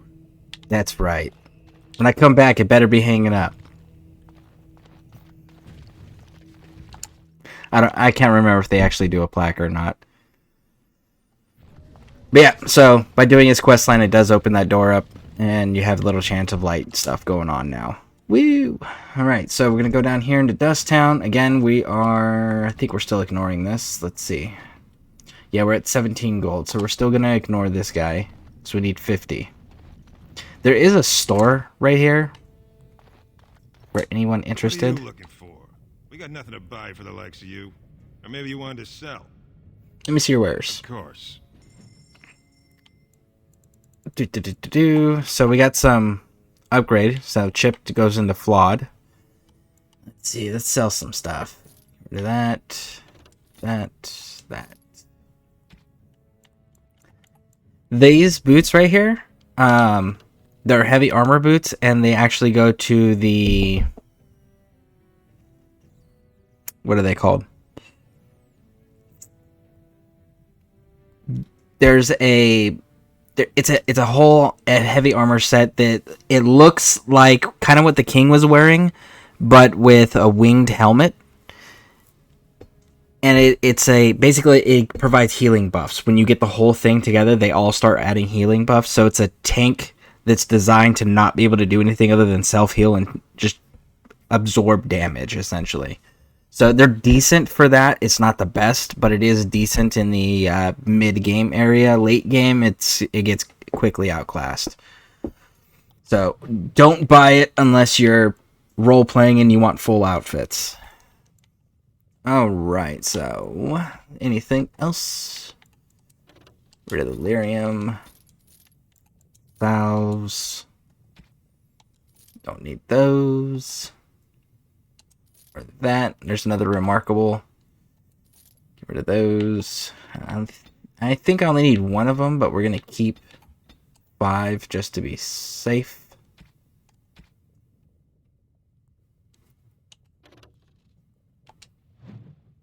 S1: That's right. When I come back, it better be hanging up. I can't remember if they actually do a plaque or not. But yeah, so by doing his quest line, it does open that door up, and you have a little chant of light stuff going on now. Woo! Alright, so we're going to go down here into Dust Town. Again, I think we're still ignoring this. Let's see. Yeah, we're at 17 gold, so we're still going to ignore this guy. So we need 50. There is a store right here. For anyone interested.
S18: What are you looking for? We got nothing to buy for the likes of you. Or maybe you wanted to sell.
S1: Let me see your wares.
S18: Of course.
S1: So we got some upgrade. So chip goes into flawed. Let's see. Let's sell some stuff. Rid of that. That. These boots right here, they're heavy armor boots, and they actually go to the... What are they called? There's a... It's a whole heavy armor set that it looks like kind of what the king was wearing, but with a winged helmet. And it's basically it provides healing buffs. When you get the whole thing together, they all start adding healing buffs. So it's a tank that's designed to not be able to do anything other than self-heal and just absorb damage, essentially. So they're decent for that. It's not the best, but it is decent in the mid-game area. Late game, it gets quickly outclassed. So don't buy it unless you're role-playing and you want full outfits. Alright, so anything else? Rid of the lyrium. Valves. Don't need those. Or that. There's another remarkable. Get rid of those. I think I only need one of them, but we're going to keep 5 just to be safe.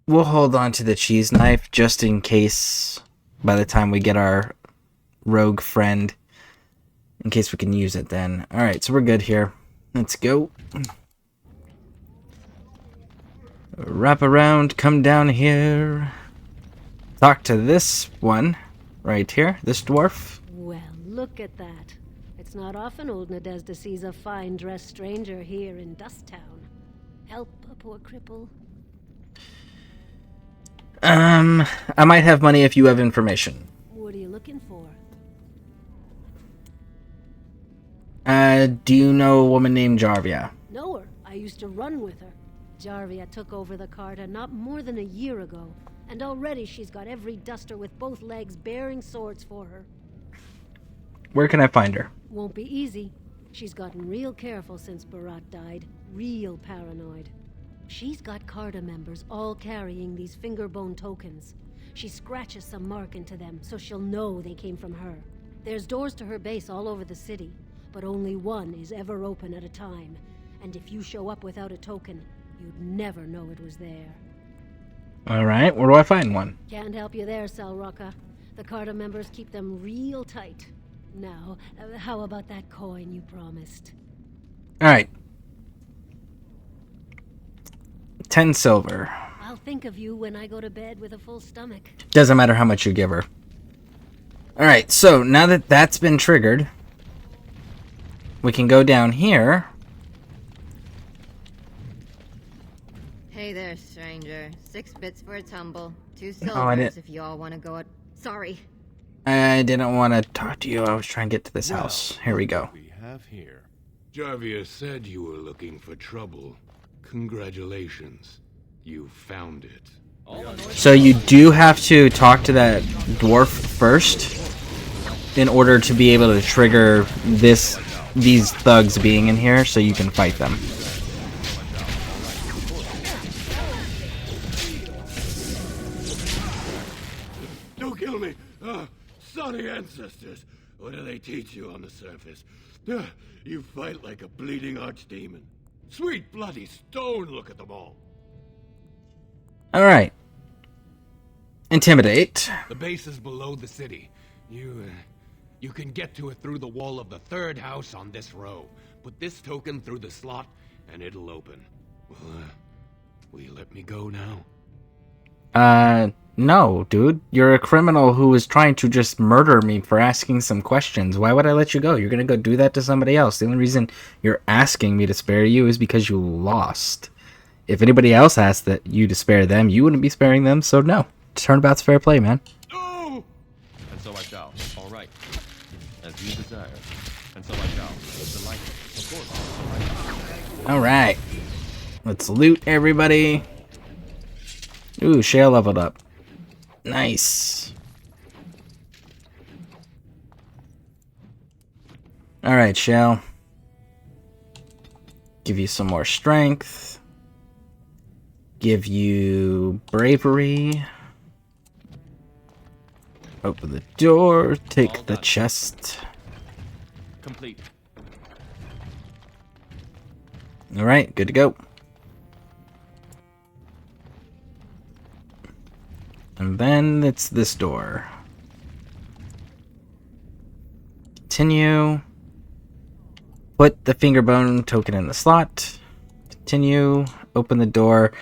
S1: We'll hold on to the cheese knife just in case by the time we get our rogue friend. In case we can use it then. Alright, so we're good here. Let's go. Wrap around, come down here. Talk to this one right here, this dwarf.
S7: Well, look at that. It's not often old Nadezhda sees a fine-dressed stranger here in Dust Town. Help a poor cripple.
S1: I might have money if you have information.
S7: What are you looking for?
S1: Do you know a woman named Jarvia?
S7: Know her. I used to run with her. Jarvia took over the Carta not more than a year ago, and already she's got every duster with both legs bearing swords for her.
S1: Where can I find her?
S7: Won't be easy. She's gotten real careful since Barat died. Real paranoid. She's got Carta members all carrying these fingerbone tokens. She scratches some mark into them so she'll know they came from her. There's doors to her base all over the city, but only one is ever open at a time. And if you show up without a token, you'd never know it was there.
S1: Alright, where do I find one?
S7: Can't help you there, Salrocka. The Carta members keep them real tight. Now, how about that coin you promised?
S1: Alright. 10 silver.
S7: I'll think of you when I go to bed with a full stomach.
S1: Doesn't matter how much you give her. Alright, so now that that's been triggered, we can go down here.
S20: Hey there, stranger. 6 bits for a tumble. 2
S1: Oh, I
S20: silvers
S1: didn't-
S20: if you all want to go out. Sorry.
S1: I didn't want to talk to you. I was trying to get to this house. Here we go.
S2: We have here. Jarvia said you were looking for trouble. Congratulations. You found it.
S1: So you do have to talk to that dwarf first in order to be able to trigger these thugs being in here so you can fight them.
S2: Don't kill me! Sonny ancestors! What do they teach you on the surface? You fight like a bleeding archdemon. Sweet bloody stone, look at them all.
S1: Alright. Intimidate.
S12: The base is below the city. You can get to it through the wall of the 3rd house on this row. Put this token through the slot, and it'll open. Will you let me go now?
S1: No, dude. You're a criminal who is trying to just murder me for asking some questions. Why would I let you go? You're gonna go do that to somebody else. The only reason you're asking me to spare you is because you lost. If anybody else asked that you to spare them, you wouldn't be sparing them, so no. Turnabout's fair play, man.
S3: And so I shall. All right. As you desire. And so I shall. Delighted. Of course.
S1: Alright. Let's loot everybody. Ooh, Shale leveled up. Nice. Alright, Shale. Give you some more strength. give you bravery. Open the door, take the chest.
S13: Complete.
S1: Alright, good to go. And then it's this door. Continue. Put the fingerbone token in the slot. Continue. Open the door.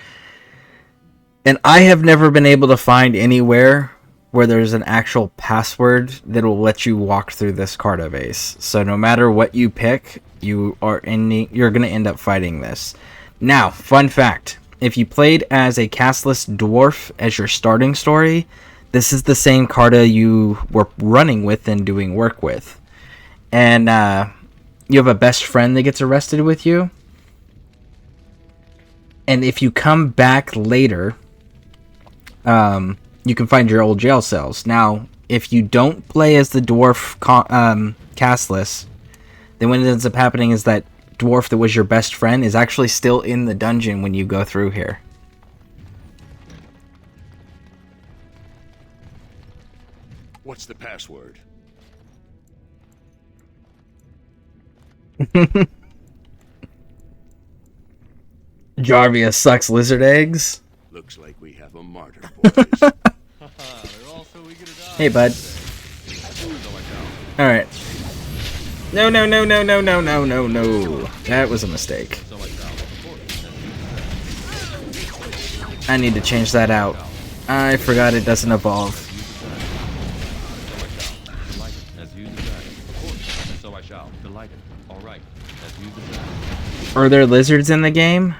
S1: And I have never been able to find anywhere where there's an actual password that will let you walk through this Carta base. So no matter what you pick, you're going to end up fighting this. Now, fun fact. If you played as a castless dwarf as your starting story, this is the same Carta you were running with and doing work with. And you have a best friend that gets arrested with you. And if you come back later, you can find your old jail cells. Now, if you don't play as the dwarf castless, then what ends up happening is that dwarf that was your best friend is actually still in the dungeon when you go through here.
S8: What's the password?
S1: Jarvia sucks lizard eggs.
S8: Looks like we have a martyr, boys.
S1: Hey, bud. Alright. No. That was a mistake. I need to change that out. I forgot it doesn't evolve. Are there lizards in the game?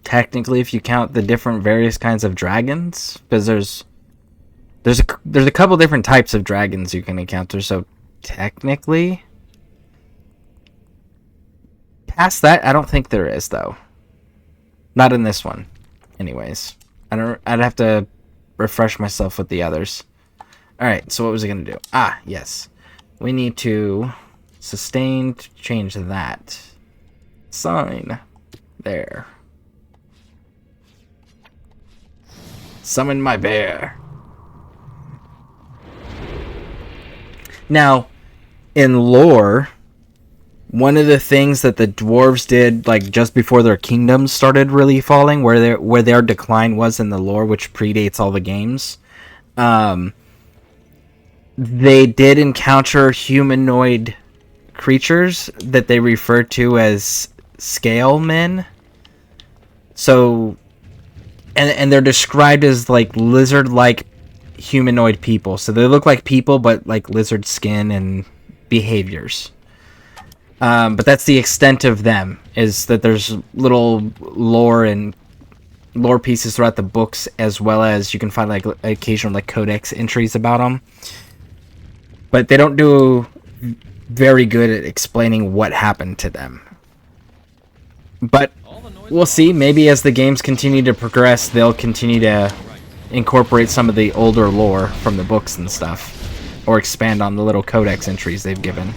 S1: Technically, if you count the different various kinds of dragons, because there's a couple different types of dragons you can encounter, so technically, past that, I don't think there is, though. Not in this one, anyways. I'd have to refresh myself with the others. All right, so what was I gonna do? Ah, yes, we need to sustain to change that sign there. Summon my bear. Now, in lore, one of the things that the dwarves did, like just before their kingdoms started really falling, where their decline was in the lore, which predates all the games, they did encounter humanoid creatures that they referred to as scale men. So, and they're described as like lizard-like humanoid people. So they look like people, but like lizard skin and behaviors. But that's the extent of them, is that there's little lore and lore pieces throughout the books, as well as you can find like occasional like codex entries about them. But they don't do very good at explaining what happened to them. But we'll see. Maybe as the games continue to progress, they'll continue to incorporate some of the older lore from the books and stuff, or expand on the little codex entries they've given.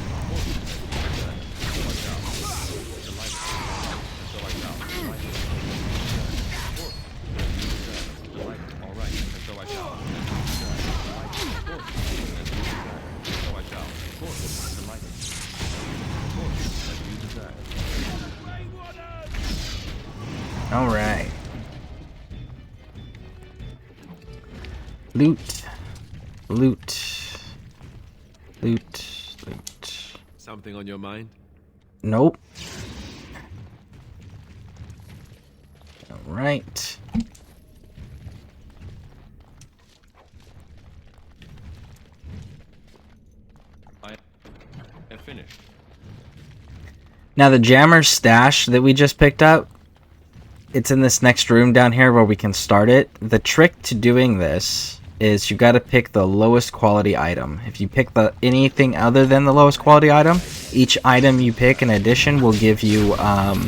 S1: Alright. Loot.
S13: Something on your mind?
S1: Nope. Alright.
S13: I have finished.
S1: Now the jammer stash that we just picked up, it's in this next room down here where we can start it. The trick to doing this is you got to pick the lowest quality item. If you pick anything other than the lowest quality item, each item you pick in addition will give you an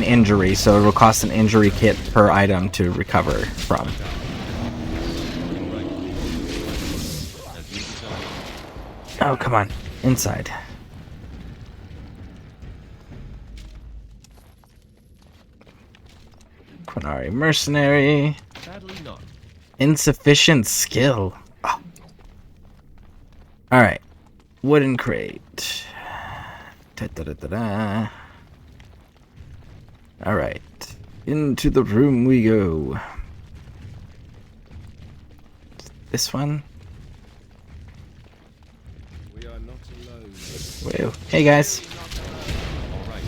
S1: injury. So it will cost an injury kit per item to recover from. Oh, come on. Inside. Quinari mercenary.
S13: Sadly not.
S1: Insufficient skill. Oh. Alright. Wooden crate. Da-da-da-da-da. Alright. Into the room we go. This one.
S3: We are not alone.
S1: Whoa. Hey guys.
S13: Alright,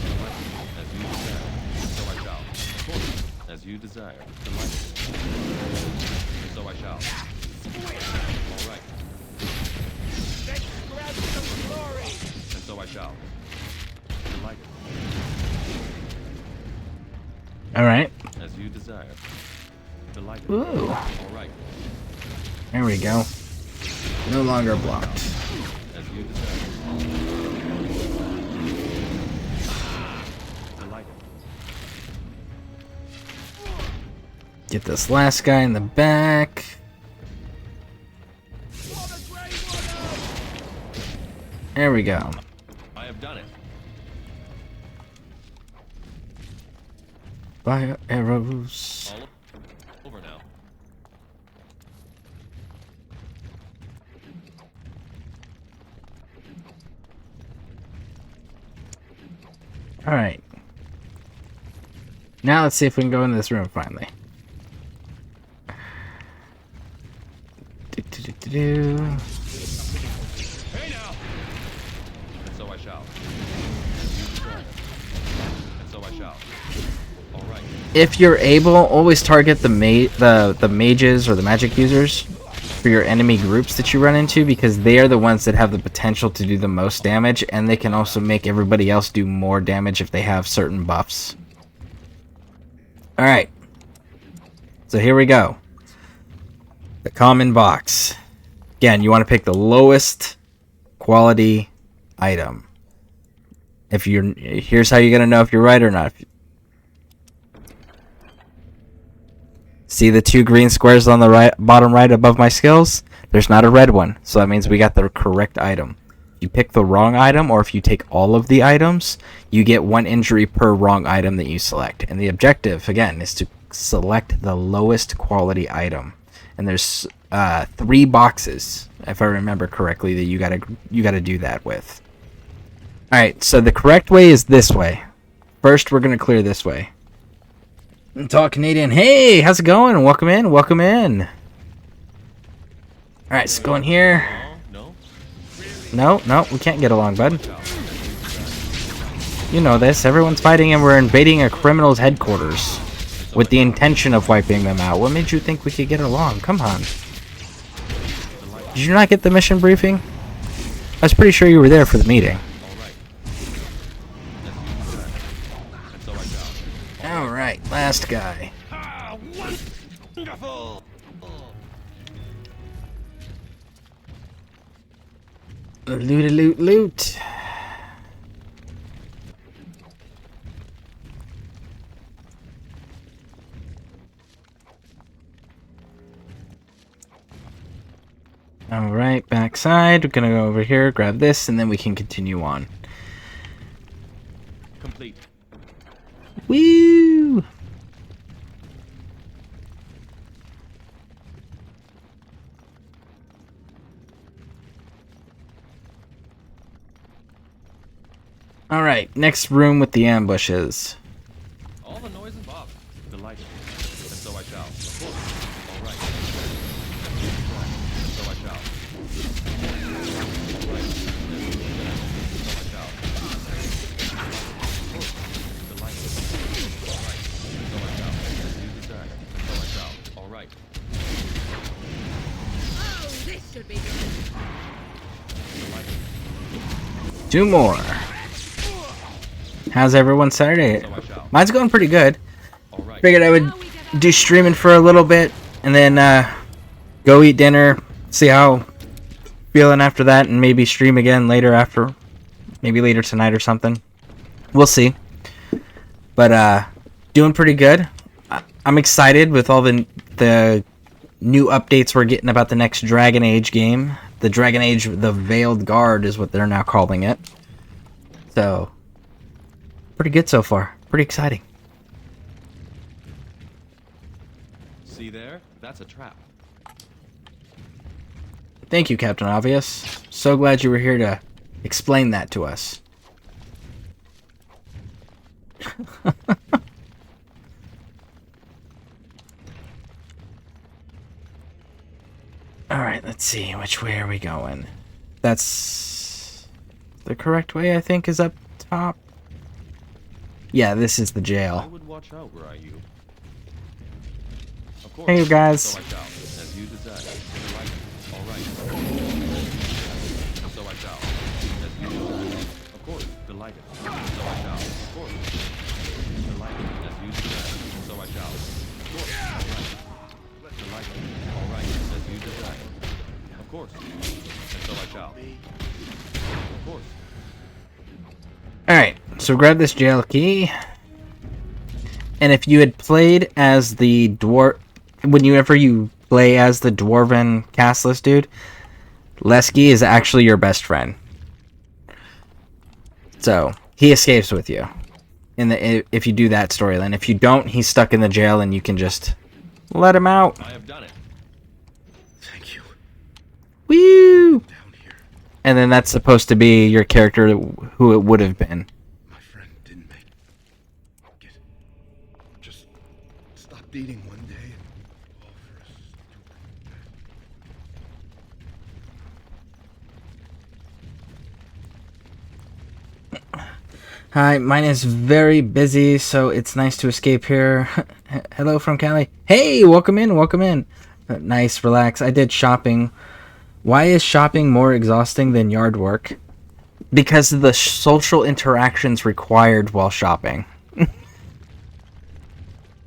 S13: as you desire. So I shall. Of course, as you desire. Delighted. So I shall. Alright.
S14: Let's grab some glory.
S13: And so I shall. Delighted.
S1: Alright.
S13: As you desire. Delighted.
S1: Ooh.
S13: Alright.
S1: There we go. No longer blocked.
S13: As you desire. Delighted.
S1: Get this last guy in the back. There we go.
S13: I have done it.
S1: Fire arrows.
S13: All over now.
S1: Alright. Now let's see if we can go into this room finally. Do-do-do-do-do.
S13: Hey now. And so I shall. As you desire. And so I shall. All right.
S1: If you're able, always target the mages or the magic users for your enemy groups that you run into, because they are the ones that have the potential to do the most damage, and they can also make everybody else do more damage if they have certain buffs. Alright. So here we go. The common box. Again, you want to pick the lowest quality item. Here's how you're going to know if you're right or not. See the two green squares on the right, bottom right above my skills? There's not a red one, so that means we got the correct item. If you pick the wrong item, or if you take all of the items, you get 1 injury per wrong item that you select. And the objective, again, is to select the lowest quality item. And there's 3 boxes, if I remember correctly, that you gotta do that with. Alright, so the correct way is this way. First, we're gonna clear this way. Talk Canadian. Hey, how's it going? Welcome in. Welcome in. Alright, so go in here. No, we can't get along, bud. You know this. Everyone's fighting and we're invading a criminal's headquarters with the intention of wiping them out. What made you think we could get along? Come on. Did you not get the mission briefing? I was pretty sure you were there for the meeting. Alright, last guy.
S14: Ah, wonderful.
S1: Loot. Alright, backside. We're gonna go over here, grab this, and then we can continue on.
S13: Complete.
S1: Woo! Alright, next room with the ambushes.
S13: All the noise and bother. Delighted. And so I shall. Of course. All right. And so I shall. All right. So I shall. Delighted. All right. So I shall. As you desire. So I shall. All right.
S22: Oh, this should be good.
S13: Delighted.
S1: 2 more. How's everyone's Saturday? Mine's going pretty good. Figured I would do streaming for a little bit and then go eat dinner, see how feeling after that, and maybe stream again later after, maybe later tonight or something. We'll see. But doing pretty good. I'm excited with all the new updates we're getting about the next Dragon Age game. The Dragon Age, the Veiled Guard is what they're now calling it. So pretty good so far. Pretty exciting.
S13: See there? That's a trap.
S1: Thank you, Captain Obvious. So glad you were here to explain that to us. Alright, let's see. Which way are we going? That's the correct way, I think, is up top. Yeah, this is the
S13: I
S1: jail.
S13: would watch out, were I you. Of course.
S1: Hey, you guys.
S13: So I shall, as you desire. All right. So I shall, as you desire. Of course, delighted. So I shall. Of course. Delighted, as you desire. So I shall. Of course. Delighted. All right, as you desire. Of course. And so I shall. Of course.
S1: Alright, so grab this jail key. And if you had played as the whenever you play as the Dwarven castless dude, Lesky is actually your best friend. So, he escapes with you. If you do that storyline. If you don't, he's stuck in the jail and you can just let him out.
S13: I have done it.
S1: Thank you. Woo! And then that's supposed to be your character who it would have been.
S17: Just stopped eating one day.
S1: Hi, mine is very busy, so it's nice to escape here. Hello from Cali. Hey, welcome in, welcome in. Nice, relax. I did shopping. Why is shopping more exhausting than yard work? Because of the social interactions required while shopping.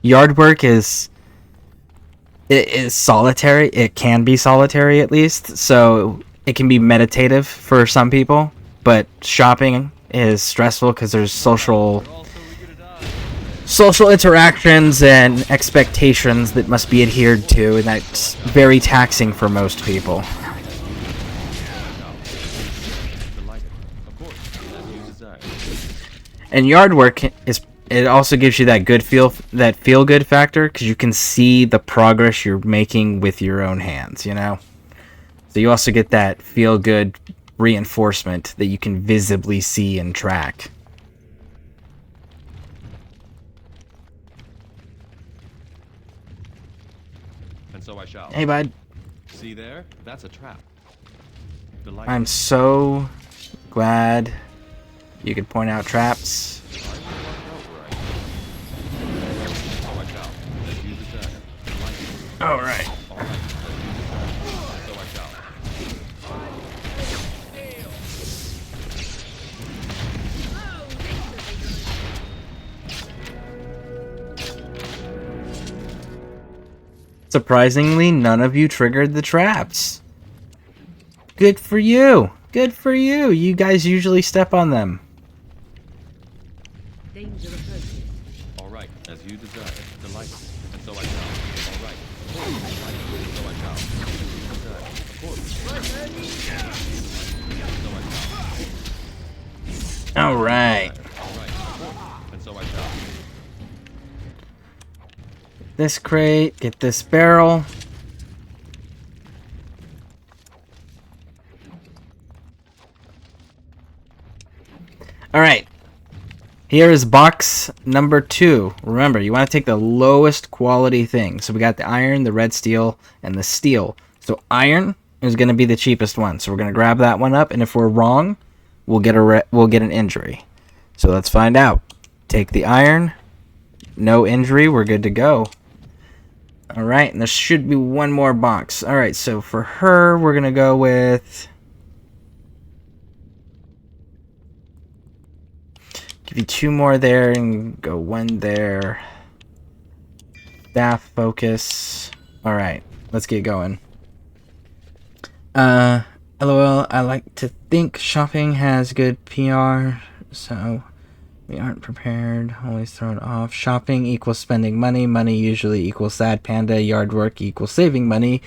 S1: Yard work is solitary. It can be solitary at least, so it can be meditative for some people. But shopping is stressful because there's social interactions and expectations that must be adhered to, and that's very taxing for most people. And yard work it also gives you that feel good factor because you can see the progress you're making with your own hands, you know. So you also get that feel good reinforcement that you can visibly see and track.
S13: And so I shall.
S1: Hey, bud.
S13: See there? That's a trap.
S1: I'm so glad you could point out traps. All right. Surprisingly, none of you triggered the traps. Good for you. Good for you. You guys usually step on them.
S13: All right, as you desire. Delighted. And so I shall. All right. And so I shall. As you desire. Of course.
S1: All right.
S13: And so I shall.
S1: This crate, get this barrel. Alright. Here is box number 2. Remember, you want to take the lowest quality thing. So we got the iron, the red steel, and the steel. So iron is going to be the cheapest one. So we're going to grab that one up, and if we're wrong, we'll get an injury. So let's find out. Take the iron. No injury, we're good to go. Alright, and there should be one more box. Alright, so for her, we're going to go with... Give you 2 more there and go 1 there. Staff focus. Alright, let's get going. LOL, I like to think shopping has good PR, so... We aren't prepared, always thrown off. Shopping equals spending money. Money usually equals sad panda. Yard work equals saving money.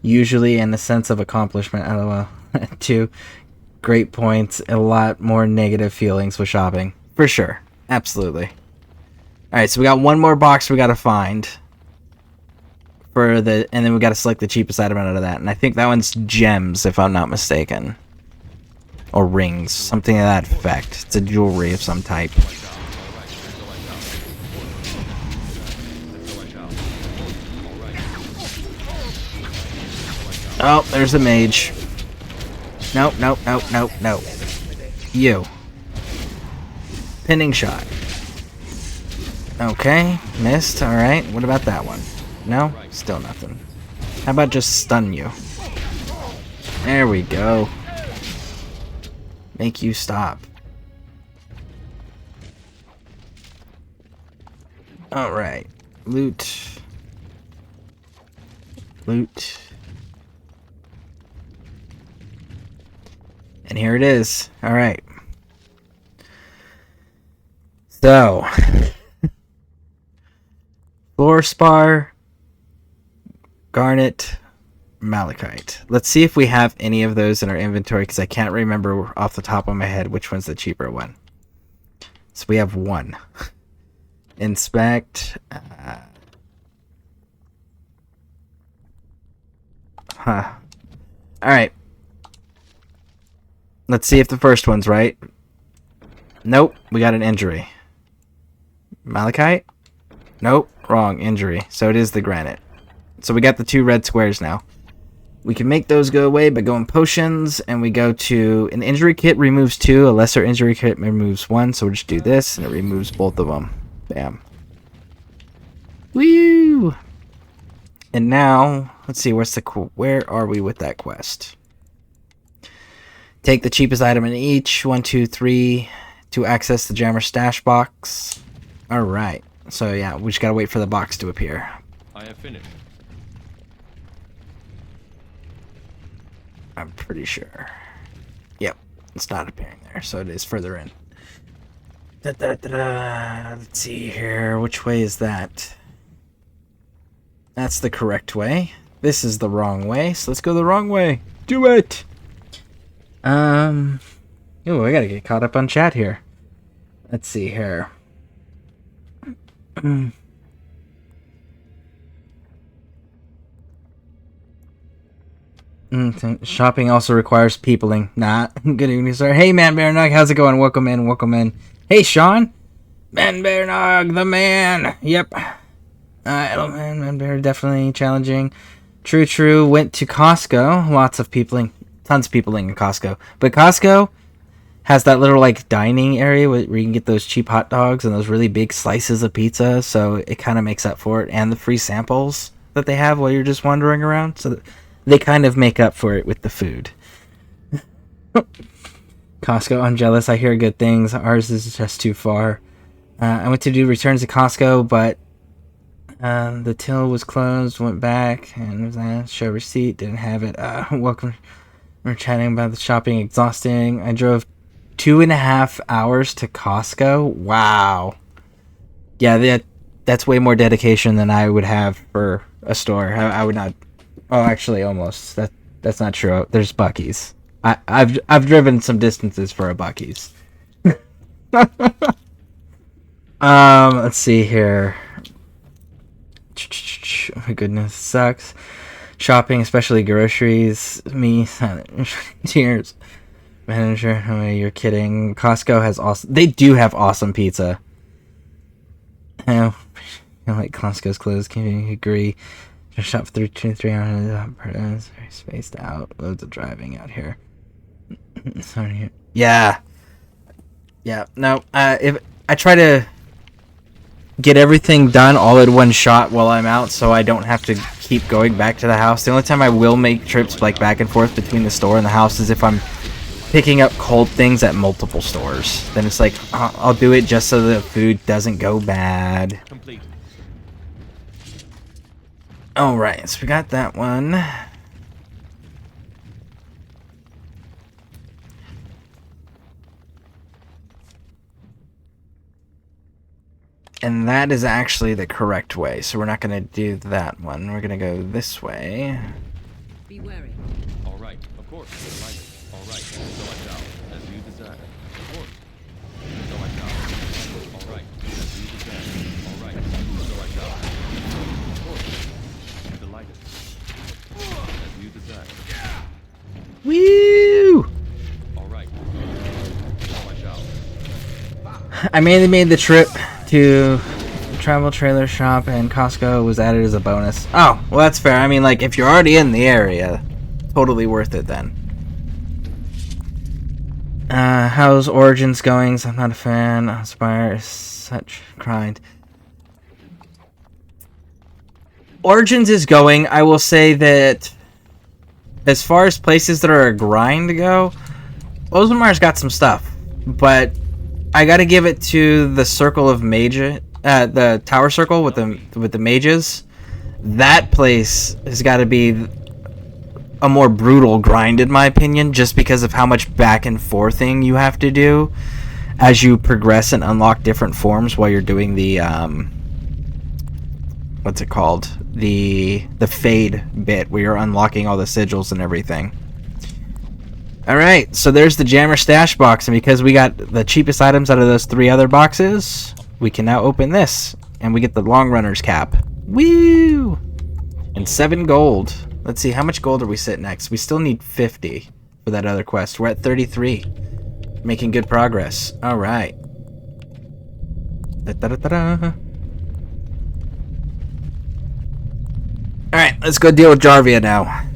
S1: Usually in the sense of accomplishment. LOL. 2. Great points. A lot more negative feelings with shopping. For sure. Absolutely. Alright, so we got one more box we gotta find. for the, and then we got to select the cheapest item out of that. And I think that one's gems, if I'm not mistaken. Or rings, something to that effect. It's a jewelry of some type. Oh, there's a mage. Nope, nope, nope, nope, nope. You. Pinning shot. Okay, missed. Alright, what about that one? No? Still nothing. How about just stun you? There we go. Make you stop. Alright. Loot. Loot. And here it is. Alright. So. Fluorspar. Garnet. Malachite. Let's see if we have any of those in our inventory, because I can't remember off the top of my head which one's the cheaper one. So we have one. Inspect. Alright. Let's see if the first one's right. Nope, we got an injury. Malachite? Nope, wrong, injury. So it is the granite. So we got the 2 red squares now. We can make those go away by going potions, and we go to an injury kit removes 2, a lesser injury kit removes 1, so we'll just do this, and it removes both of them. Bam. Woo! And now, let's see, where are we with that quest? Take the cheapest item in each, 1, 2, 3, to access the jammer stash box. Alright, so yeah, we just gotta wait for the box to appear.
S3: I have finished.
S1: I'm pretty sure. Yep, it's not appearing there, so it is further in. Let's see here, which way is that? That's the correct way. This is the wrong way, so let's go the wrong way. Do it! Ooh, I gotta get caught up on chat here. Let's see here. Shopping also requires peopling. Nah. Good evening, sir. Hey, Man Bearnog, how's it going? Welcome in, welcome in. Hey, Sean. Man Bearnog, the man. Yep. Edelman, Man Bear, definitely challenging. True. Went to Costco. Lots of peopling. Tons of peopling in Costco. But Costco has that little, like, dining area where you can get those cheap hot dogs and those really big slices of pizza. So it kind of makes up for it. And the free samples that they have while you're just wandering around. So they kind of make up for it with the food. Costco, I'm jealous. I hear good things. Ours is just too far. I went to do returns at Costco, but the till was closed. Went back and show receipt. Didn't have it. Welcome. We're chatting about the shopping. Exhausting. I drove 2.5 hours to Costco. Wow. Yeah, that's way more dedication than I would have for a store. I would not. Oh, actually, almost. That's not true. There's Buc-ee's. I've driven some distances for a Buc-ee's. Let's see here. Oh my goodness, sucks. Shopping, especially groceries. Me, tears. Manager, oh, you're kidding. Costco has awesome. They do have awesome pizza. Oh, like Costco's closed. Can you agree? Just shop through 2-3 hours. Very spaced out. Loads of driving out here. Sorry. Yeah. No. If I try to get everything done all in one shot while I'm out, so I don't have to keep going back to the house. The only time I will make trips like back and forth between the store and the house is if I'm picking up cold things at multiple stores. Then it's like I'll do it just so the food doesn't go bad.
S3: Complete.
S1: Alright, so we got that one. And that is actually the correct way, so we're not going to do that one. We're going to go this way.
S4: Be wary.
S3: All right, of course. Delighted. All right, so I shall, as you desire. Of course. So I shall. All right, as you desire. All right, so I shall. Of course.
S1: I mainly made the trip to the travel trailer shop, and Costco was added as a bonus. Oh, well, that's fair. I mean, like, if you're already in the area, totally worth it then. How's Origins going? So I'm not a fan. Aspire is such grind. Origins is going. I will say that as far as places that are a grind go, Ozmamar's got some stuff, but I gotta give it to the Circle of Mage, the Tower Circle with the mages. That place has got to be a more brutal grind, in my opinion, just because of how much back and forthing you have to do as you progress and unlock different forms while you're doing the what's it called? The fade bit where you're unlocking all the sigils and everything. Alright, so there's the Jammer stash box, and because we got the cheapest items out of those 3 other boxes, we can now open this, and we get the Long Runner's cap. Woo! And 7 gold. Let's see, how much gold are we sitting next? We still need 50 for that other quest. We're at 33. Making good progress. Alright. Da-da-da-da-da. Alright, let's go deal with Jarvia now.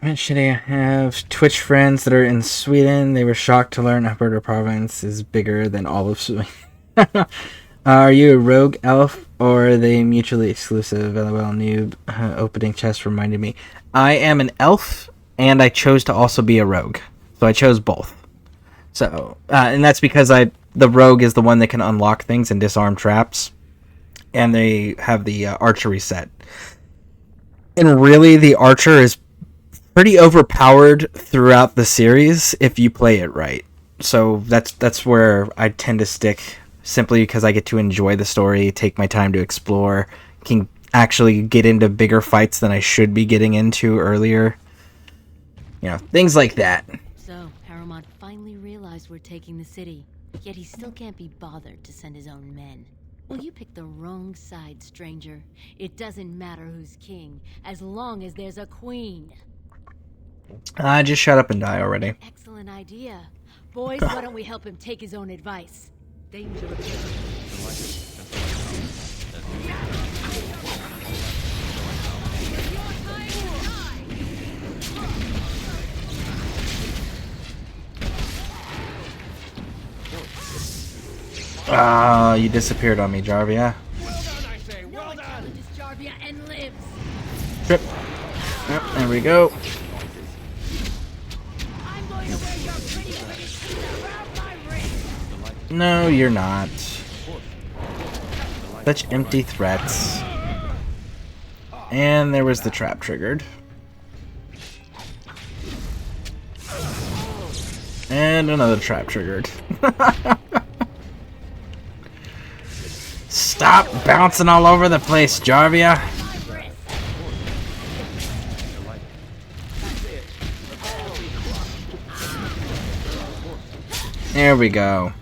S1: What should I have? Twitch friends that are in Sweden. They were shocked to learn Alberta province is bigger than all of Sweden. Are you a rogue elf or are they mutually exclusive? LOL noob. Opening chest reminded me. I am an elf and I chose to also be a rogue. So I chose both. So, and that's because the rogue is the one that can unlock things and disarm traps. And they have the archery set. And really, the archer is pretty overpowered throughout the series if you play it right. So that's where I tend to stick, simply because I get to enjoy the story, take my time to explore, can actually get into bigger fights than I should be getting into earlier. You know, things like that.
S5: So, Harriman finally realized we're taking the city, yet he still can't be bothered to send his own men. Well, you picked the wrong side, stranger. It doesn't matter who's king, as long as there's a queen.
S1: Just shut up and die already.
S5: Excellent idea. Boys, why don't we help him take his own advice? Danger
S1: You disappeared on me, Jarvia. Trip. Yep, there we go. No, you're not. Such empty threats. And there was the trap triggered. And another trap triggered. Stop bouncing all over the place, Jarvia. There we go.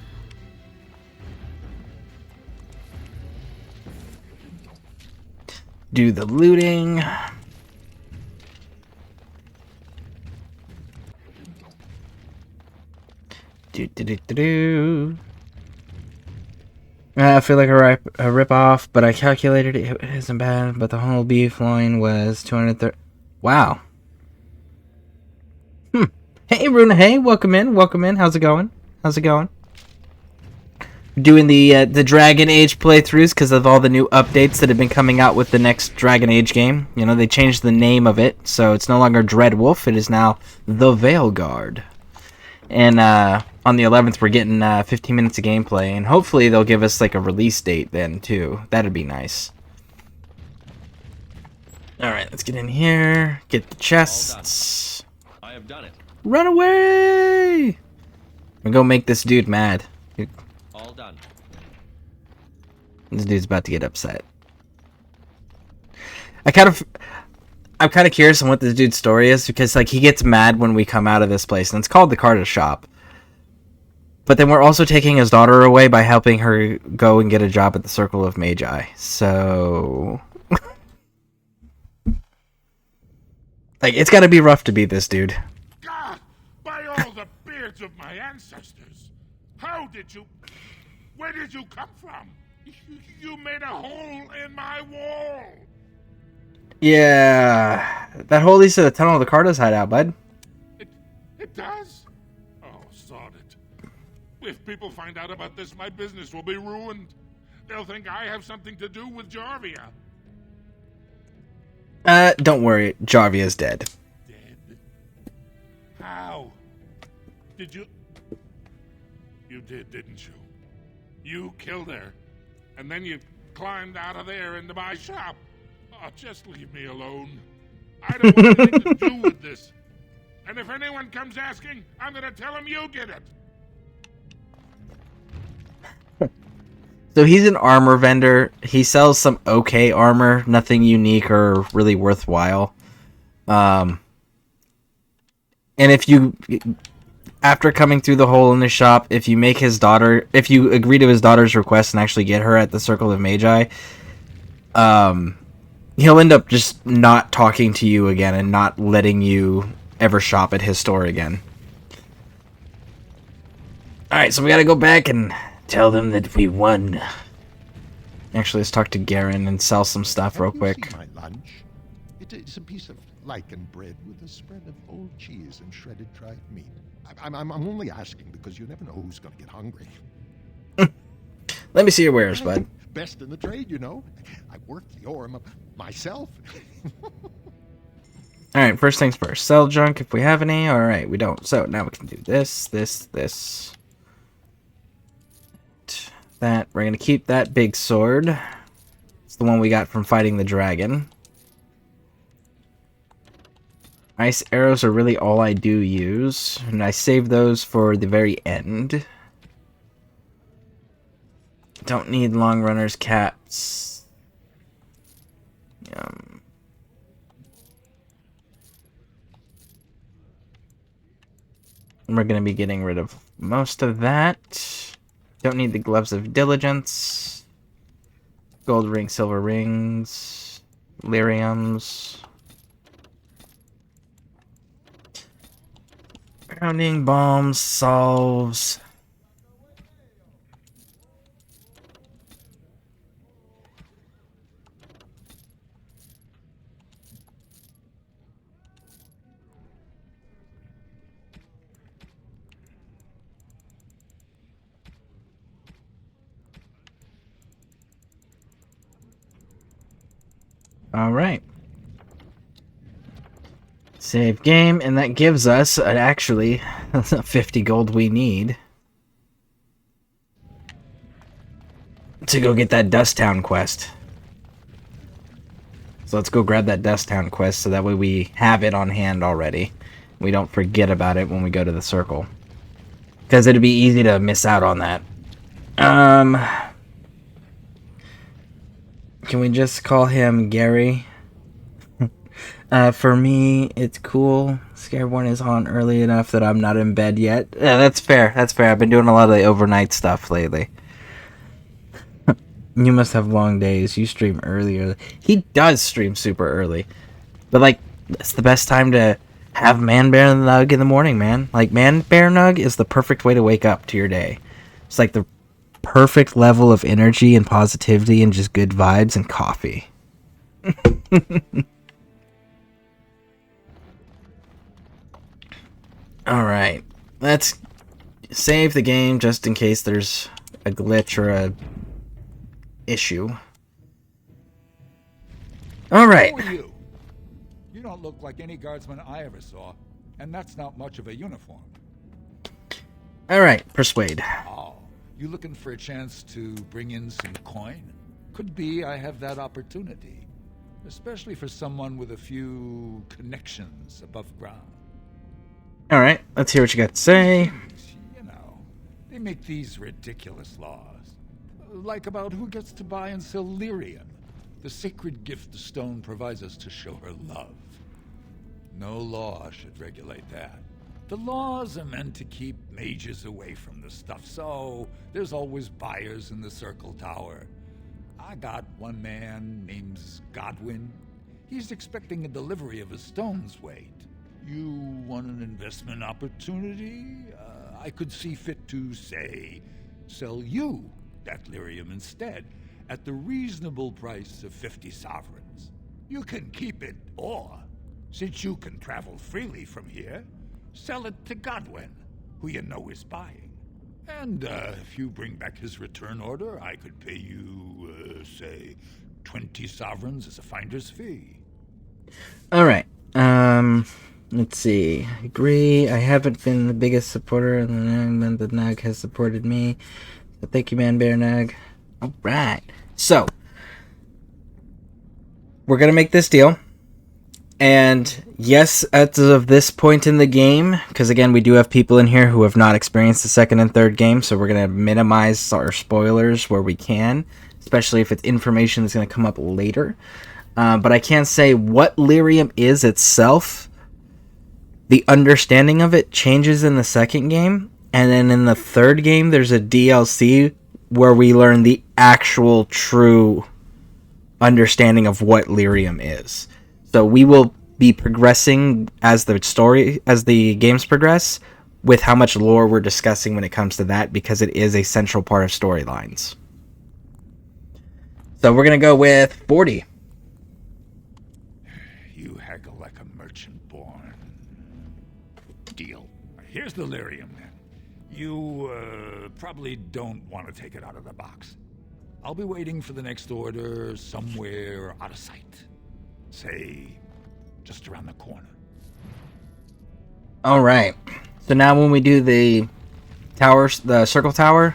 S1: Do the looting. I feel like a rip-off, but I calculated it isn't bad, but the whole beef loin was 230. Wow. Hey, Runa, hey, welcome in, How's it going? Doing the Dragon Age playthroughs because of all the new updates that have been coming out with the next Dragon Age game. You know, they changed the name of it, so it's no longer Dreadwolf, it is now The Veilguard. And on the 11th, we're getting 15 minutes of gameplay, and hopefully they'll give us like a release date then too. That'd be nice. All right, let's get in here. Get the chests.
S3: I have done it.
S1: Run away! And go make this dude mad.
S3: All done.
S1: This dude's about to get upset. I'm kind of curious on what this dude's story is, because like he gets mad when we come out of this place, and it's called the Carta Shop. But then we're also taking his daughter away by helping her go and get a job at the Circle of Magi. So... like, it's gotta be rough to beat this dude.
S8: God, by all the beards of my ancestors! How did you... Where did you come from? You made a hole in my wall!
S1: Yeah... that hole leads to the tunnel of the Carter's hideout, bud.
S8: It does? Oh, sod it. If people find out about this, my business will be ruined. They'll think I have something to do with Jarvia.
S1: Don't worry. Jarvia's dead.
S8: Dead? How? Did you... You did, didn't you? You killed her. And then you climbed out of there into my shop. Oh, just leave me alone. I don't want anything to do with this. And if anyone comes asking, I'm gonna tell them you did it.
S1: So he's an armor vendor. He sells some okay armor, nothing unique or really worthwhile. And if you, after coming through the hole in his shop, if you make his daughter, if you agree to his daughter's request and actually get her at the Circle of Magi, he'll end up just not talking to you again and not letting you ever shop at his store again. Alright, so we gotta go back and tell them that we won. Actually, let's talk to Garen and sell some stuff real quick.
S17: My lunch. It is a piece of lichen bread with a spread of old cheese and shredded dried meat. I'm only asking because you never know who's going to get hungry.
S1: Let me see your wares, bud.
S17: Best in the trade, you know. I worked the ore myself.
S1: Alright, first things first. Sell junk if we have any. Alright, we don't. So now we can do this, this. That. We're going to keep that big sword. It's the one we got from fighting the dragon. Ice arrows are really all I do use. And I save those for the very end. Don't need long runners caps. We're going to be getting rid of most of that. Don't need the gloves of diligence. Gold ring, silver rings. Lyriums. Grounding bombs, salves. Alright. Save game, and that gives us, actually, 50 gold we need to go get that Dust Town quest. So let's go grab that Dust Town quest so that way we have it on hand already. We don't forget about it when we go to the circle. Because it'd be easy to miss out on that. Can we just call him Gary? For me, it's cool. Scareborne is on early enough that I'm not in bed yet. Yeah, that's fair. That's fair. I've been doing a lot of the overnight stuff lately. You must have long days. You stream earlier. He does stream super early. But, like, it's the best time to have Man Bear Nug in the morning, man. Like, Man Bear Nug is the perfect way to wake up to your day. It's like the perfect level of energy and positivity and just good vibes and coffee. Alright, let's save the game just in case there's a glitch or a issue. Alright.
S6: Who are you? You don't look like any guardsman I ever saw, and that's not much of a uniform.
S1: Alright, persuade.
S6: Oh, you looking for a chance to bring in some coin? Could be I have that opportunity, especially for someone with a few connections above ground.
S1: Alright, let's hear what you got to say.
S6: You know, they make these ridiculous laws. Like about who gets to buy and sell lyrium, the sacred gift the stone provides us to show her love. No law should regulate that. The laws are meant to keep keep mages away from the stuff, so there's always buyers in the Circle Tower. I got one man named Godwin. He's expecting a delivery of a stone's weight. You want an investment opportunity? I could see fit to, say, sell you that lyrium instead, at the reasonable price of 50 sovereigns. You can keep it, or, since you can travel freely from here, sell it to Godwin, who you know is buying. And if you bring back his return order, I could pay you, say, 20 sovereigns as a finder's fee.
S1: Alright, let's see. Agree, I haven't been the biggest supporter, and then the Nag has supported me. So thank you, Man Bear Nag. Alright, so we're gonna make this deal. And yes, as of this point in the game, because again, we do have people in here who have not experienced the second and third game, so we're going to minimize our spoilers where we can, especially if it's information that's going to come up later. But I can say what lyrium is itself. The understanding of it changes in the second game, and then in the third game, there's a DLC where we learn the actual true understanding of what lyrium is. So we will be progressing as the games progress with how much lore we're discussing when it comes to that, because it is a central part of storylines. So we're going to go with 40.
S6: You haggle like a merchant born. Deal. Here's the lyrium, then. You probably don't want to take it out of the box. I'll be waiting for the next order somewhere out of sight. Say, just around the corner.
S1: Alright. So now when we do the towers, the circle tower,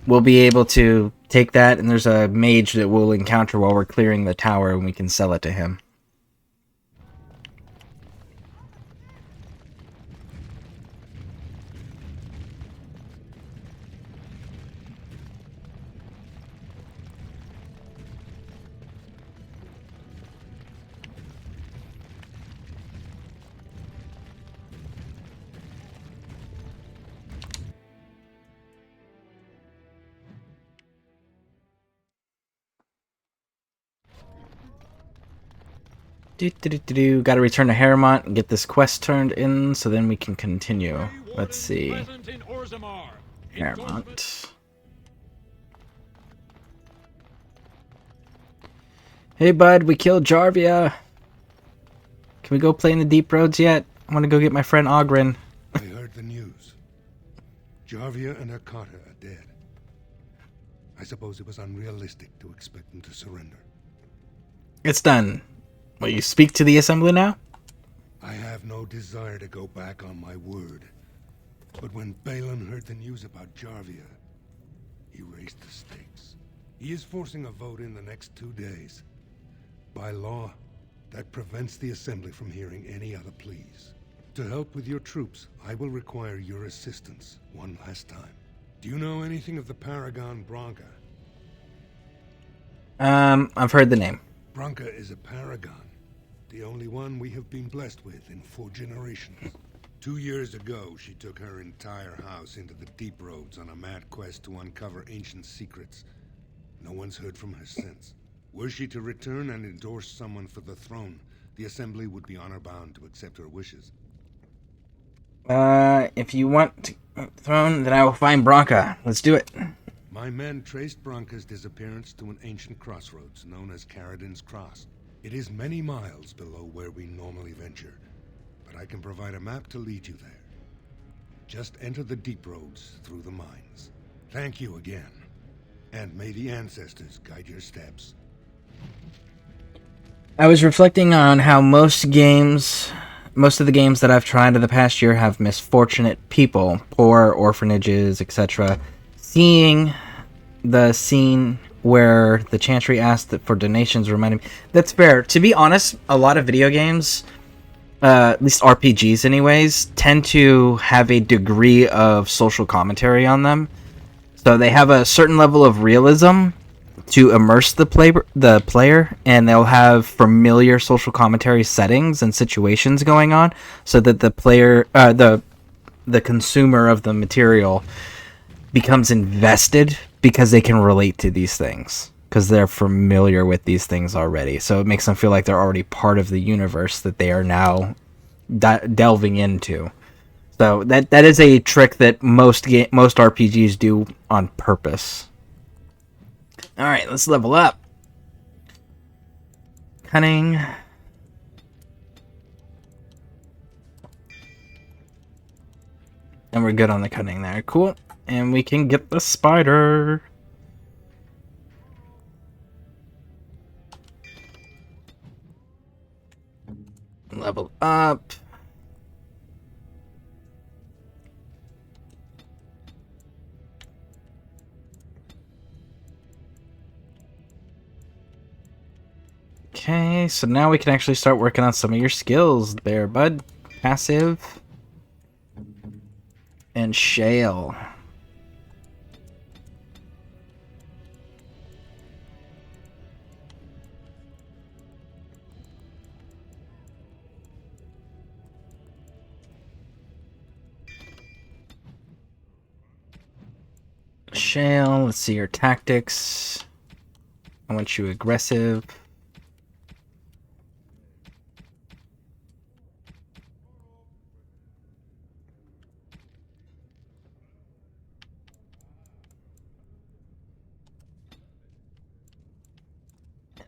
S1: we'll be able to take that, and there's a mage that we'll encounter while we're clearing the tower, and we can sell it to him. Got to return to Harrowmont and get this quest turned in, so then we can continue. Let's see. Harrowmont. Hey, bud, we killed Jarvia. Can we go play in the deep roads yet? I want to go get my friend Ogren.
S9: I heard the news. Jarvia and her Carter are dead. I suppose it was unrealistic to expect them to surrender.
S1: It's done. Will you speak to the assembly now?
S9: I have no desire to go back on my word. But when Balin heard the news about Jarvia, he raised the stakes. He is forcing a vote in the next 2 days. By law, that prevents the assembly from hearing any other pleas. To help with your troops, I will require your assistance one last time. Do you know anything of the Paragon Branca?
S1: I've heard the name.
S9: Branca is a paragon. The only one we have been blessed with in 4 generations. 2 years ago, she took her entire house into the deep roads on a mad quest to uncover ancient secrets. No one's heard from her since. Were she to return and endorse someone for the throne, the Assembly would be honor-bound to accept her wishes.
S1: If you want the throne, then I will find Branca. Let's do it.
S9: My men traced Branca's disappearance to an ancient crossroads known as Caradin's Cross. It is many miles below where we normally venture, but I can provide a map to lead you there. Just enter the deep roads through the mines. Thank you again, and may the ancestors guide your steps.
S1: I was reflecting on how most of the games that I've tried in the past year have misfortunate people, poor orphanages, etc. Seeing the scene where the Chantry asked for donations reminded me. That's fair. To be honest, a lot of video games, at least RPGs anyways, tend to have a degree of social commentary on them. So they have a certain level of realism to immerse the player, and they'll have familiar social commentary settings and situations going on, so that the player, the the consumer of the material becomes invested because they can relate to these things, because they're familiar with these things already. So it makes them feel like they're already part of the universe that they are now delving into. So that is a trick that most RPGs do on purpose. All right, let's level up. Cunning. And we're good on the cunning there. Cool. And we can get the spider. Level up. Okay, so now we can actually start working on some of your skills there, bud. Passive. And shale. Shale, let's see your tactics. I want you aggressive.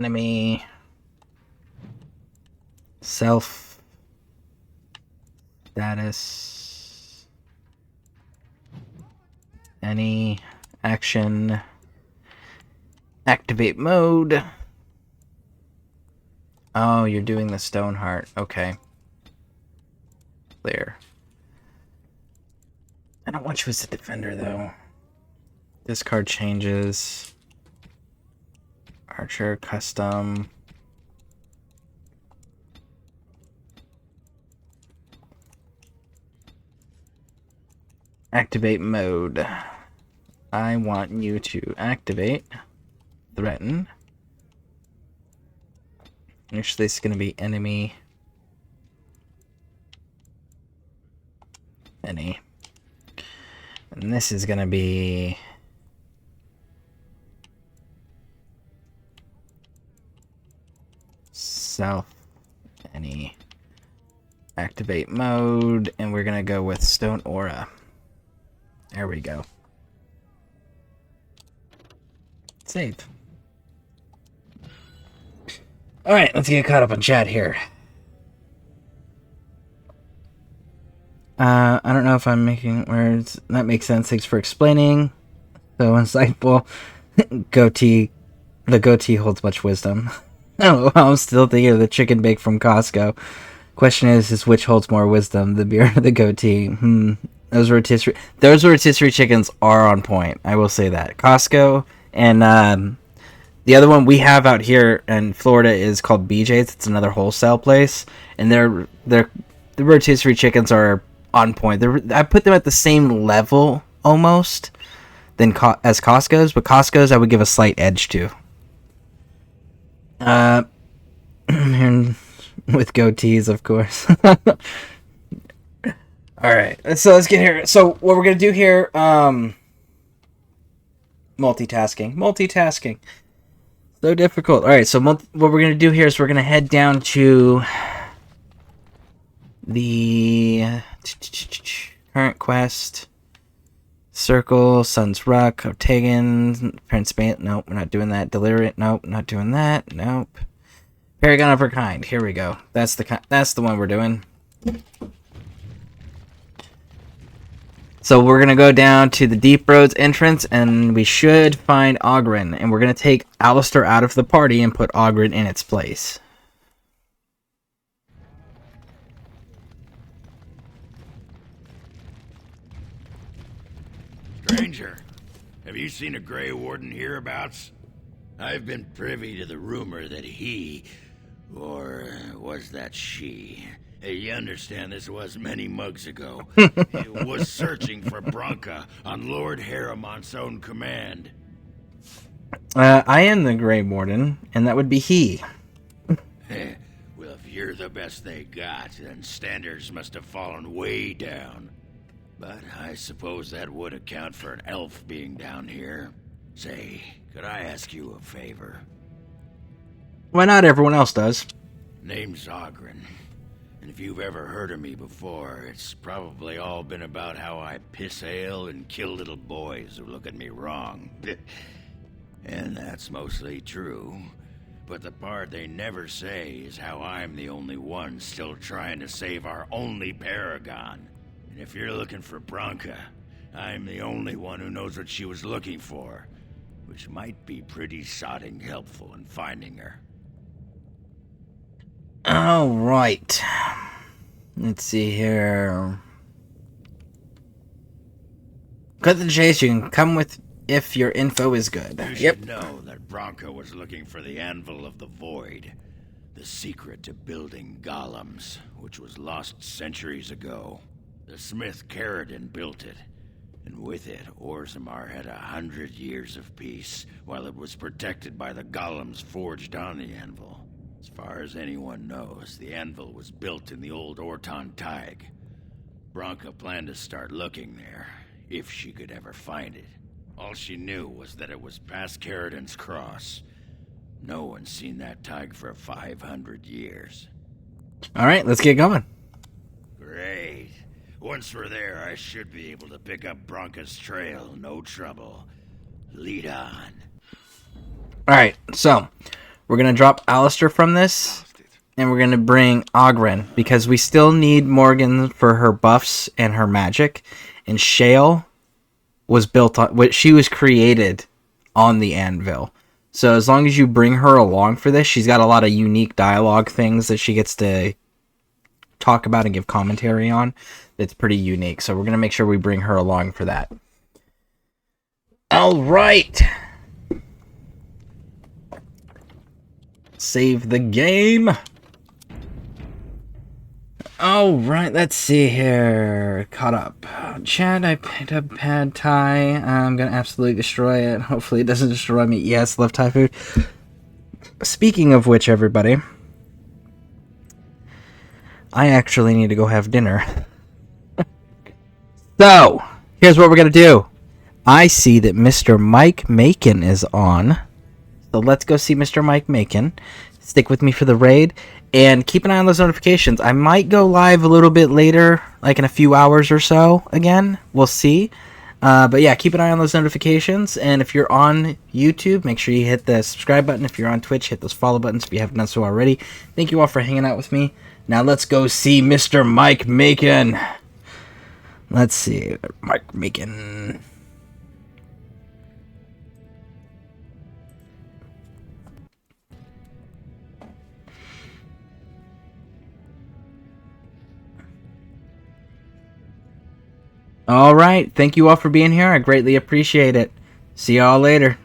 S1: Enemy. Self. Status. Any action. Activate mode. Oh, you're doing the Stoneheart. Okay. Clear. I don't want you as a defender, though. Discard changes. Archer, custom. Activate mode. I want you to activate. Threaten. Actually, this is going to be enemy. Any. And this is going to be... Self. Any. Activate mode. And we're going to go with Stone Aura. There we go. Save. Alright, let's get caught up on chat here. I don't know if I'm making words. That makes sense. Thanks for explaining. So insightful. Goatee. The goatee holds much wisdom. Oh, I'm still thinking of the chicken bake from Costco. Question is which holds more wisdom, the beard or the goatee? Those rotisserie chickens are on point. I will say that. Costco and the other one we have out here in Florida is called BJ's. It's another wholesale place, and the rotisserie chickens are on point. I put them at the same level almost as Costco's, but Costco's I would give a slight edge to. With goatees, of course. Alright, so let's get here. So what we're going to do here, multitasking. So difficult. Alright, so what we're going to do here is we're going to head down to the current quest. Circle, Sun's Rock, Otagan, Prince Bain. Nope, we're not doing that. Delirium. Nope, not doing that. Nope. Paragon of her kind. Here we go. That's the one we're doing. So we're gonna go down to the Deep Roads entrance, and we should find Ogren. And we're gonna take Alistair out of the party and put Ogren in its place.
S19: Stranger, have you seen a Grey Warden hereabouts? I've been privy to the rumor that he, or was that she? You understand this was many mugs ago. Was searching for Bronca on Lord Harrimon's own command.
S1: I am the Grey Warden, and that would be he.
S19: Well, if you're the best they got, then standards must have fallen way down. But I suppose that would account for an elf being down here. Say, could I ask you a favor?
S1: Why not? Everyone else does.
S19: Name's Ogren. And if you've ever heard of me before, it's probably all been about how I piss ale and kill little boys who look at me wrong. And that's mostly true. But the part they never say is how I'm the only one still trying to save our only paragon. And if you're looking for Branka, I'm the only one who knows what she was looking for, which might be pretty sodding helpful in finding her.
S1: Alright. Let's see here. Cut to the chase, you can come with if your info is good.
S19: You should know that Branka was looking for the Anvil of the Void, the secret to building golems, which was lost centuries ago. The smith Caradon built it, and with it, Orzammar had 100 years of peace, while it was protected by the golems forged on the anvil. As far as anyone knows, the anvil was built in the old Orton Tig. Branka planned to start looking there, if she could ever find it. All she knew was that it was past Caradon's cross. No one's seen that Tig for 500 years.
S1: Alright, let's get going.
S19: Great. Once we're there, I should be able to pick up Branka's trail, no trouble. Lead on.
S1: Alright, so we're going to drop Alistair from this, and we're going to bring Ogren, because we still need Morgan for her buffs and her magic, and Shale was built on, she was created on the anvil. So as long as you bring her along for this, she's got a lot of unique dialogue things that she gets to talk about and give commentary on. That's pretty unique. So we're going to make sure we bring her along for that. All right. Save the game. All right, let's see here. Caught up. Chad, I picked up Pad Thai. I'm going to absolutely destroy it. Hopefully it doesn't destroy me. Yes, love Thai food. Speaking of which, everybody, I actually need to go have dinner. So, here's what we're going to do. I see that Mr. Mike Macon is on. So let's go see Mr. Mike Macon. Stick with me for the raid. And keep an eye on those notifications. I might go live a little bit later, like in a few hours or so again. We'll see. But yeah, keep an eye on those notifications. And if you're on YouTube, make sure you hit the subscribe button. If you're on Twitch, hit those follow buttons if you haven't done so already. Thank you all for hanging out with me. Now let's go see Mr. Mike Macon. Let's see. Mike Macon. All right. Thank you all for being here. I greatly appreciate it. See y'all later.